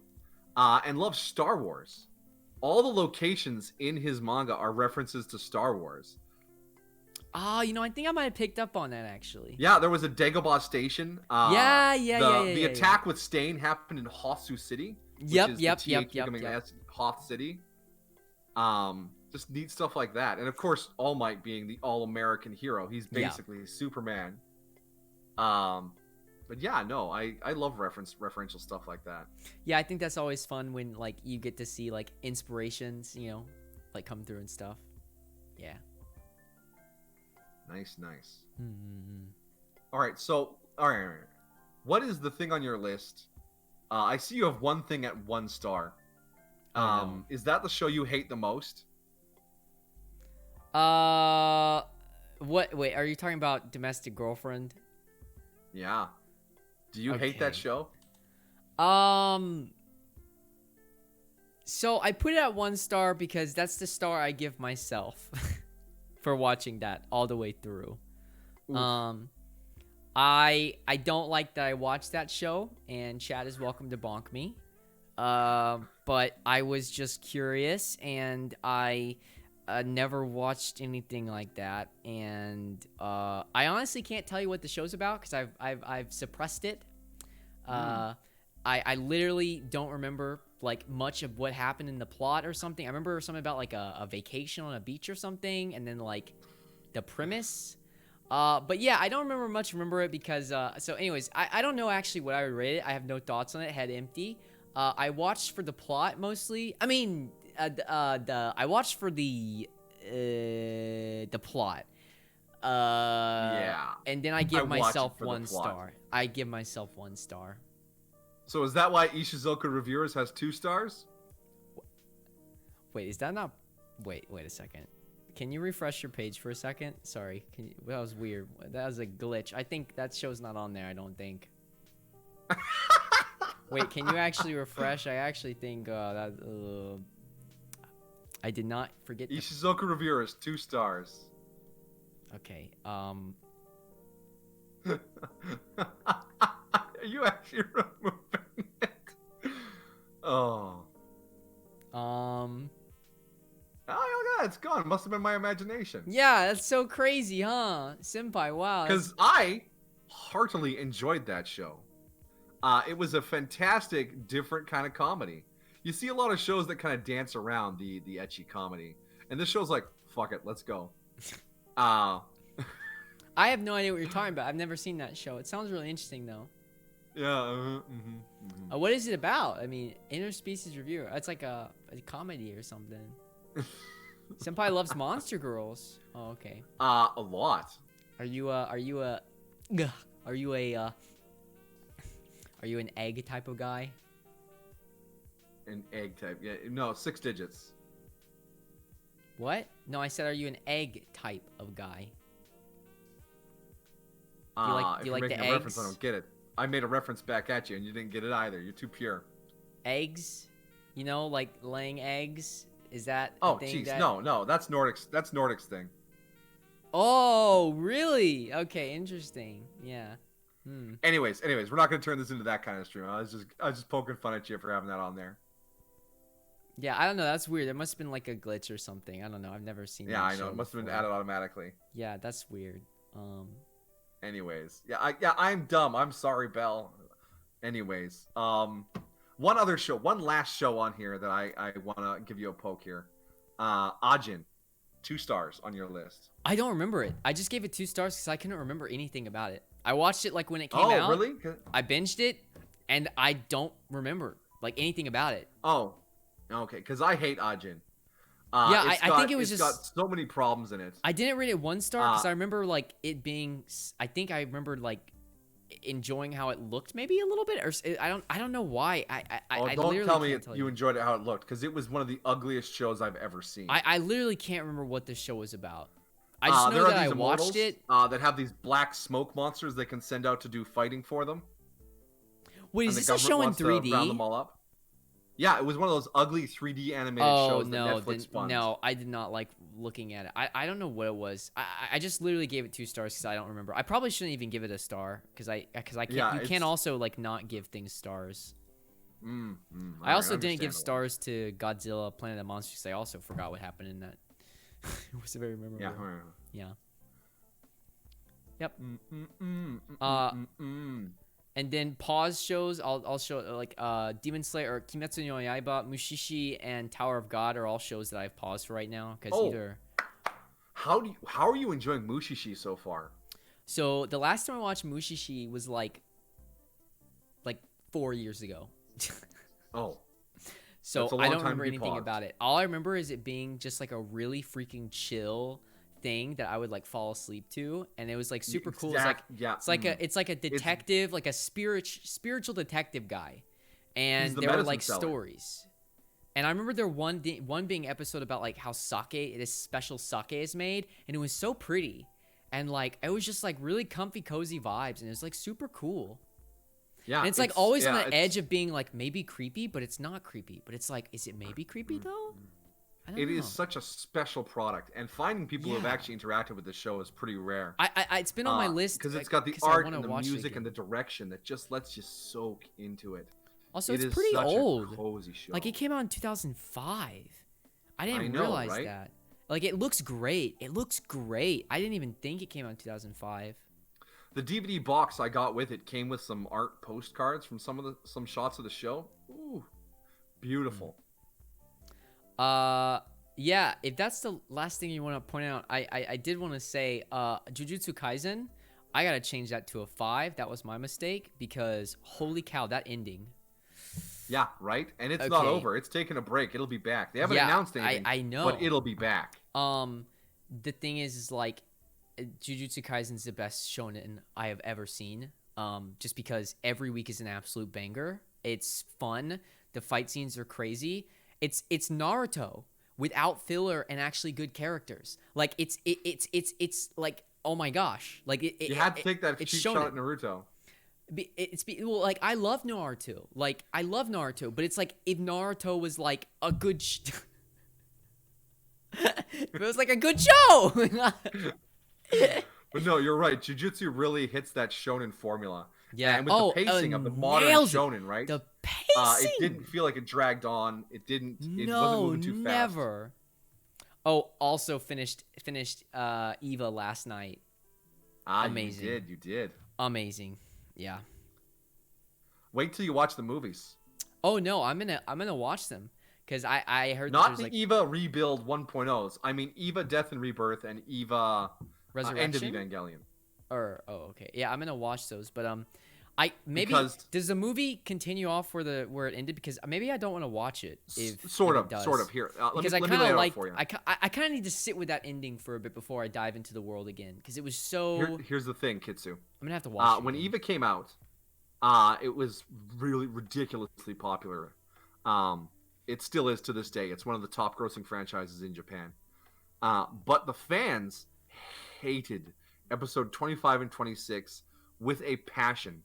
and loves Star Wars. All the locations in his manga are references to Star Wars. You know, I think I might have picked up on that actually. Yeah, there was a Dagobah station. The attack with Stain happened in Hosu City. Yep. Hoth City. Just neat stuff like that, and of course, All Might being the all-American hero, he's basically Superman. But yeah, no, I love referential stuff like that. Yeah, I think that's always fun when like you get to see like inspirations, you know, like come through and stuff. Yeah. Nice. Mm-hmm. All right. What is the thing on your list? I see you have one thing at 1 star. No. Is that the show you hate the most? What? Wait, are you talking about Domestic Girlfriend? Yeah. Do you hate that show? So I put it at 1 star because that's the star I give myself for watching that all the way through. Oof. I don't like that I watched that show, and Chad is welcome to bonk me. But I was just curious, and I never watched anything like that, and I honestly can't tell you what the show's about because I've suppressed it. I literally don't remember like much of what happened in the plot or something. I remember something about like a vacation on a beach or something, and then like the premise. But yeah, I don't remember it because so anyways, I don't know actually what I would rate it. I have no thoughts on it. Head empty. I watched for the plot mostly. I mean, I watched for the plot. Yeah. And then I give myself 1 star. I give myself 1 star. So is that why Ishizoku Reviewers has 2 stars? Wait, is that not? Wait a second. Can you refresh your page for a second? Sorry. That was weird. That was a glitch. I think that show's not on there, I don't think. Wait, can you actually refresh? I actually think that I did not forget. Ishizoku Reviewers 2 stars. Okay. you're removing it. Oh. Um. Oh, look at that. It's gone. Must have been my imagination. Yeah, that's so crazy, huh? Senpai, wow. Because I heartily enjoyed that show. It was a fantastic, different kind of comedy. You see a lot of shows that kind of dance around the ecchi comedy. And this show's like, fuck it, let's go. I have no idea what you're talking about. I've never seen that show. It sounds really interesting, though. Yeah. What is it about? I mean, interspecies review. It's like a comedy or something. Senpai loves monster girls. Oh, okay. A lot. Are you an egg type of guy? An egg type. Yeah. No, 6 digits. What? No, I said, are you an egg type of guy? Do you like the eggs? Reference, I don't get it. I made a reference back at you, and you didn't get it either. You're too pure. Eggs? You know, like laying eggs? Is that Oh, jeez. That... No. That's Nordic's. That's Nordic's thing. Oh, really? Okay, interesting. Yeah. Anyways, we're not gonna turn this into that kind of stream. I was just poking fun at you for having that on there. Yeah, I don't know. That's weird. There must have been like a glitch or something. I don't know. I've never seen. Yeah, I know. It must have been added automatically. Yeah, that's weird. Anyways, I'm dumb. I'm sorry, Belle. Anyways, one last show on here that I want to give you a poke here. Ajin, 2 stars on your list. I don't remember it. I just gave it 2 stars because I couldn't remember anything about it. I watched it like when it came out. Oh, really? I binged it, and I don't remember like anything about it. Oh, okay. Because I hate Ajin. Yeah, I think it's got so many problems in it. I didn't rate it 1 star because I remember like it being. I think I remember like enjoying how it looked maybe a little bit, or I don't know why. Don't tell me you enjoyed it how it looked, because it was one of the ugliest shows I've ever seen. I literally can't remember what this show was about. I just know that I watched it. That have these black smoke monsters they can send out to do fighting for them. Wait, is this a show in 3D? Round them all up. Yeah, it was one of those ugly 3D animated shows that Netflix spun. No, I did not like looking at it. I don't know what it was. I just literally gave it 2 stars because I don't remember. I probably shouldn't even give it a star because I can't. Yeah, you can't also like not give things stars. I also didn't give stars to Godzilla Planet of the Monsters because I also forgot what happened in that. It was very memorable. Yeah. Yep. And then pause shows. I'll show like Demon Slayer or Kimetsu no Yaiba, Mushishi, and Tower of God are all shows that I've paused for right now because either. How are you enjoying Mushishi so far? So the last time I watched Mushishi was like 4 years ago. Oh. So I don't remember anything about it. All I remember is it being just like a really freaking chill thing that I would like fall asleep to, and it was like super cool. It's like a detective, like a spiritual detective guy, and there were like stories. And I remember there one being episode about like how this special sake is made, and it was so pretty, and like it was just like really comfy, cozy vibes, and it was like super cool. Yeah, and it's like always on the edge of being like maybe creepy, but it's not creepy. But it's like, is it maybe creepy though? It is such a special product, and finding people who have actually interacted with the show is pretty rare. It's been on my list because it's got the art and the music and the direction that just lets you soak into it. Also, it's pretty old. A cozy show. Like it came out in 2005. I didn't realize that. Like it looks great. I didn't even think it came out in 2005. The DVD box I got with it came with some art postcards from some shots of the show. Ooh, beautiful. Yeah, if that's the last thing you want to point out, I did want to say Jujutsu Kaisen, I gotta change that to a 5. That was my mistake because holy cow, that ending. Yeah, right? And it's not over. It's taking a break. It'll be back. They haven't announced anything. I know. But it'll be back. The thing is like Jujutsu Kaisen is the best shonen I have ever seen. Just because every week is an absolute banger. It's fun. The fight scenes are crazy. It's Naruto without filler and actually good characters. Like it's like, oh my gosh, like you had to take that cheap shot at Naruto. Well, like I love Naruto. But it's like if Naruto was like a good if it was like a good show. But no, you're right. Jujutsu really hits that shonen formula. Yeah. And with the pacing of the modern nails it. shonen, right? The It pacing. didn't feel like it dragged on. It didn't. It wasn't No, moving too fast. never. Oh, also finished Eva last night. Amazing. You did. Amazing. Yeah. Wait till you watch the movies. Oh no, I'm gonna watch them because I heard Not that the there's like Eva Rebuild 1.0s. I mean Eva Death and Rebirth and Eva End of Resurrection. Evangelion. Okay, yeah, I'm gonna watch those. But Because does the movie continue off where it ended? Because maybe I don't want to watch it. If sort it of does. here. Because let me I kind lay it of out like for you. I kind of need to sit with that ending for a bit before I dive into the world again. Because it was so. Here's the thing, Kitsu. I'm gonna have to watch it when again. Eva came out, it was really ridiculously popular. It still is to this day. It's one of the top grossing franchises in Japan. But the fans hated episode 25 and 26 with a passion.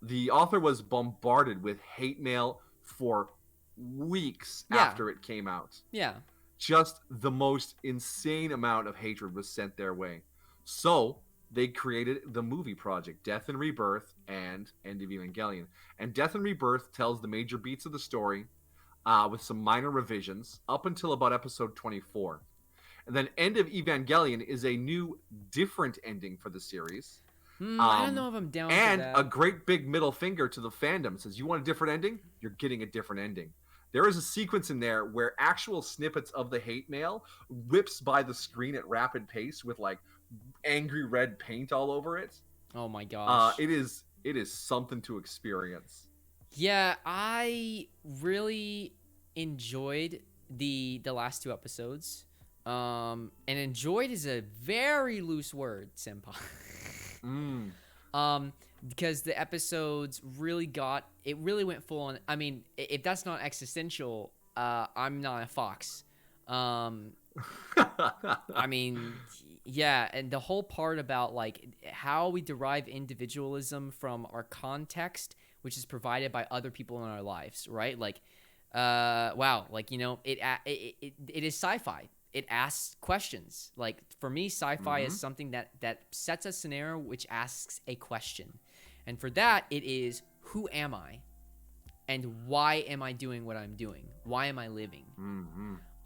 The author was bombarded with hate mail for weeks after it came out. Yeah. Just the most insane amount of hatred was sent their way. So they created the movie project, Death and Rebirth and End of Evangelion. And Death and Rebirth tells the major beats of the story with some minor revisions up until about episode 24. And then End of Evangelion is a new, different ending for the series. I don't know if I'm down for and that. a great big middle finger to the fandom. Says, you want a different ending? You're getting a different ending. There is a sequence in there where actual snippets of the hate mail whips by the screen at rapid pace with like angry red paint all over it. Oh my gosh. It is something to experience. Yeah, I really enjoyed the last two episodes. And enjoyed is a very loose word, Senpai. Because the episodes really went full on. I mean, if that's not existential, I'm not a fox. I mean, yeah, and the whole part about like how we derive individualism from our context, which is provided by other people in our lives, right? Like, wow, like, you know, it is sci-fi. It asks questions. Like, for me, sci-fi is something that sets a scenario which asks a question. And for that, it is, who am I? And why am I doing what I'm doing? Why am I living?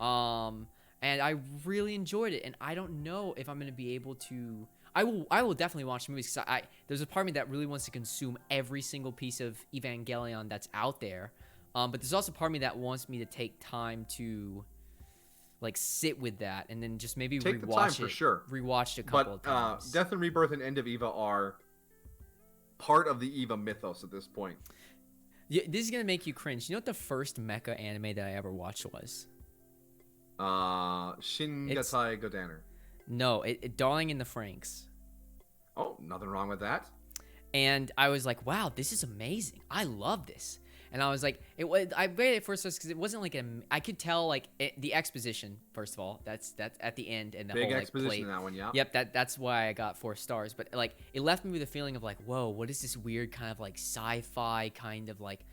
And I really enjoyed it. And I don't know if I'm going to be able to... I will definitely watch movies, because there's a part of me that really wants to consume every single piece of Evangelion that's out there. But there's also a part of me that wants me to take time to... like sit with that and then just maybe take rewatch the time it. for sure. Rewatched a couple of times. Death and Rebirth and End of Eva are part of the Eva mythos at this point. Yeah, this is gonna make you cringe. You know what the first mecha anime that I ever watched was? Shingatai Godaner. No, Darling in the Franxx. Oh, nothing wrong with that. And I was like, wow, this is amazing. I love this. And I was like, I read it first because it wasn't like I could tell like the exposition. First of all, that's at the end, and the big whole like, exposition in that one, yeah. Yep, that's why I got 4 stars. But like, it left me with a feeling of like, whoa, what is this weird kind of like sci-fi kind of like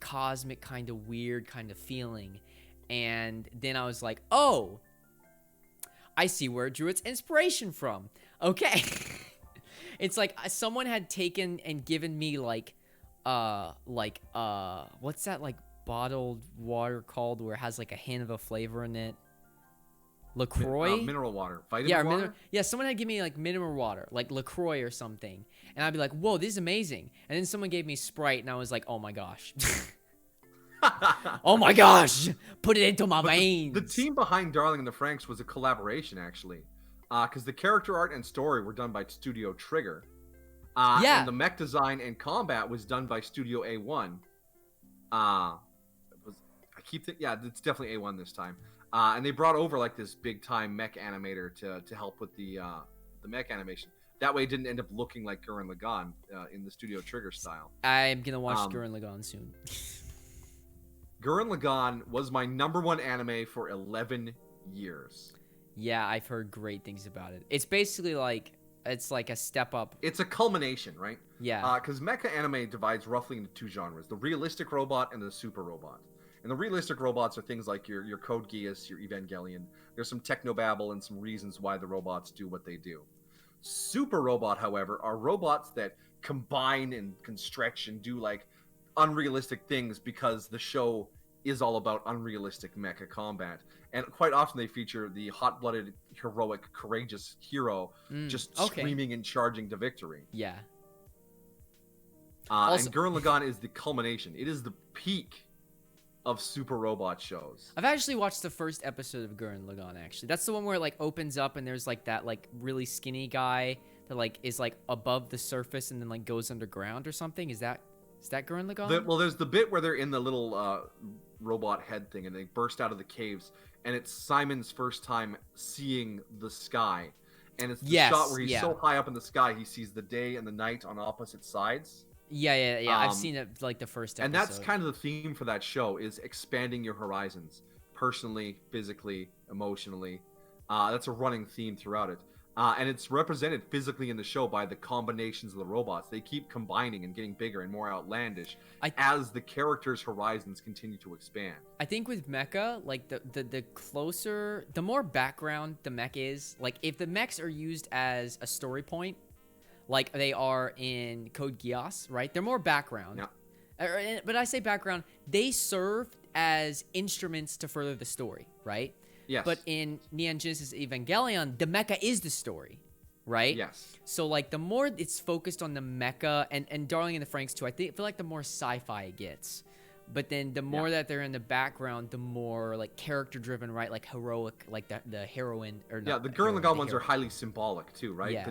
cosmic kind of weird kind of feeling? And then I was like, oh, I see where it drew its inspiration from. Okay, it's like someone had taken and given me like. What's that like bottled water called where it has like a hint of a flavor in it? LaCroix? Mineral water. Vitamin water? Someone had given me like mineral water, like LaCroix or something. And I'd be like, whoa, this is amazing. And then someone gave me Sprite and I was like, oh my gosh. Oh my gosh. Put it into my veins. The team behind Darling in the Franxx was a collaboration, actually. Because the character art and story were done by Studio Trigger. And the mech design and combat was done by Studio A1. It's definitely A1 this time. And they brought over like this big time mech animator to help with the mech animation. That way, it didn't end up looking like Gurren Lagann in the Studio Trigger style. I'm gonna watch Gurren Lagann soon. Gurren Lagann was my #1 anime for 11 years. Yeah, I've heard great things about it. It's basically like. It's like a step up. It's a culmination, right? Yeah. Because mecha anime divides roughly into 2 genres: the realistic robot and the super robot. And the realistic robots are things like your Code Geass, your Evangelion. There's some technobabble and some reasons why the robots do what they do. Super Robot, however, are robots that combine and can stretch and do like unrealistic things because the show is all about unrealistic mecha combat. And quite often they feature the hot-blooded, heroic, courageous hero just okay. screaming and charging to victory. Yeah. And Gurren Lagann is the culmination. It is the peak of super robot shows. I've actually watched the first episode of Gurren Lagann, actually. That's the one where it like opens up and there's like that like really skinny guy that like is like above the surface and then like goes underground or something. Is that Gurren Lagann? Well, there's the bit where they're in the little robot head thing and they burst out of the caves, and it's Simon's first time seeing the sky. And it's the shot where he's so high up in the sky he sees the day and the night on opposite sides. Yeah. I've seen it like the first episode. And that's kind of the theme for that show, is expanding your horizons, personally, physically, emotionally. That's a running theme throughout it. And it's represented physically in the show by the combinations of the robots. They keep combining and getting bigger and more outlandish as the characters' horizons continue to expand. I think with mecha, like the closer, the more background the mech is, like if the mechs are used as a story point, like they are in Code Geass, right? They're more background. Yeah. But I say background, they serve as instruments to further the story, right? Yes. But in Neon Genesis Evangelion, the mecha is the story, right? Yes. So like the more it's focused on the mecha, and Darling in the Franxx too, I feel like the more sci-fi it gets. But then the more that they're in the background, the more like character driven, right? Like heroic, like the heroine or not. Yeah, the Gurren Lagann ones are highly symbolic too, right? Yeah.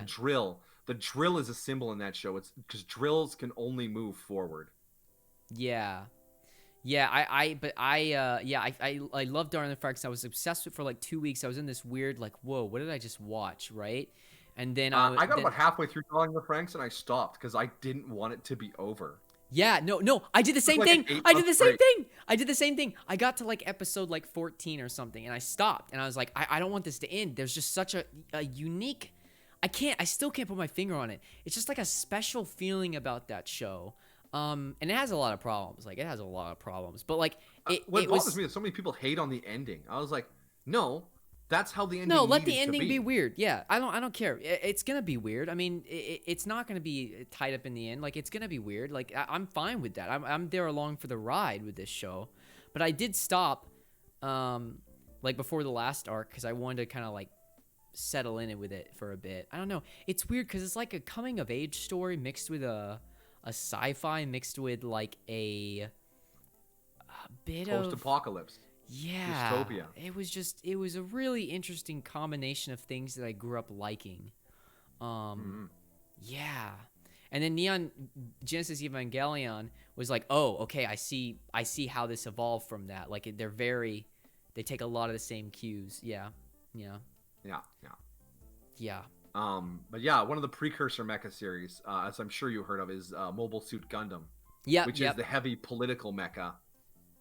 The drill is a symbol in that show. It's because drills can only move forward. Yeah. Yeah, I love Darling in the Franxx. I was obsessed with it for like 2 weeks. I was in this weird like, whoa, what did I just watch, right? And then I got about halfway through Darling in the Franxx and I stopped because I didn't want it to be over. Yeah, no, I did the same thing. I did the same thing. I got to like episode like 14 or something, and I stopped, and I was like, I don't want this to end. There's just such a unique. I still can't put my finger on it. It's just like a special feeling about that show. And it has a lot of problems. Like, it has a lot of problems. But, like, what bothers me is so many people hate on the ending. I was like, no, that's how the ending No, let the ending be weird. Yeah, I don't care. It's going to be weird. I mean, it's not going to be tied up in the end. Like, it's going to be weird. Like, I'm fine with that. I'm there along for the ride with this show. But I did stop, like, before the last arc because I wanted to kind of, like, settle in it with it for a bit. I don't know. It's weird because it's like a coming-of-age story mixed with a sci-fi mixed with like a bit of post-apocalypse. Yeah. Dystopia. It was a really interesting combination of things that I grew up liking. Yeah. And then Neon Genesis Evangelion was like, "Oh, okay, I see how this evolved from that." Like they take a lot of the same cues. Yeah. But yeah, one of the precursor mecha series, as I'm sure you heard of, is Mobile Suit Gundam. Yeah, which is the heavy political mecha.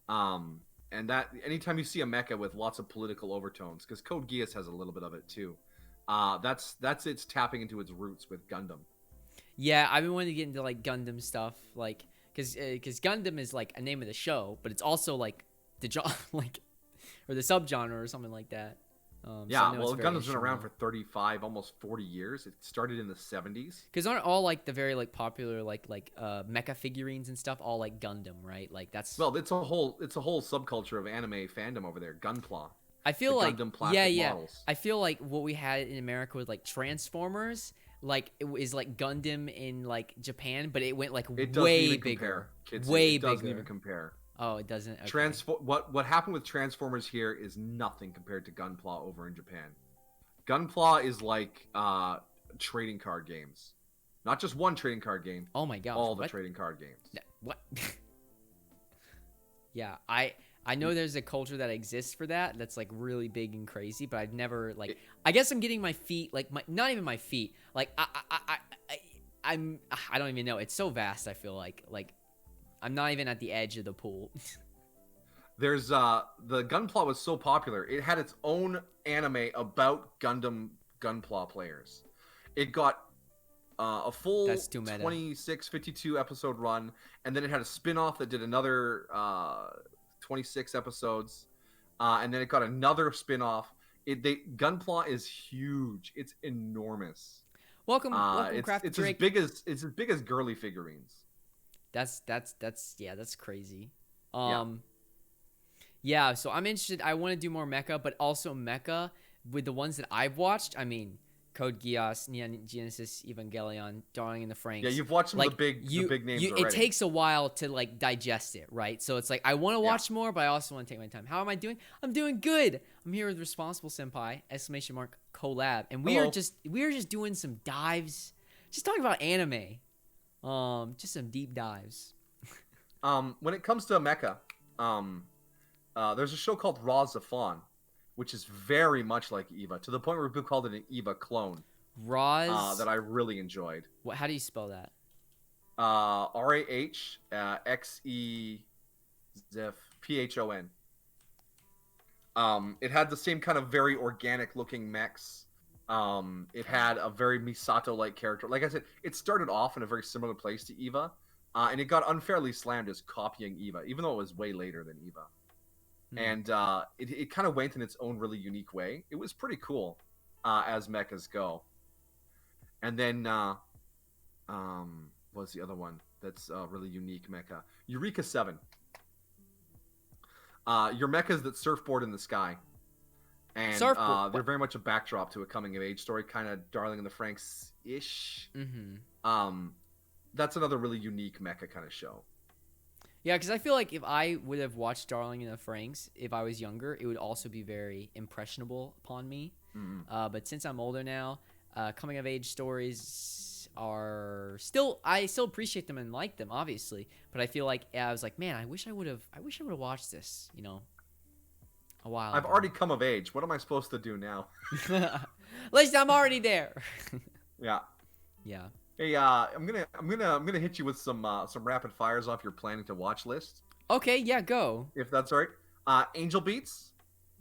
And that anytime you see a mecha with lots of political overtones, because Code Geass has a little bit of it too. That's its tapping into its roots with Gundam. Yeah, I've been wanting to get into like Gundam stuff, like because Gundam is like a name of the show, but it's also like the like or the subgenre or something like that. Gundam's been around for 35, almost 40 years. It started in the 70s. Because aren't all like the very like popular like mecha figurines and stuff all like Gundam, right? Like that's it's a whole subculture of anime fandom over there. Gunpla. I feel like Gundam plastic models. I feel like what we had in America with like Transformers, like it is like Gundam in like Japan, but it went like way bigger. It doesn't even compare. Oh, it doesn't. Okay. What happened with Transformers here is nothing compared to Gunpla over in Japan. Gunpla is like trading card games, not just one trading card game. Oh my gosh! All the trading card games. What? Yeah, I know there's a culture that exists for that. That's like really big and crazy, but I've never like. I guess I'm getting my feet like not even my feet. Like I don't even know. It's so vast. I feel like. I'm not even at the edge of the pool. There's the Gunpla was so popular. It had its own anime about Gundam Gunpla players. It got a full 26, 52 episode run, and then it had a spin-off that did another 26 episodes, and then it got another spin-off. Gunpla is huge. It's enormous. Welcome, Craft It's Drake. as big as girly figurines. That's crazy. Yeah. Yeah, so I'm interested. I want to do more mecha, but also mecha with the ones that I've watched. I mean, Code Geass, Neon Genesis Evangelion, Darling in the Franxx. Yeah, you've watched some of the big names already. It takes a while to like digest it, right? So it's like I want to watch more, but I also want to take my time. How am I doing? I'm doing good. I'm here with ResponsibleSenpai !Collab, and we are just doing some dives, just talking about anime, just some deep dives. When it comes to mecha, there's a show called Raw Zafon, which is very much like Eva, to the point where people called it an Eva clone. Roz that I really enjoyed. What? How do you spell that? RAHXEZPHON. It had the same kind of very organic looking mechs. It had a very Misato-like character. Like I said, it started off in a very similar place to Eva, and it got unfairly slammed as copying Eva, even though it was way later than Eva. And it kind of went in its own really unique way. It was pretty cool as mechas go. And then, what's the other one that's really unique mecha? Eureka 7. Your mechas that surfboard in the sky. And they're very much a backdrop to a coming-of-age story, kind of Darling in the Franxx-ish. That's another really unique mecha kind of show. Yeah, because I feel like if I would have watched Darling in the Franxx if I was younger, it would also be very impressionable upon me. But since I'm older now, coming of age stories are I still appreciate them and like them, obviously. But I feel like I was like, man, I wish I would have watched this, a while I've ago. already come of age. What am I supposed to do now? At least I'm already there. Yeah. Yeah. Hey, I'm gonna hit you with some rapid fires off your planning to watch list. Okay, yeah, go. If that's all right. Angel Beats.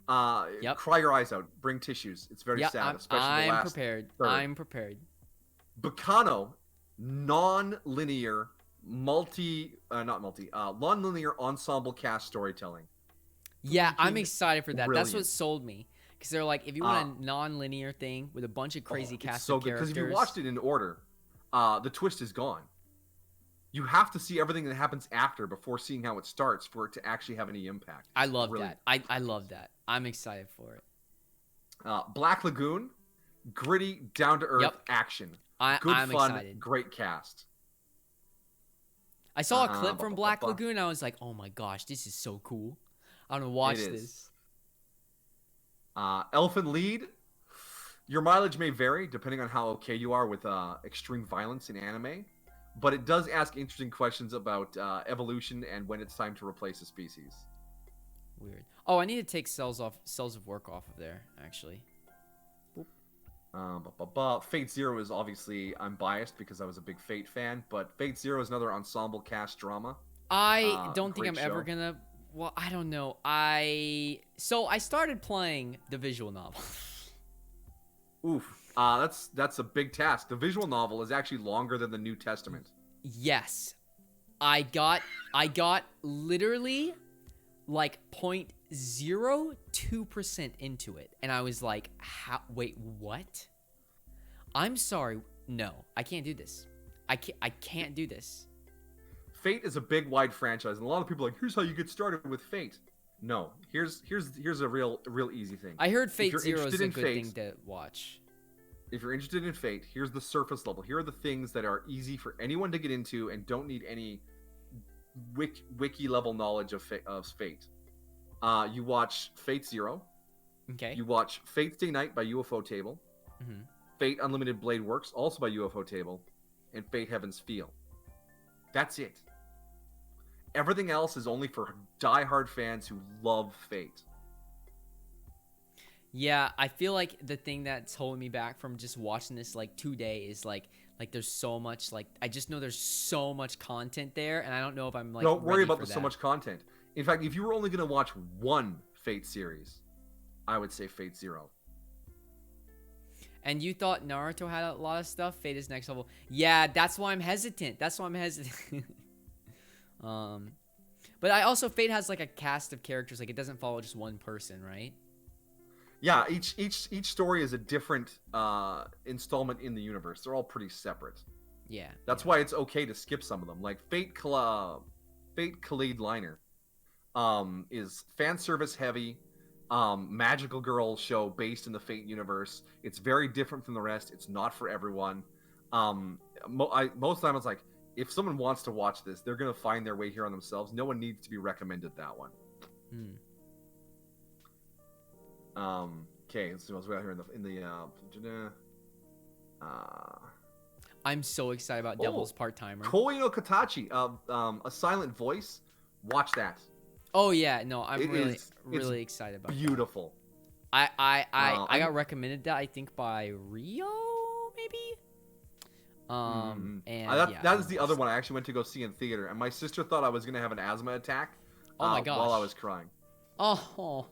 Yep. Cry your eyes out. Bring tissues. It's very sad, especially the last prepared. third. I'm prepared. Bacano, non-linear, non-linear ensemble cast storytelling. Yeah, I'm excited for that. Brilliant. That's what sold me. Because they're like, if you want a non-linear thing with a bunch of crazy cast of characters. Because if you watched it in order, the twist is gone. You have to see everything that happens after before seeing how it starts for it to actually have any impact. I love that. I love that. I'm excited for it. Black Lagoon, gritty, down-to-earth action. I'm fun, excited. Great cast. I saw a clip from Black Lagoon. I was like, oh my gosh, this is so cool. I'm going to watch this. Elfin Lead. Your mileage may vary depending on how okay you are with extreme violence in anime, but it does ask interesting questions about evolution and when it's time to replace a species. Weird. Oh, I need to take Cells of Work off of there, actually. Fate Zero is obviously, I'm biased because I was a big Fate fan, but Fate Zero is another ensemble cast drama. I don't think I'm ever gonna. Well, I don't know. I started playing the visual novel. Oof. That's a big task. The visual novel is actually longer than the New Testament. Yes. I got literally like 0.02% into it, and I was like, wait, what? I'm sorry. No, I can't do this. I can't do this. Fate is a big, wide franchise, and a lot of people are like, here's how you get started with Fate. No, here's a real easy thing. I heard Fate Zero is a good thing to watch. If you're interested in Fate, here's the surface level. Here are the things that are easy for anyone to get into and don't need any wiki level knowledge of Fate. You watch Fate Zero. Okay. You watch Fate Stay Night by UFO Table. Mm-hmm. Fate Unlimited Blade Works, also by UFO Table. And Fate Heaven's Feel. That's it. Everything else is only for diehard fans who love Fate. Yeah, I feel like the thing that's holding me back from just watching this like today is like there's so much, like I just know there's so much content there, and I don't know if I'm like don't worry about the so much content. In fact, if you were only going to watch one Fate series, I would say Fate Zero. And you thought Naruto had a lot of stuff? Fate is next level. Yeah, that's why I'm hesitant. But I also, Fate has like a cast of characters. Like it doesn't follow just one person, right? Yeah, each story is a different installment in the universe. They're all pretty separate. Yeah. That's why it's okay to skip some of them. Like Fate Khalid Liner is fan service heavy, magical girl show based in the Fate universe. It's very different from the rest. It's not for everyone. Most of the time it's like, if someone wants to watch this, they're gonna find their way here on themselves. No one needs to be recommended that one. Okay, let's see what else we got here in the I'm so excited about Devil's Part-Timer. Koi no Katachi, a silent voice. Watch that. Oh yeah, no, I'm really excited about beautiful. That. I got recommended that, I think, by Rio, maybe. And that is the other one I actually went to go see in theater, and my sister thought I was gonna have an asthma attack. Oh my gosh. While I was crying. Oh.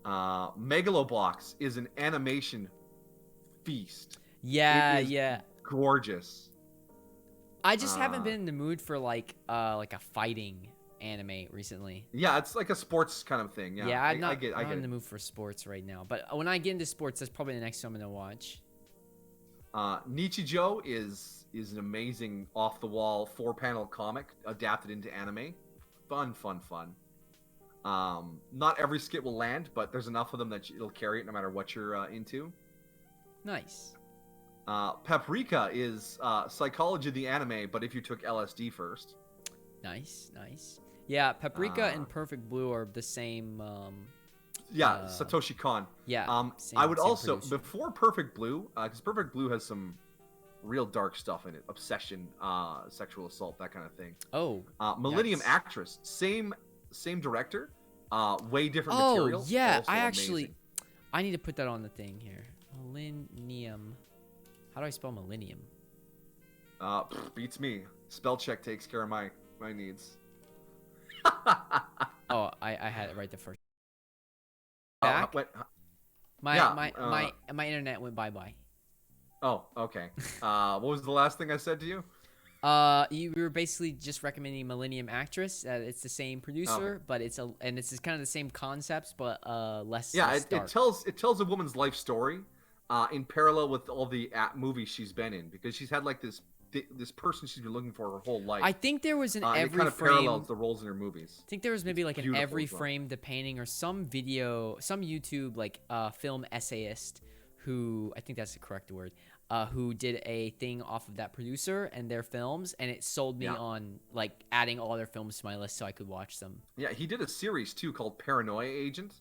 Megalobox is an animation feast. Yeah, yeah. Gorgeous. I just haven't been in the mood for like a fighting anime recently. Yeah, it's like a sports kind of thing. Yeah, I'm not I get in the mood for sports right now. But when I get into sports, that's probably the next one I'm gonna watch. Nichijou is an amazing off-the-wall 4-panel comic adapted into anime. Fun. Not every skit will land, but there's enough of them that it'll carry it no matter what you're into. Nice. Paprika is psychology of the anime, but if you took LSD first. Nice. Yeah, Paprika and Perfect Blue are the same. Satoshi Kon. Yeah. I would also producer. Before Perfect Blue, because Perfect Blue has some real dark stuff in it: obsession, sexual assault, that kind of thing. Oh. Millennium Actress, same director, way different material. Oh yeah, I need to put that on the thing here. Millennium. How do I spell millennium? Beats me. Spell check takes care of my needs. Oh, I had it right the first. My internet went bye. Oh, okay. What was the last thing I said to you? You were basically just recommending Millennium Actress. It's the same producer, but it's kind of the same concepts, but less. Yeah, less it tells a woman's life story, in parallel with all the movies she's been in, because she's had like this person she's been looking for her whole life. I think there was an every it kind of frame. Parallels the roles in her movies. I think there was maybe like an every frame the painting or some video, some YouTube like film essayist who, I think that's the correct word, who did a thing off of that producer and their films, and it sold me on like adding all their films to my list so I could watch them. Yeah, he did a series too called Paranoia Agent,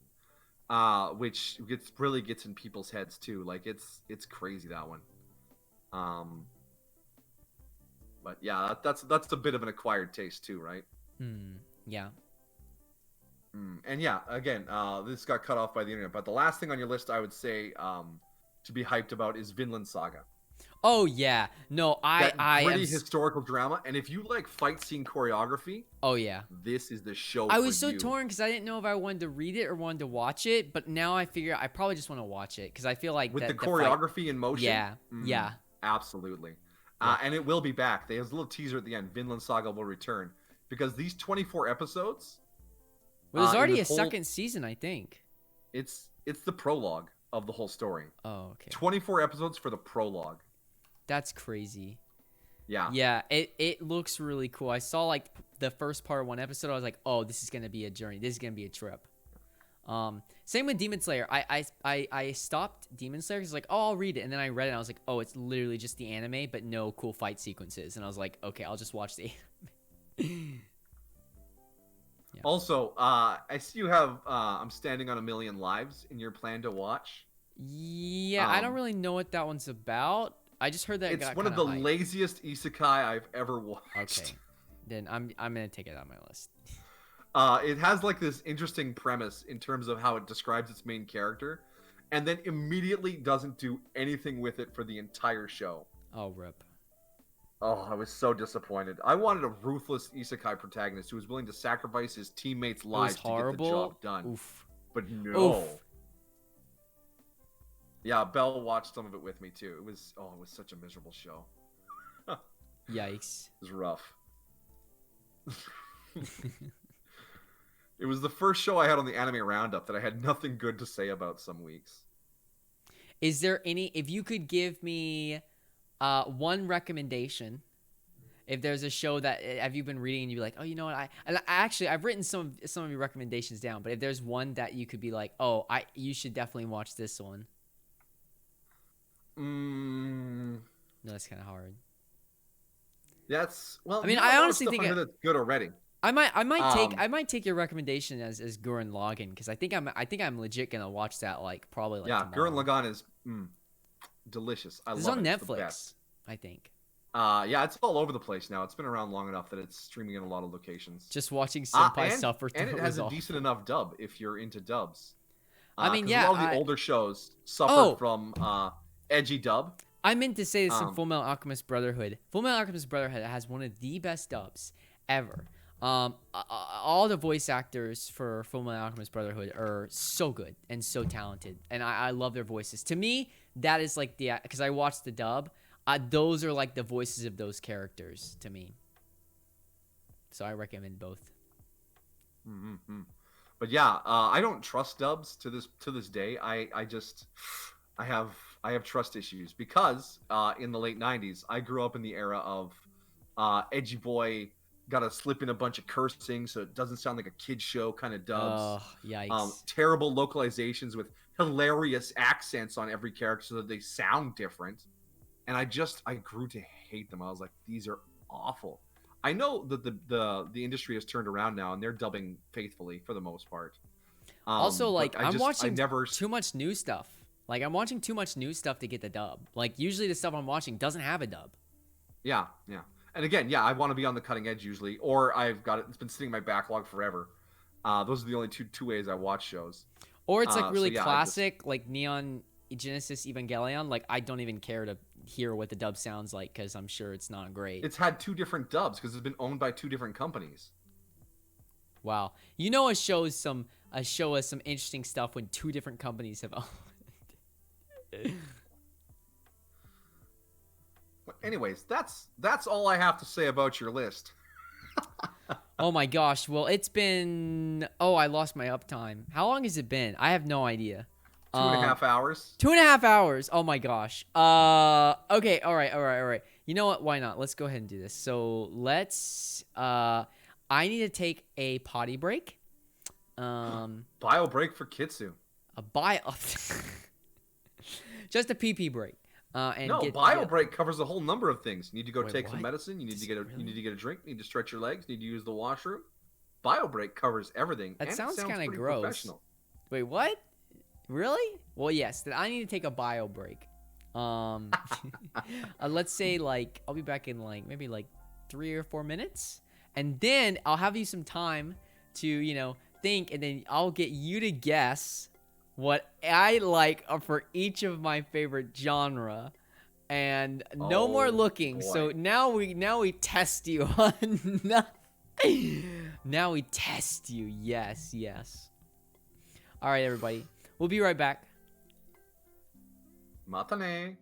which really gets in people's heads too. Like it's crazy, that one. But yeah, that's a bit of an acquired taste too, right? Yeah. And yeah, again, this got cut off by the internet. But the last thing on your list, I would say, to be hyped about is Vinland Saga. Oh yeah, no, I pretty historical drama, and if you like fight scene choreography, oh yeah, this is the show. I was so torn because I didn't know if I wanted to read it or wanted to watch it, but now I figure I probably just want to watch it because I feel like with the choreography in motion. Yeah, yeah, absolutely. And it will be back. There's a little teaser at the end. Vinland Saga will return because these 24 episodes. Well, there's already a second season, I think. It's the prologue of the whole story. Oh, okay. 24 episodes for the prologue. That's crazy. Yeah. Yeah, it looks really cool. I saw like the first part of one episode. I was like, oh, this is gonna be a journey. This is gonna be a trip. Same with Demon Slayer. I stopped Demon Slayer because like, oh, I'll read it, and then I read it and I was like, oh, it's literally just the anime but no cool fight sequences, and I was like, okay, I'll just watch the anime. Yeah. Also, I see you have I'm Standing on a Million Lives in your plan to watch. Yeah, I don't really know what that one's about. I just heard that it's one of the laziest isekai I've ever watched. Okay, then I'm gonna take it on my list. It has like this interesting premise in terms of how it describes its main character, and then immediately doesn't do anything with it for the entire show. Oh, rip. Oh, I was so disappointed. I wanted a ruthless isekai protagonist who was willing to sacrifice his teammates' lives to get the job done. Oof. But no. Oof. Yeah, Belle watched some of it with me too. It was such a miserable show. Yikes. It was rough. It was the first show I had on the Anime Roundup that I had nothing good to say about some weeks. Is there any? If you could give me one recommendation, if there's a show that have you been reading and you're like, oh, you know what? I've written some of your recommendations down, but if there's one that you could be like, oh, you should definitely watch this one. No, that's kind of hard. That's well. I mean, I honestly think that's good already. I might take your recommendation as Gurren Lagann because I think I'm legit gonna watch that like probably like tomorrow. Gurren Lagann is delicious. I love it. It's on It's the Netflix, best. I think. Yeah, it's all over the place now. It's been around long enough that it's streaming in a lot of locations. Just watching Senpai suffer and it has a decent enough dub if you're into dubs. I mean, a lot of the older shows suffer from edgy dub. I meant to say this in Fullmetal Alchemist Brotherhood. Fullmetal Alchemist Brotherhood has one of the best dubs ever. All the voice actors for Fullmetal Alchemist Brotherhood are so good and so talented, and I love their voices. To me, that is like because I watched the dub. Those are like the voices of those characters to me. So I recommend both. Mm-hmm. But yeah, I don't trust dubs to this day. I have trust issues because in the late 90s, I grew up in the era of edgy boy gotta slip in a bunch of cursing so it doesn't sound like a kid show kind of dubs. Oh, yikes. Terrible localizations with hilarious accents on every character so that they sound different. And I grew to hate them. I was like, these are awful. I know that the industry has turned around now and they're dubbing faithfully for the most part. Also, like I'm watching too much new stuff. Like I'm watching too much new stuff to get the dub. Like usually the stuff I'm watching doesn't have a dub. Yeah. And again, I want to be on the cutting edge usually, or I've got it. It's been sitting in my backlog forever. Those are the only two ways I watch shows. Or it's like really classic, like Neon Genesis Evangelion. Like I don't even care to hear what the dub sounds like because I'm sure it's not great. It's had two different dubs because it's been owned by two different companies. Wow, you know, a show us some interesting stuff when two different companies have owned. Anyways, that's all I have to say about your list. Oh my gosh. Well, it's been... Oh, I lost my uptime. How long has it been? I have no idea. 2.5 hours. 2.5 hours. Oh my gosh. Okay. All right. You know what? Why not? Let's go ahead and do this. So let's... I need to take a potty break. Bio break for Kitsu. Just a pee break. Bio break covers a whole number of things. You need to go take some medicine. You need to get a drink. You need to stretch your legs. You need to use the washroom. Bio break covers everything. That sounds kind of gross. Wait, what? Really? Well, yes. I need to take a bio break. Let's say like I'll be back in like maybe like 3 or 4 minutes, and then I'll have you some time to think, and then I'll get you to guess what I like for each of my favorite genre, and no more looking. Boy. So now we test you on now we test you. Yes. All right, everybody. We'll be right back. Matane.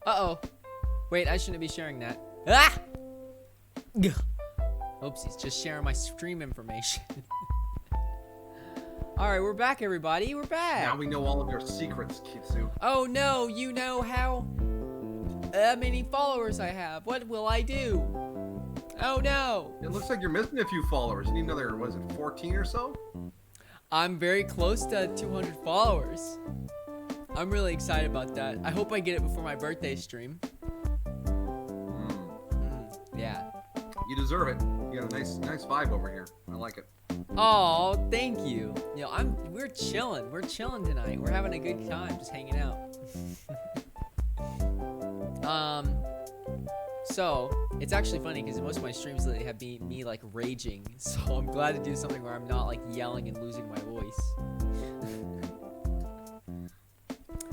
Uh-oh. Wait, I shouldn't be sharing that. Ah! Ugh. Oopsies, just sharing my stream information. Alright, we're back, everybody. We're back. Now we know all of your secrets, Kitsu. Oh no, you know how many followers I have. What will I do? Oh no. It looks like you're missing a few followers. You need another, what is it, 14 or so? I'm very close to 200 followers. I'm really excited about that. I hope I get it before my birthday stream. Yeah. You deserve it. You got a nice vibe over here. I like it. Oh, thank you. You know, we're chilling. We're chilling tonight. We're having a good time, just hanging out. So it's actually funny because most of my streams lately have been me like raging. So I'm glad to do something where I'm not like yelling and losing my voice.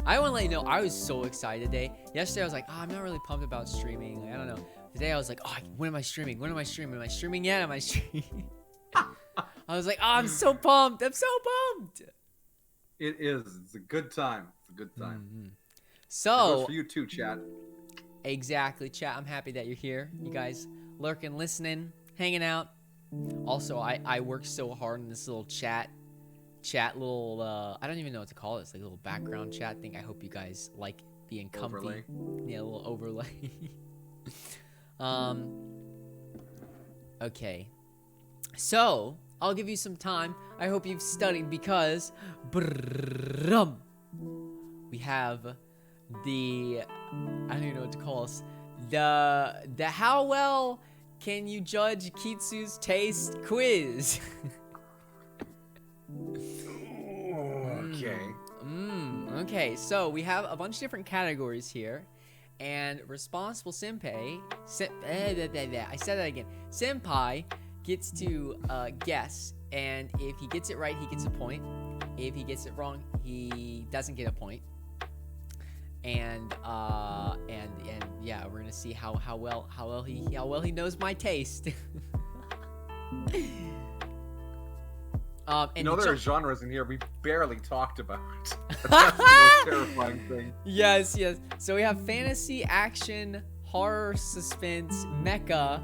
I want to let you know I was so excited today. Yesterday I was like, oh, I'm not really pumped about streaming. Like, I don't know. Today I was like, oh, when am I streaming? When am I streaming? Am I streaming yet? Am I streaming? I was like, oh, I'm so pumped. I'm so pumped. It is. It's a good time. It's a good time. Mm-hmm. It So goes for you too, chat. exactly, chat. I'm happy that you're here. You guys lurking, listening, hanging out. Also, I worked so hard on this little chat little I don't even know what to call it. It's like a little background chat thing. I hope you guys like being comfy. Overlay. Yeah, a little overlay. Okay. So, I'll give you some time. I hope you've studied because we have the I don't even know what to call this. The how well can you judge Kitsu's taste quiz? Okay. Okay, so we have a bunch of different categories here, and Responsible Senpai, I said that again. Senpai gets to guess, and if he gets it right, he gets a point. If he gets it wrong, he doesn't get a point. And yeah, we're gonna see how well he knows my taste. And there are genres in here we barely talked about. That's the most terrifying thing. Yes. So we have fantasy, action, horror, suspense, mecha,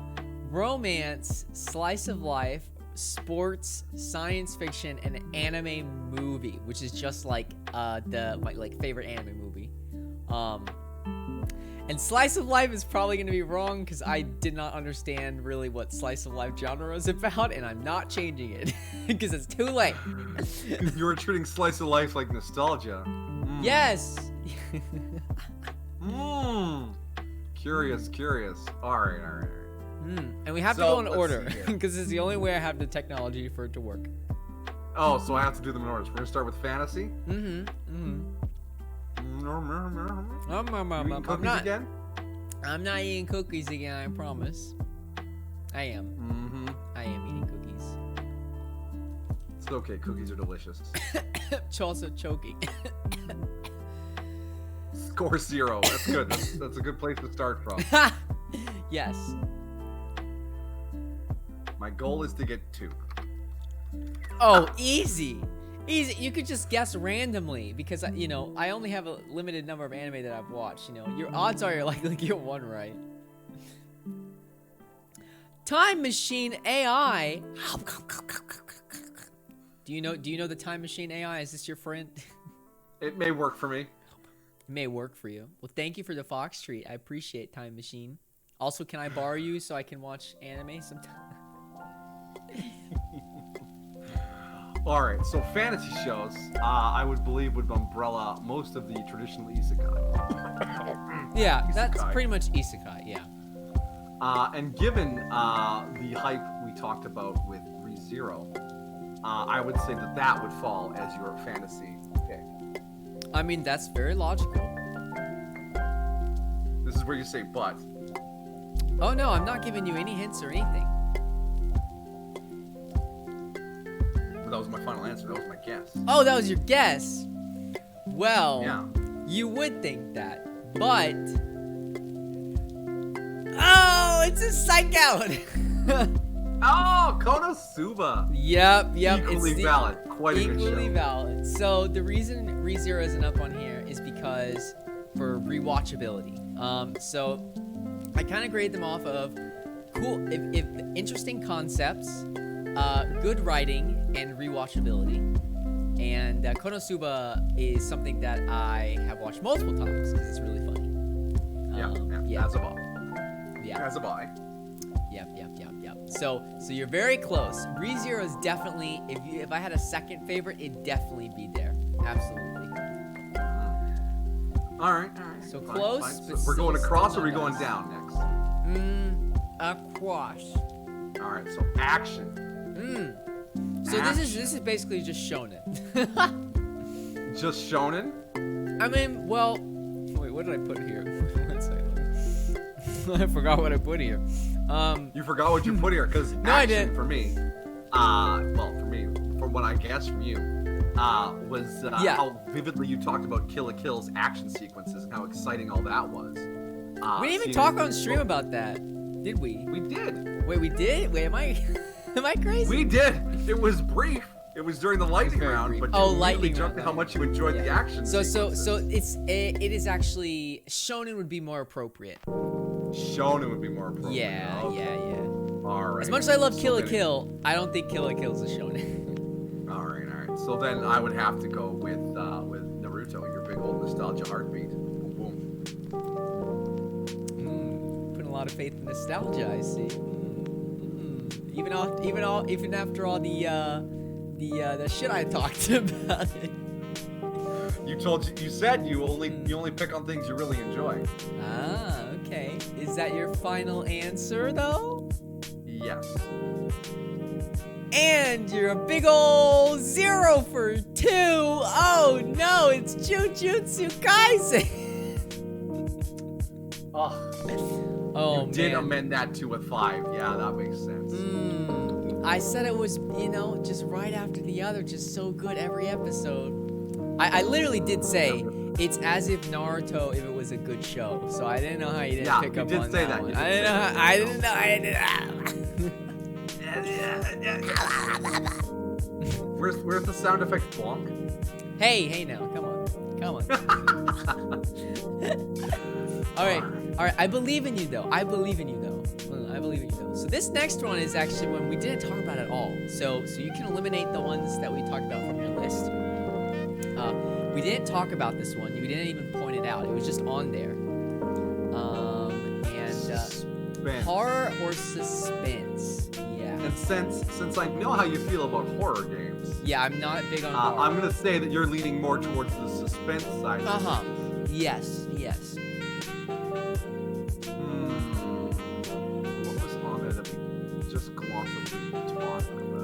romance, slice of life, sports, science fiction, and anime movie, which is just like my favorite anime movie. And slice of life is probably going to be wrong because I did not understand really what slice of life genre is about, and I'm not changing it because it's too late. You were treating slice of life like nostalgia. Yes. Curious. All right. And we have to go in order because it's the only way I have the technology for it to work. Oh, so I have to do them in order. So we're gonna start with fantasy. I'm not eating cookies again, I promise. I am. I am eating cookies. It's okay, cookies are delicious. Also choking. Score 0. That's good. That's a good place to start from. Yes. My goal is to get 2. Oh, easy. You could just guess randomly because I only have a limited number of anime that I've watched. Your odds are you're likely to get 1 right. Time Machine AI. Do you know the Time Machine AI? Is this your friend? It may work for me. It may work for you. Well, thank you for the fox treat. I appreciate Time Machine. Also, can I borrow you so I can watch anime sometime? All right, so fantasy shows, I would believe would umbrella most of the traditional isekai. Yeah, Isekai. That's pretty much isekai, yeah. And given the hype we talked about with ReZero, I would say that would fall as your fantasy pick. I mean, that's very logical. This is where you say but. Oh no, I'm not giving you any hints or anything. But that was my final answer. That was my guess. Oh, that was your guess. Well, Yeah. You would think that, but oh, it's a Psych Out. Oh, Konosuba. Yep. Equally valid. Quite a good show. Equally valid. So the reason ReZero isn't up on here is because for rewatchability. So I kind of grade them off of cool, if interesting concepts, good writing, and rewatchability. And Konosuba is something that I have watched multiple times because it's really funny. Yeah. As a buy. Yeah. As a buy. Yep. So you're very close. ReZero is definitely, if I had a second favorite, it'd definitely be there. Absolutely. All right. So Fine, close. fine. But So we're going still across or are we not going us. down next? Across. All right. So action. So this is basically just shonen. Just shonen? I mean, well, wait, what did I put here? One second. I forgot what I put here. You forgot what you put here because No, I didn't. for me, from what I guessed from you, was how vividly you talked about Kill la Kill's action sequences and how exciting all that was. We didn't even talk on stream about that, did we? We did. Wait, we did? Wait, am I crazy? We did. It was brief. It was during the lightning very round, brief. but Oh, you lightning really jumped round, to how much you enjoyed the action. So sequences. it is actually shonen would be more appropriate. Shonen would be more appropriate. Yeah, Okay. yeah. All right. As much as I love Kill la then- Kill, I don't think Kill la Kill is a shonen. All right. So then I would have to go with Naruto, your big old nostalgia heartbeat. Boom, boom. Putting a lot of faith in nostalgia, I see. Even after all the shit I talked about it. You said you only pick on things you really enjoy. Ah, okay. Is that your final answer though? Yes. And you're a big ol' 0 for 2. Oh no, it's Jujutsu Kaisen. You did amend that to a 5. Yeah, that makes sense. I said it was, just right after the other, just so good every episode. I literally did say it's as if Naruto if it was a good show. So I didn't know how you didn't pick up on that one. I didn't know. Where's the sound effect bonk? Hey now, come on. All right. I believe in you though. So this next one is actually one we didn't talk about at all. So you can eliminate the ones that we talked about from your list. We didn't talk about this one. We didn't even point it out. It was just on there. Horror or suspense? Yeah. And since I know how you feel about horror games, yeah, I'm not big on horror. I'm gonna say that you're leaning more towards the suspense side. Yes. What was on there that we just glossed talked about?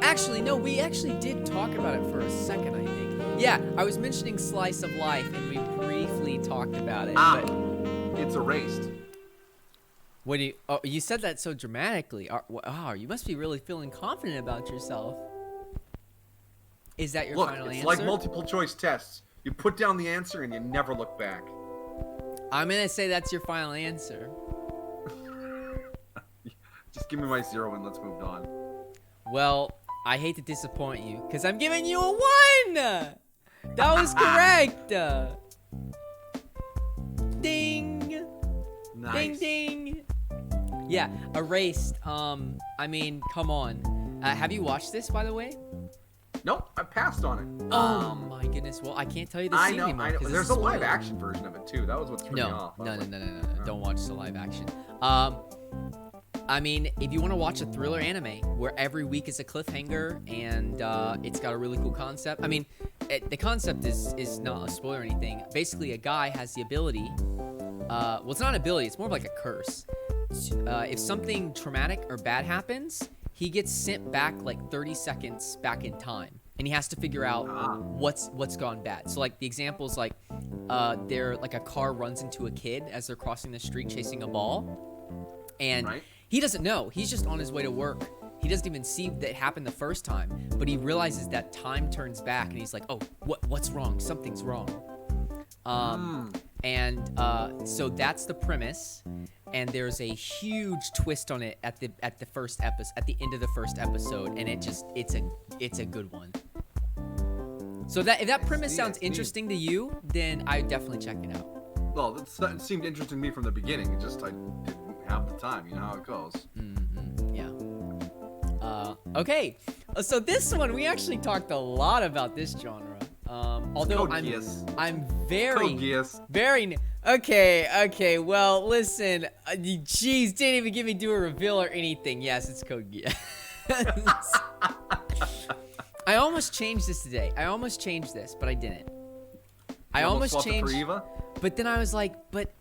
Actually, no, we actually did talk about it for a second, I think. Yeah, I was mentioning Slice of Life, and we briefly talked about it. But it's erased. what do you? Oh, you said that so dramatically. Oh, you must be really feeling confident about yourself. Is that your final answer? It's like multiple choice tests. You put down the answer and you never look back. I'm gonna say that's your final answer. Just give me my 0 and let's move on. Well, I hate to disappoint you, because I'm giving you a 1! That was correct! Ding! Nice. Ding! Yeah, erased. I mean, come on. Have you watched this, by the way? Nope, I passed on it. Oh my goodness. Well, I can't tell you the scene anymore. I know. 'cause There's it's a live spoiled. action version of it too. That was what threw me off. No. Don't watch the live action. I mean, if you want to watch a thriller anime where every week is a cliffhanger and it's got a really cool concept. I mean, the concept is not a spoiler or anything. Basically, a guy has the ability. Well, it's not an ability. It's more of like a curse. If something traumatic or bad happens, he gets sent back like 30 seconds back in time, and he has to figure out what's gone bad. So like the example is like a car runs into a kid as they're crossing the street chasing a ball, and he doesn't know. He's just on his way to work. He doesn't even see that happened the first time, but he realizes that time turns back, and he's like, "Oh, what's wrong? Something's wrong." So that's the premise, and there's a huge twist on it at the first episode, at the end of the first episode, and it's a good one. So if that premise sounds interesting to you, then I definitely check it out. Well, it seemed interesting to me from the beginning. It just I didn't have the time. You know how it goes. Yeah. Okay. So this one, we actually talked a lot about this genre. Although I'm very okay. Well, listen, jeez, didn't even give me do a reveal or anything. Yes, it's Code Geass. I almost changed this today. But I didn't. I almost changed. For Eva? But then I was like, but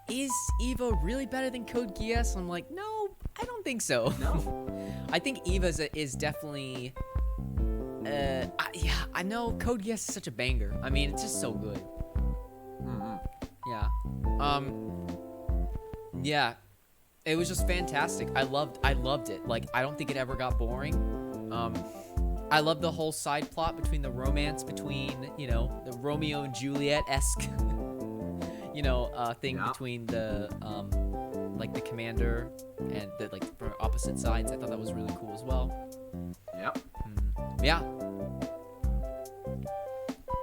is Eva really better than Code Geass? I'm like, no, I don't think so. No. I think Eva is definitely. I know Code Geass is such a banger. I mean, it's just so good. Yeah, it was just fantastic. I loved it. Like, I don't think it ever got boring. I love the whole side plot between the romance between, you know, the Romeo and Juliet-esque, you know, thing between the, like the commander and the, like, for opposite sides. I thought that was really cool as well. Yep. Yeah.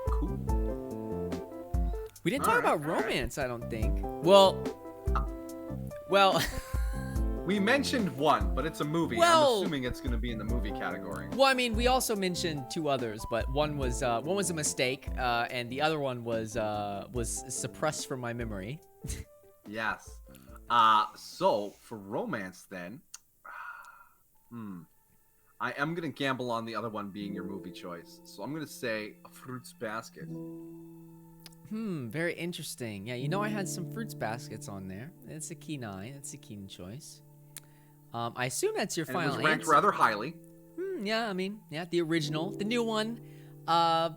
Cool. We didn't talk about romance, I don't think. Well. We mentioned one, but it's a movie. Well, I'm assuming it's going to be in the movie category. Well, I mean, we also mentioned 2 others, but one was a mistake, and the other one was suppressed from my memory. Yes. So for romance, then, I am gonna gamble on the other one being your movie choice. So I'm gonna say a Fruits Basket. Very interesting. Yeah, you know, I had some Fruits Baskets on there. It's a keen eye. That's a keen choice. I assume that's your final answer. It was ranked rather highly. Yeah, I mean, yeah, the original, the new one. I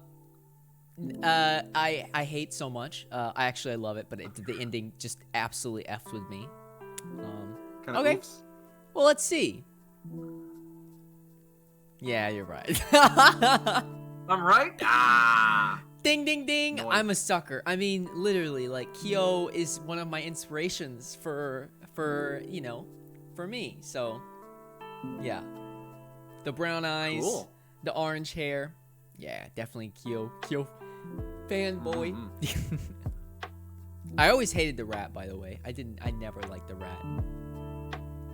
hate so much. I love it, but the ending just absolutely effed with me. Kinda okay. Oops. Well, let's see. Yeah, you're right. I'm right? Ah! Ding, ding, ding. Noise. I'm a sucker. I mean, literally, like, Kyo is one of my inspirations for you know, for me. So, yeah. The brown eyes, Cool. the orange hair. Yeah, definitely Kyo fanboy. I always hated the rat, by the way. I never liked the rat.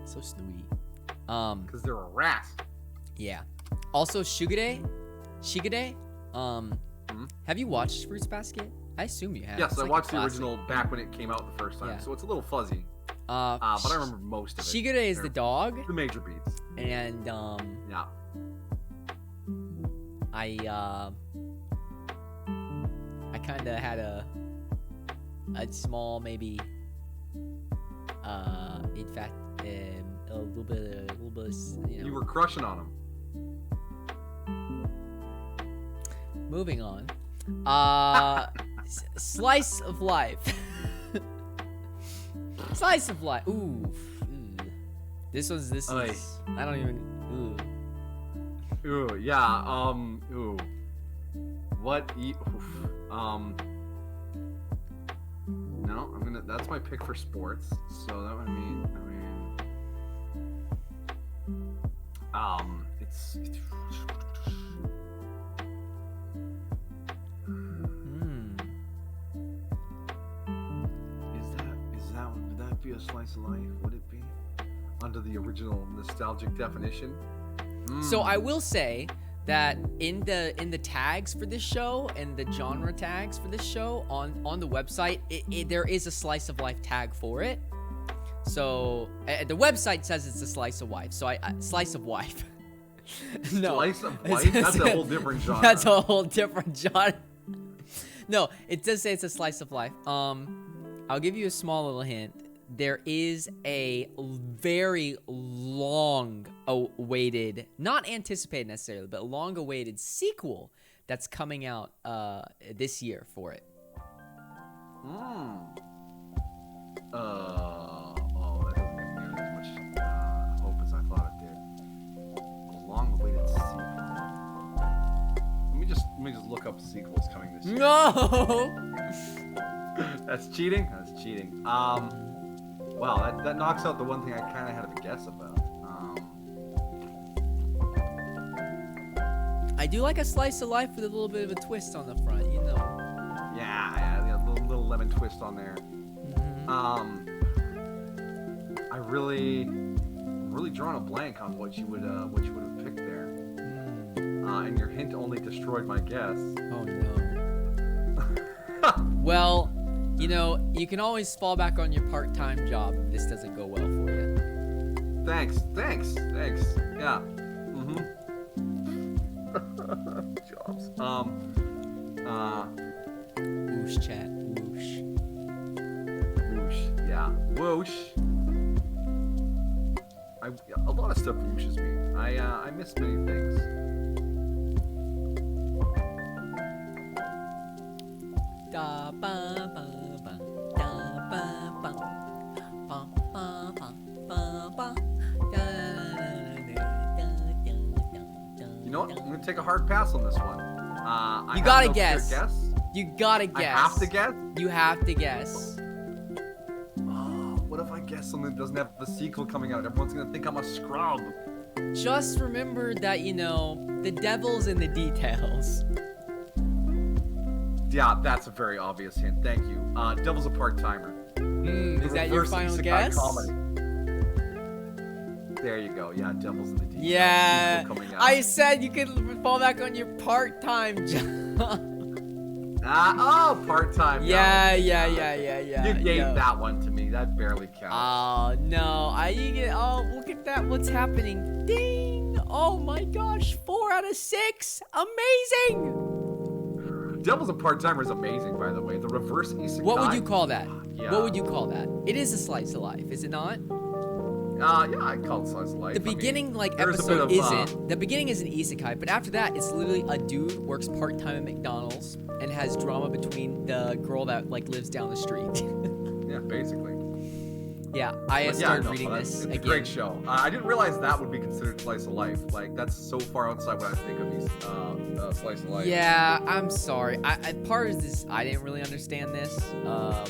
So snooty. Because they're a rat. Yeah. Also, Shigure. Have you watched Fruits Basket? I assume you have. Yes, It's I like a watched the classic. original back when it came out the first time, Yeah. so it's a little fuzzy. But I remember most of it. Shigure is the dog, The major beats. and Yeah. I kind of had a small, maybe, in fact, a little bit, you know. You were crushing on him. Moving on. Slice of life. Slice of life. Ooh. This is. Oy. I don't even. Ooh, yeah. Ooh. What? No, I'm gonna. That's my pick for sports. So that would mean. It's. Would that be a slice of life? Would it be? Under the original nostalgic definition. So I will say that in the tags for this show and the genre tags for this show on the website, there is a slice of life tag for it. So the website says it's a slice of life. So I slice of life. No, Slice of life? That's a whole different genre. That's a whole different genre. No, it does say it's a slice of life. I'll give you a small little hint. There is a very long-awaited, not anticipated necessarily, but long-awaited sequel that's coming out this year for it. That doesn't give me as much hope as I thought it did. A long-awaited sequel. Let me just look up sequels coming this year. No. That's cheating. That's cheating. Wow, that knocks out the one thing I kind of had a guess about. I do like a slice of life with a little bit of a twist on the front, you know. Yeah, a little lemon twist on there. I really drawn a blank on what you would have picked there. And your hint only destroyed my guess. Oh no. Well, you know, you can always fall back on your part-time job if this doesn't go well for you. Thanks. Yeah. Jobs. Whoosh, chat. Whoosh. Whoosh. Yeah. Whoosh. A lot of stuff whooshes me. I miss many things. Da ba ba ba da ba gonna take a hard pass on this one. You gotta no clear guess. You gotta guess. I have to guess. You have to guess. What if I guess something that doesn't have the sequel coming out? Everyone's gonna think I'm a scrub. Just remember that, you know, the devil's in the details. Yeah, that's a very obvious hint. Thank you. Devil's a part-timer. Is that your final guess? Comedy. There you go. Yeah, Devil's in the details. Yeah. Coming out. I said you could fall back on your part-time job. Part-time. Yeah. You gave that one to me. That barely counts. Oh no! Look at that! What's happening? Ding! Oh my gosh! 4 out of 6! Amazing! Devil's a part-timer is amazing, by the way. The reverse isekai. What would you call that? Yeah. What would you call that? It is a slice of life, is it not? Yeah, I'd call it slice of life. The beginning, episode isn't. The beginning is an isekai, but after that, it's literally a dude works part-time at McDonald's and has drama between the girl that lives down the street. Yeah, basically. Yeah, I started reading this again. It's a great show. I didn't realize that would be considered slice of life. That's so far outside what I think of these slice of life. Yeah, I'm sorry. I part of this, I didn't really understand this,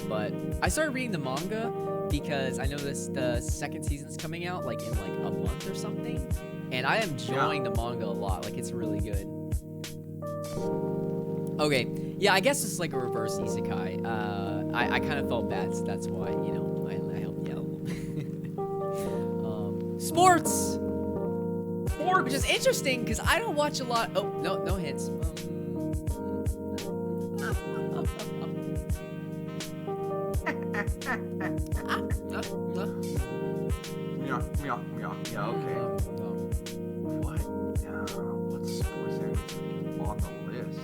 but I started reading the manga because I know the second season's coming out in a month or something, and I am enjoying the manga a lot. It's really good. Okay, yeah, I guess it's like a reverse isekai. I kind of felt bad, so that's why, I helped you out a little bit. Sports! Which is interesting, because I don't watch a lot. Oh, no hints. Yeah, okay. What sports are on the list?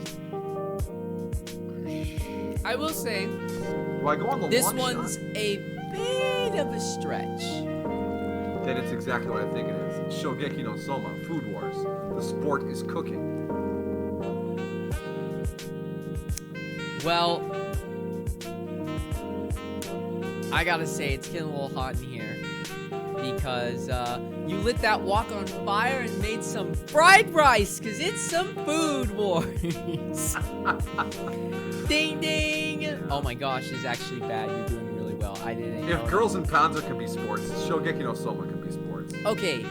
I will say, Do I go on the this long one's shot? a bit of a stretch. Then it's exactly what I think it is. Shogeki no Soma, Food Wars. The sport is cooking. Well, I gotta say, it's getting a little hot in here. Because you lit that wok on fire and made some fried rice, because it's some food wars. Ding ding! Oh my gosh, this is actually bad. You're doing really well. I didn't know. If Girls in Panzer can be sports, Shogeki no Soma can be sports. Okay,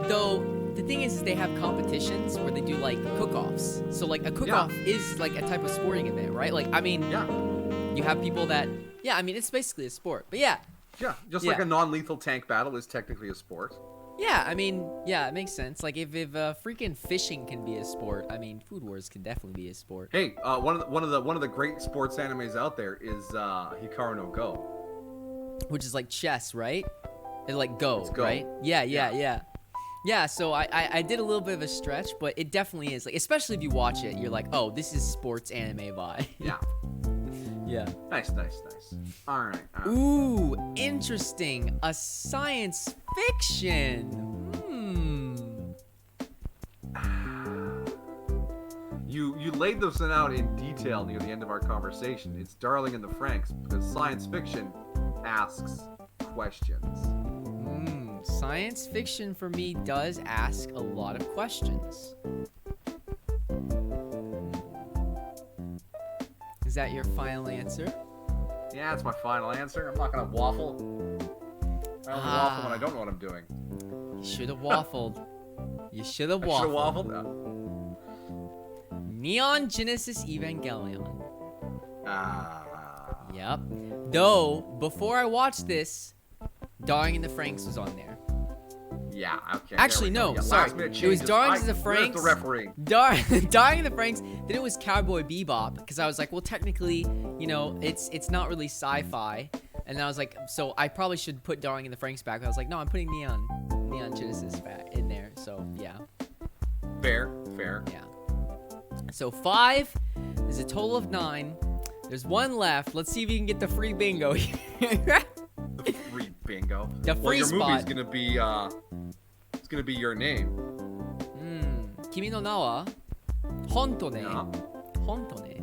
though the thing is they have competitions where they do cook-offs. So a cook-off is a type of sporting event, right? You have people that, it's basically a sport. But yeah. Yeah, just like a non-lethal tank battle is technically a sport. Yeah, it makes sense. If freaking fishing can be a sport, Food Wars can definitely be a sport. Hey, one of the great sports animes out there is Hikaru no Go, which is like chess, right? It's like Go, Go. right? Yeah. So I did a little bit of a stretch, but it definitely is especially if you watch it, you're like, oh, this is sports anime vibe. Yeah. Yeah. Nice. All right. Ooh, interesting. A science fiction. You laid this one out in detail near the end of our conversation. It's Darling in the Franxx because science fiction asks questions. Science fiction for me does ask a lot of questions. Is that your final answer? Yeah, it's my final answer. I'm not gonna waffle. I don't waffle when I don't know what I'm doing. You should have waffled. You should have waffled. I should have waffled? Neon Genesis Evangelion. Ah. Yep. Though, before I watched this, Darling in the Franxx was on there. Yeah, okay. Actually, no, sorry. It was Darling in the Franxx. The referee. Darling in the Franxx. Then it was Cowboy Bebop, because I was like, well, technically, it's not really sci-fi. And I was like, so I probably should put Darling in the Franxx back. I was like, no, I'm putting Neon Genesis back in there. So yeah. Fair. Yeah. So 5. There's a total of 9. There's 1 left. Let's see if you can get the free bingo here. The free bingo. The free your spot. movie's gonna be it's gonna be your name. Kimi no na wa honto ne. Yeah. Honto ne.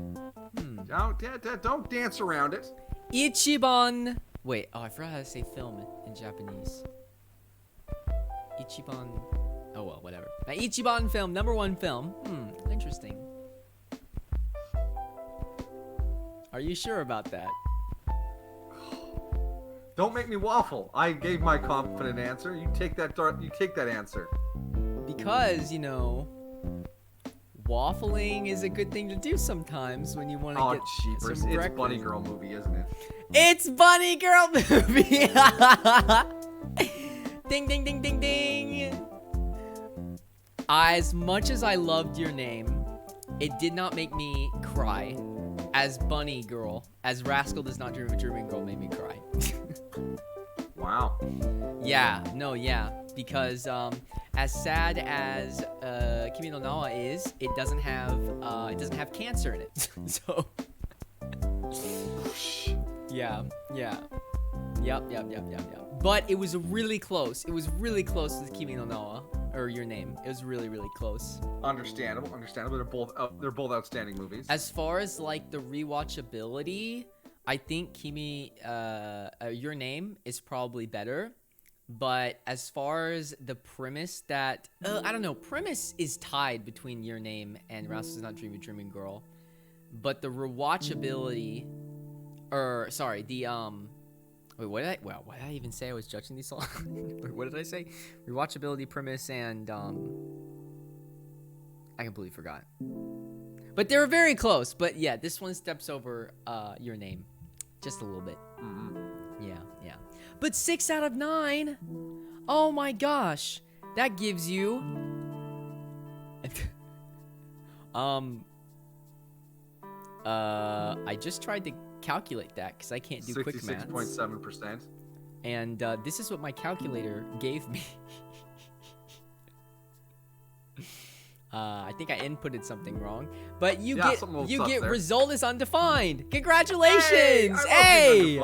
Don't dance around it. Ichiban. Wait, I forgot how to say film in Japanese. Ichiban. Oh well, whatever. My Ichiban film, #1 film. Interesting. Are you sure about that? Don't make me waffle. I gave my confident answer. You take that answer. Because, you know, waffling is a good thing to do sometimes when you want to get jeepers. some It's breakfast. Bunny Girl movie, isn't it? It's Bunny Girl movie. Ding, ding, ding, ding, ding. As much as I loved your name, it did not make me cry. As Bunny Girl, as Rascal Does Not Dream of Dreaming Girl made me cry. Wow. Yeah, because as sad as Kimi no Na wa is, it doesn't have cancer in it. So Yep. But it was really close. It was really close with Kimi no Na wa, or your name. It was really, really close. Understandable. They're both outstanding movies. As far as like the rewatchability, I think your name is probably better. But as far as the premise that I don't know, premise is tied between your name and Rascal Does Not Dream of Dreaming Girl. But the rewatchability, or sorry, the wait, what did I even say? I was judging these songs. What did I say? Rewatchability, premise, and I completely forgot. But they were very close. But yeah, this one steps over your name just a little bit. Yeah. But 6 out of 9. Oh my gosh, that gives you I just tried to calculate that because I can't do quick math. 66.7%. And this is what my calculator gave me. I think I inputted something wrong, but you get there. result is undefined. Congratulations! Hey!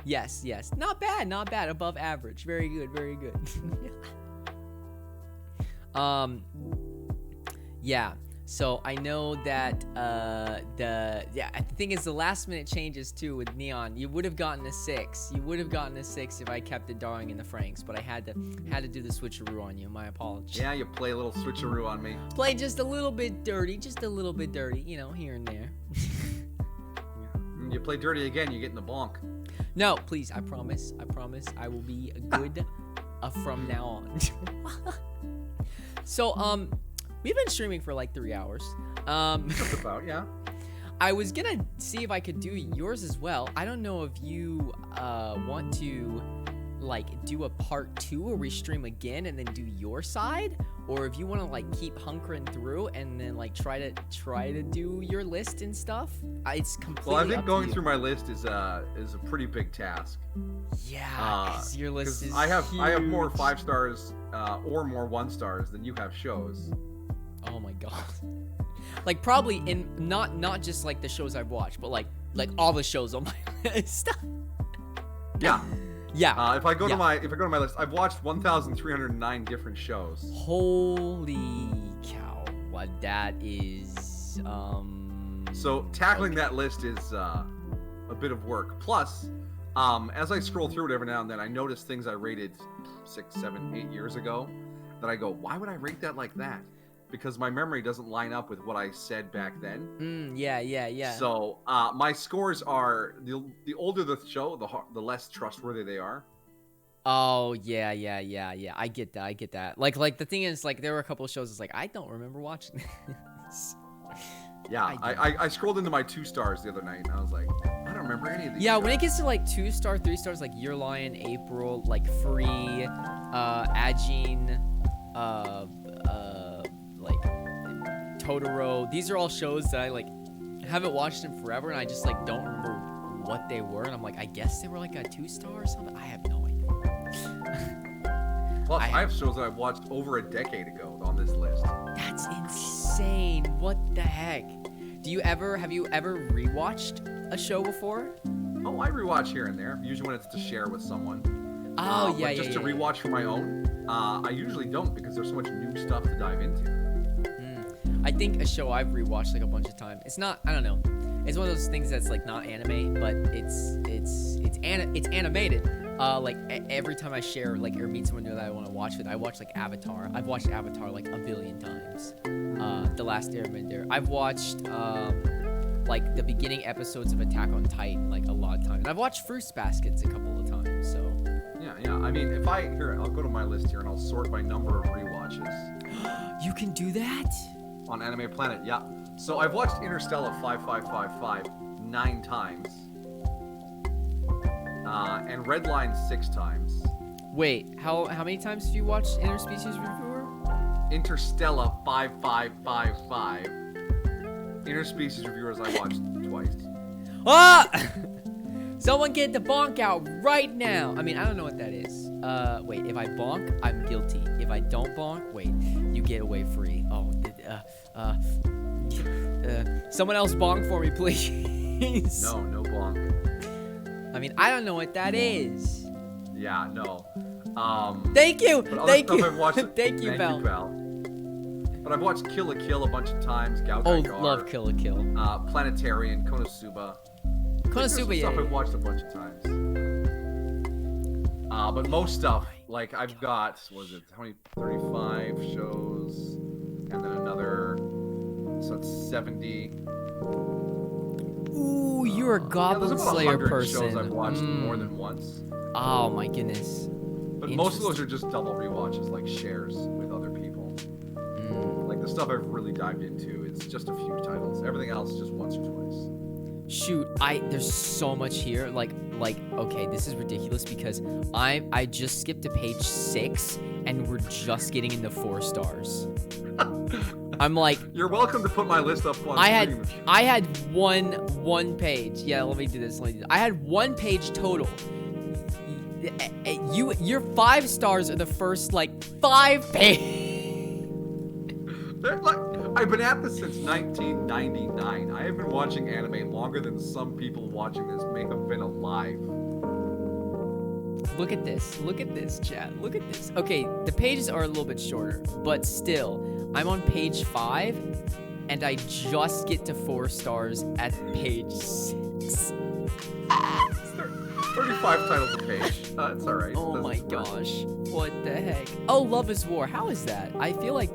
Yes, not bad. Above average. Very good. Yeah. So I know that the thing is the last minute changes too with Neon. You would have gotten a 6. You would have gotten a 6 if I kept the Darling and the Franks, but I had to do the switcheroo on you. My apologies. Yeah, you play a little switcheroo on me. Play just a little bit dirty, you know, here and there. You play dirty again, you get in the bonk. No, please, I promise. I will be good from now on. So, we've been streaming for like 3 hours. Just about, yeah. I was gonna see if I could do yours as well. I don't know if you want to like do a part 2 where we stream again and then do your side, or if you want to like keep hunkering through and then like try to do your list and stuff. It's completely. Well, I think going through my list is a pretty big task. Yeah, because your list is I have huge. more 5 stars or more 1 stars than you have shows. Oh my god. Like probably in not just like the shows I've watched, but like all the shows on my list. Yeah. Yeah. If I go to my list, I've watched 1,309 different shows. Holy cow! What that is. So tackling that list is a bit of work. Plus, as I scroll through it every now and then, I notice things I rated 6, 7, 8 years ago that I go, why would I rate that like that? Because my memory doesn't line up with what I said back then. Yeah. So my scores are the older the show, the less trustworthy they are. Oh yeah. I get that. Like the thing is, like there were a couple of shows. It's like I don't remember watching this. Yeah, I scrolled into my 2 stars the other night, and I was like, I don't remember any of these. Yeah, shows. when it gets to like 2 star, 3 stars, like Your Lion, April, like Free, Ajin, like Totoro. These are all shows that I like haven't watched in forever, and I just like don't remember what they were. And I'm like, I guess they were like a 2 star or something. I have no idea. Plus, I have shows that I've watched over a decade ago on this list. That's insane. What the heck? Have you ever rewatched a show before? Oh, I rewatch here and there. Usually when it's to share with someone. Oh, but just to rewatch for my own, I usually don't because there's so much new stuff to dive into. I think a show I've rewatched like a bunch of times. It's not, I don't know. It's one of those things that's like not anime, but it's animated. Like every time I share like or meet someone new that I want to watch with, I watch like Avatar. I've watched Avatar like a billion times. The Last Airbender. I've watched like the beginning episodes of Attack on Titan like a lot of times. And I've watched Fruits Baskets a couple of times. So yeah. I mean, if I'll go to my list here and I'll sort by number of rewatches. You can do that on Anime Planet. Yeah. So I've watched Interstellar 5555 9 times. And Redline 6 times. Wait, how many times have you watched Interspecies Reviewer? Interstellar 5555. Interspecies Reviewers I watched twice. Ah! Someone get the bonk out right now. I mean, I don't know what that is. Wait, if I bonk, I'm guilty. If I don't bonk, wait, you get away free. Oh, someone else bonk for me, please. No bonk. I mean, I don't know what that is. Yeah, no. Thank you. Thank you. Thank you, Val. But I've watched Kill la Kill a bunch of times. Gao Gai Gar. Love Kill la Kill. Planetarian, Konosuba. Konosuba, yeah. Stuff I've watched a bunch of times. But most stuff, like I've got, what is it? How many? 35 shows, and then another. So it's 70. Ooh, you're a Goblin Slayer person. Shows I've watched more than once. Oh my goodness. But most of those are just double rewatches, like shares with other people. Like the stuff I've really dived into, it's just a few titles. Everything else just once or twice. Shoot, there's so much here. Like, okay, this is ridiculous because I just skipped to page 6 and we're just getting into 4 stars. I'm like, you're welcome to put my list up on stream. I had one page. Yeah, let me do this. I had 1 page total. Your 5 stars are the first like 5 pages. I've been at this since 1999. I have been watching anime longer than some people watching this may have been alive. Look at this, chat. Look at this. Okay, the pages are a little bit shorter, but still, I'm on page 5, and I just get to 4 stars at page 6. 35 titles a page. It's alright. Oh my gosh. What the heck? Oh, Love is War. How is that? I feel like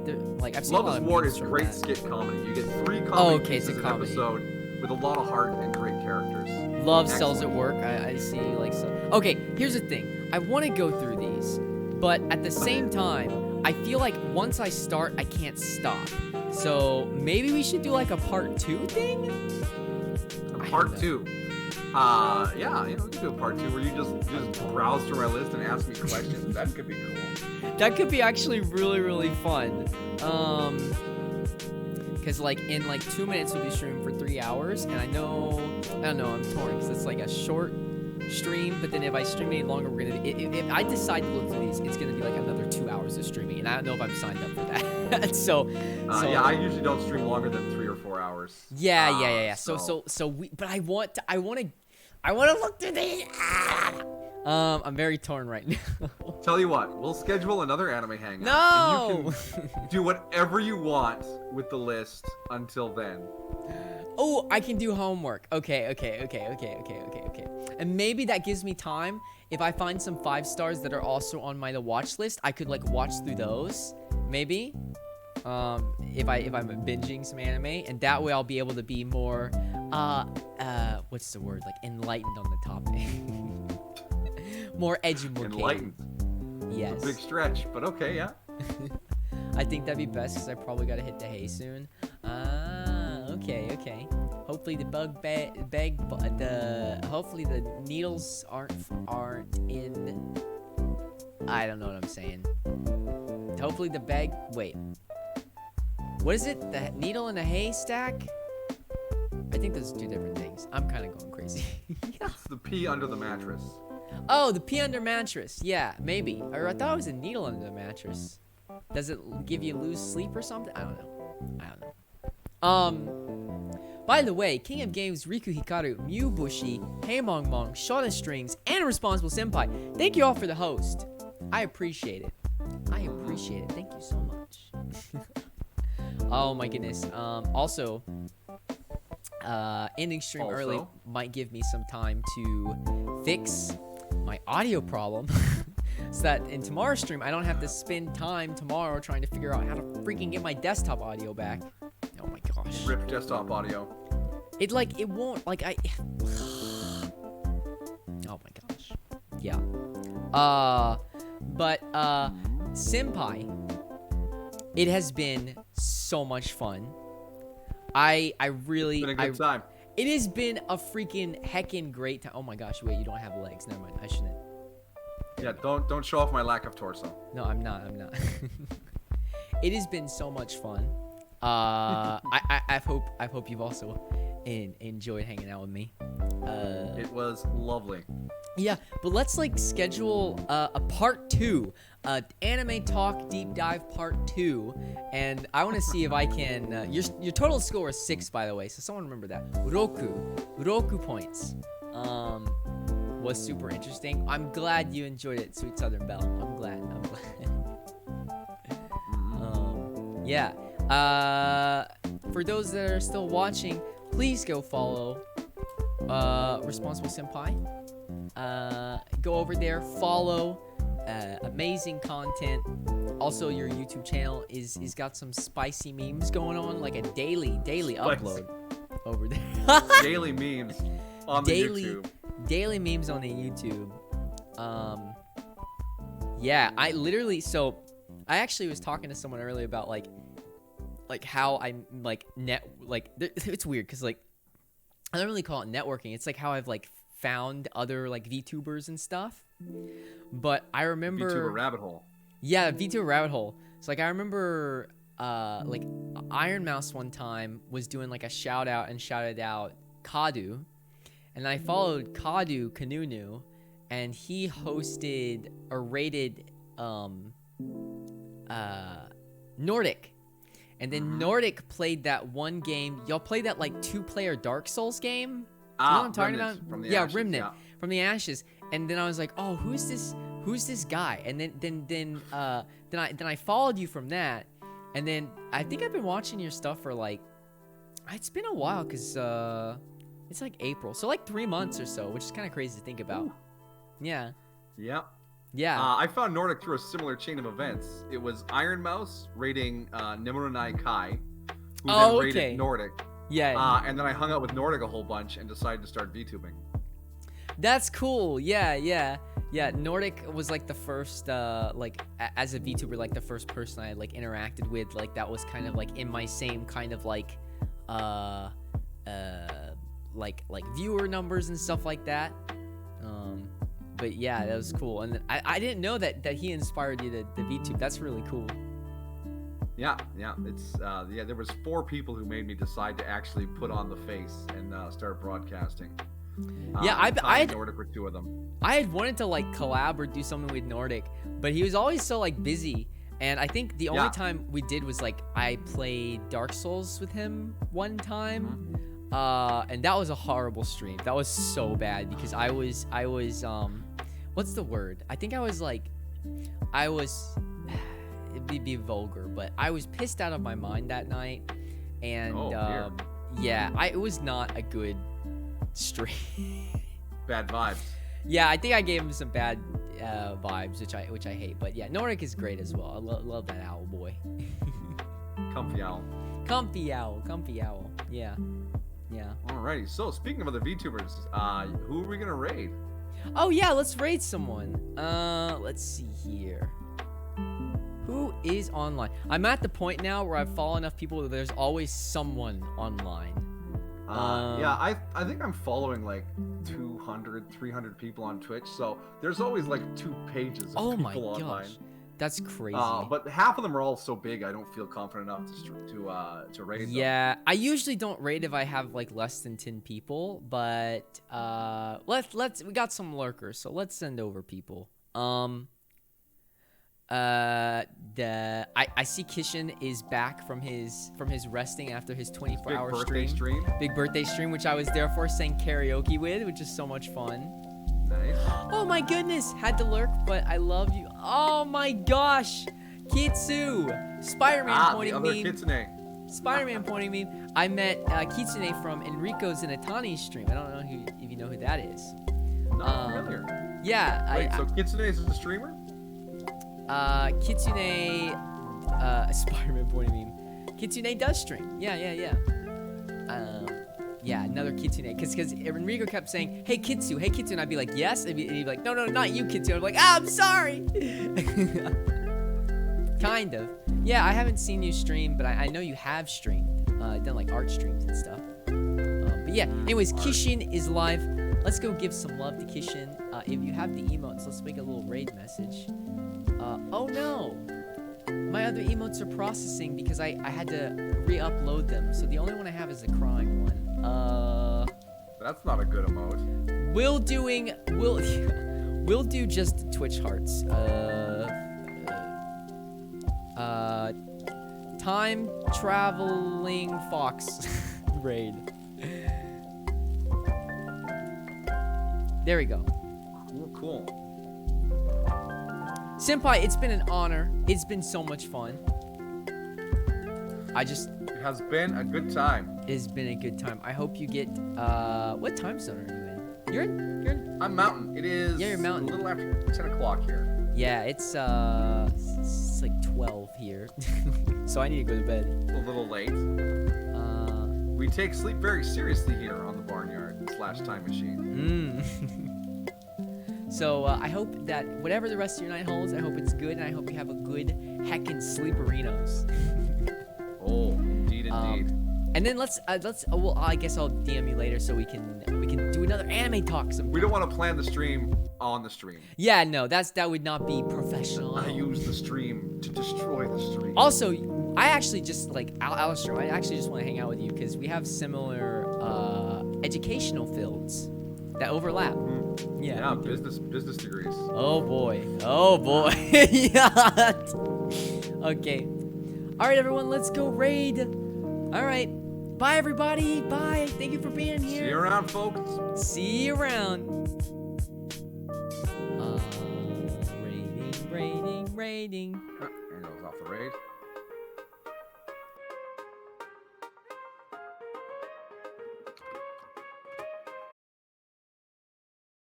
I've seen Love is War is great skit comedy. You get 3 comedy pieces an episode with a lot of heart and great characters. Love sells at work. I see like so. Okay, here's the thing. I want to go through these, but at the same time, I feel like once I start, I can't stop. So maybe we should do like a part 2 thing? Part 2. Yeah, we can do a part 2 where you just browse through my list and ask me questions. That could be cool. That could be actually really, really fun. Because like in like 2 minutes we'll be streaming for 3 hours, and I don't know, I'm torn because it's like a short stream. But then if I stream any longer, we're gonna. If I decide to look through these, it's gonna be like another 2 hours of streaming, and I don't know if I'm signed up for that. so yeah, I usually don't stream longer than 3 or 4 hours. Yeah. So we. But I want to look through these. I'm very torn right now. Tell you what, we'll schedule another anime hangout. No! And you can do whatever you want with the list until then. Oh, I can do homework. Okay. And maybe that gives me time. If I find some 5 stars that are also on my to watch list, I could like watch through those. Maybe. If I'm binging some anime, and that way I'll be able to be more what's the word, like enlightened on the topic. More educated. Enlightened. Yes. It's a big stretch, but okay, yeah. I think that'd be best because I probably gotta hit the hay soon. Okay. Hopefully the hopefully the needles aren't in. I don't know what I'm saying. Hopefully the bag. Wait. What is it? The needle in the haystack? I think those are 2 different things. I'm kind of going crazy. It's the pee under the mattress. Oh, the pee under mattress. Yeah, maybe. Or I thought it was a needle under the mattress. Does it give you loose sleep or something? I don't know. By the way, King of Games, Riku Hikaru, Mew Bushi, Heimongmong, Shauna Strings, and Responsible Senpai. Thank you all for the host. I appreciate it. Thank you so much. Oh my goodness. Also, ending stream Also. early might give me some time to fix my audio problem. So that in tomorrow's stream, I don't have to spend time tomorrow trying to figure out how to freaking get my desktop audio back. Oh my gosh. Rip desktop audio. It won't, oh my gosh. Yeah. But Senpai, it has been so much fun. I really, It's been a good time. It has been a freaking heckin' great time. Oh my gosh, wait, you don't have legs. Never mind. I shouldn't. Yeah, don't show off my lack of torso. No, I'm not. It has been so much fun. I hope you've also enjoyed hanging out with me. It was lovely. Yeah, but let's schedule a part 2, anime talk deep dive part 2, and I want to see if I can. Your total score is 6, by the way, so someone remember that. Uroku points. Was super interesting. I'm glad you enjoyed it, Sweet Southern Belle. I'm glad. Yeah. For those that are still watching, please go follow ResponsibleSenpai. Go over there, follow. Amazing content. Also, your YouTube channel is got some spicy memes going on, like a daily upload over there. Daily memes on the YouTube. Daily memes on the YouTube. Yeah, I actually was talking to someone earlier about how I'm it's weird because I don't really call it networking. It's how I've found other VTubers and stuff. But I remember VTuber rabbit hole. Yeah, VTuber rabbit hole. So I remember Iron Mouse one time was doing a shout out and shouted out Kadu. And I followed Kadu Kanunu, and he hosted or rated Nordic. And then Nordic played that one game. Y'all played that 2-player Dark Souls game? You know what I'm talking about? From the Ashes, Remnant from the Ashes. And then I was like, oh, who's this guy? And then I followed you from that. And then I think I've been watching your stuff for it's been a while because it's April, so 3 months or so, which is kind of crazy to think about. Ooh. Yeah. Yeah. Yeah. I found Nordic through a similar chain of events. It was Iron Mouse rating Nemuranai Kai, who then rated Nordic. Yeah. And then I hung out with Nordic a whole bunch and decided to start VTubing. That's cool. Yeah. Nordic was the first, as a VTuber, the first person I interacted with, that was kind of in my same kind of viewer numbers and stuff like that. But yeah, that was cool. And I didn't know that he inspired you to VTube. That's really cool. Yeah. It's there was 4 people who made me decide to actually put on the face and start broadcasting. Nordic were 2 of them. I had wanted to collab or do something with Nordic, but he was always so busy. And I think the only time we did was I played Dark Souls with him one time. And that was a horrible stream. That was so bad because I was what's the word? I think it'd be vulgar, but I was pissed out of my mind that night. And it was not a good stream. Bad vibes. Yeah, I think I gave him some bad vibes, which I hate. But yeah, Nordic is great as well. I love that owl boy. Comfy owl. Comfy owl. Yeah. Alrighty. So speaking of other VTubers, who are we gonna raid? Oh yeah, let's raid someone. Let's see here. Who is online? I'm at the point now where I've followed enough people that there's always someone online. I think I'm following 200, 300 people on Twitch, so there's always 2 pages of people online. That's crazy. But half of them are all so big, I don't feel confident enough to raid them. Yeah, I usually don't raid if I have less than 10 people, but we got some lurkers, so let's send over people. I see Kishin is back from his resting after his 24-hour stream. Big birthday stream, which I was there for, sang karaoke with, which is so much fun. Nice. Oh my goodness, had to lurk, but I love you. Oh my gosh, Kitsu, Spider-Man pointing the other meme. Kitsune. Spider-Man pointing meme. I met Kitsune from Enrico's and Atani's stream. I don't know if you know who that is. Not familiar. Yeah. Wait, so Kitsune is a streamer? Kitsune, Spider-Man pointing meme. Kitsune does stream. Yeah. Yeah, another Kitsune. Because Enrico kept saying, hey Kitsu, and I'd be like, yes? And he'd be like, no, not you, Kitsu. I'm like, I'm sorry. Kind of. Yeah, I haven't seen you stream, but I know you have streamed. Done like art streams and stuff. But yeah, anyways, Kishin is live. Let's go give some love to Kishin. If you have the emotes, let's make a little raid message. Oh no! My other emotes are processing because I had to re-upload them. So the only one I have is a crying one. That's not a good emote. We'll do just Twitch hearts. Time traveling fox raid. There we go. Cool. Senpai, it's been an honor. It's been so much fun. It has been a good time. It's been a good time. I hope you get, what time zone are you in? You're in? I'm Mountain. It is Yeah, you're Mountain. a little after 10 o'clock here. Yeah, it's like 12 here. So I need to go to bed. A little late. We take sleep very seriously here on the Barnyard/Time Machine. So I hope that whatever the rest of your night holds, I hope it's good, and I hope you have a good heckin' sleeperinos. Oh, indeed. And then well, I guess I'll DM you later so we can do another anime talk sometime. We don't want to plan the stream on the stream. Yeah, no, that would not be professional. I use the stream to destroy the stream. Also, I actually just like Alistair, I actually just want to hang out with you because we have similar educational fields that overlap. Yeah, business degrees. Oh boy. Yeah. Okay. All right, everyone, let's go raid. All right. Bye, everybody. Bye. Thank you for being here. See you around, folks. See you around. Raiding. There goes off the raid.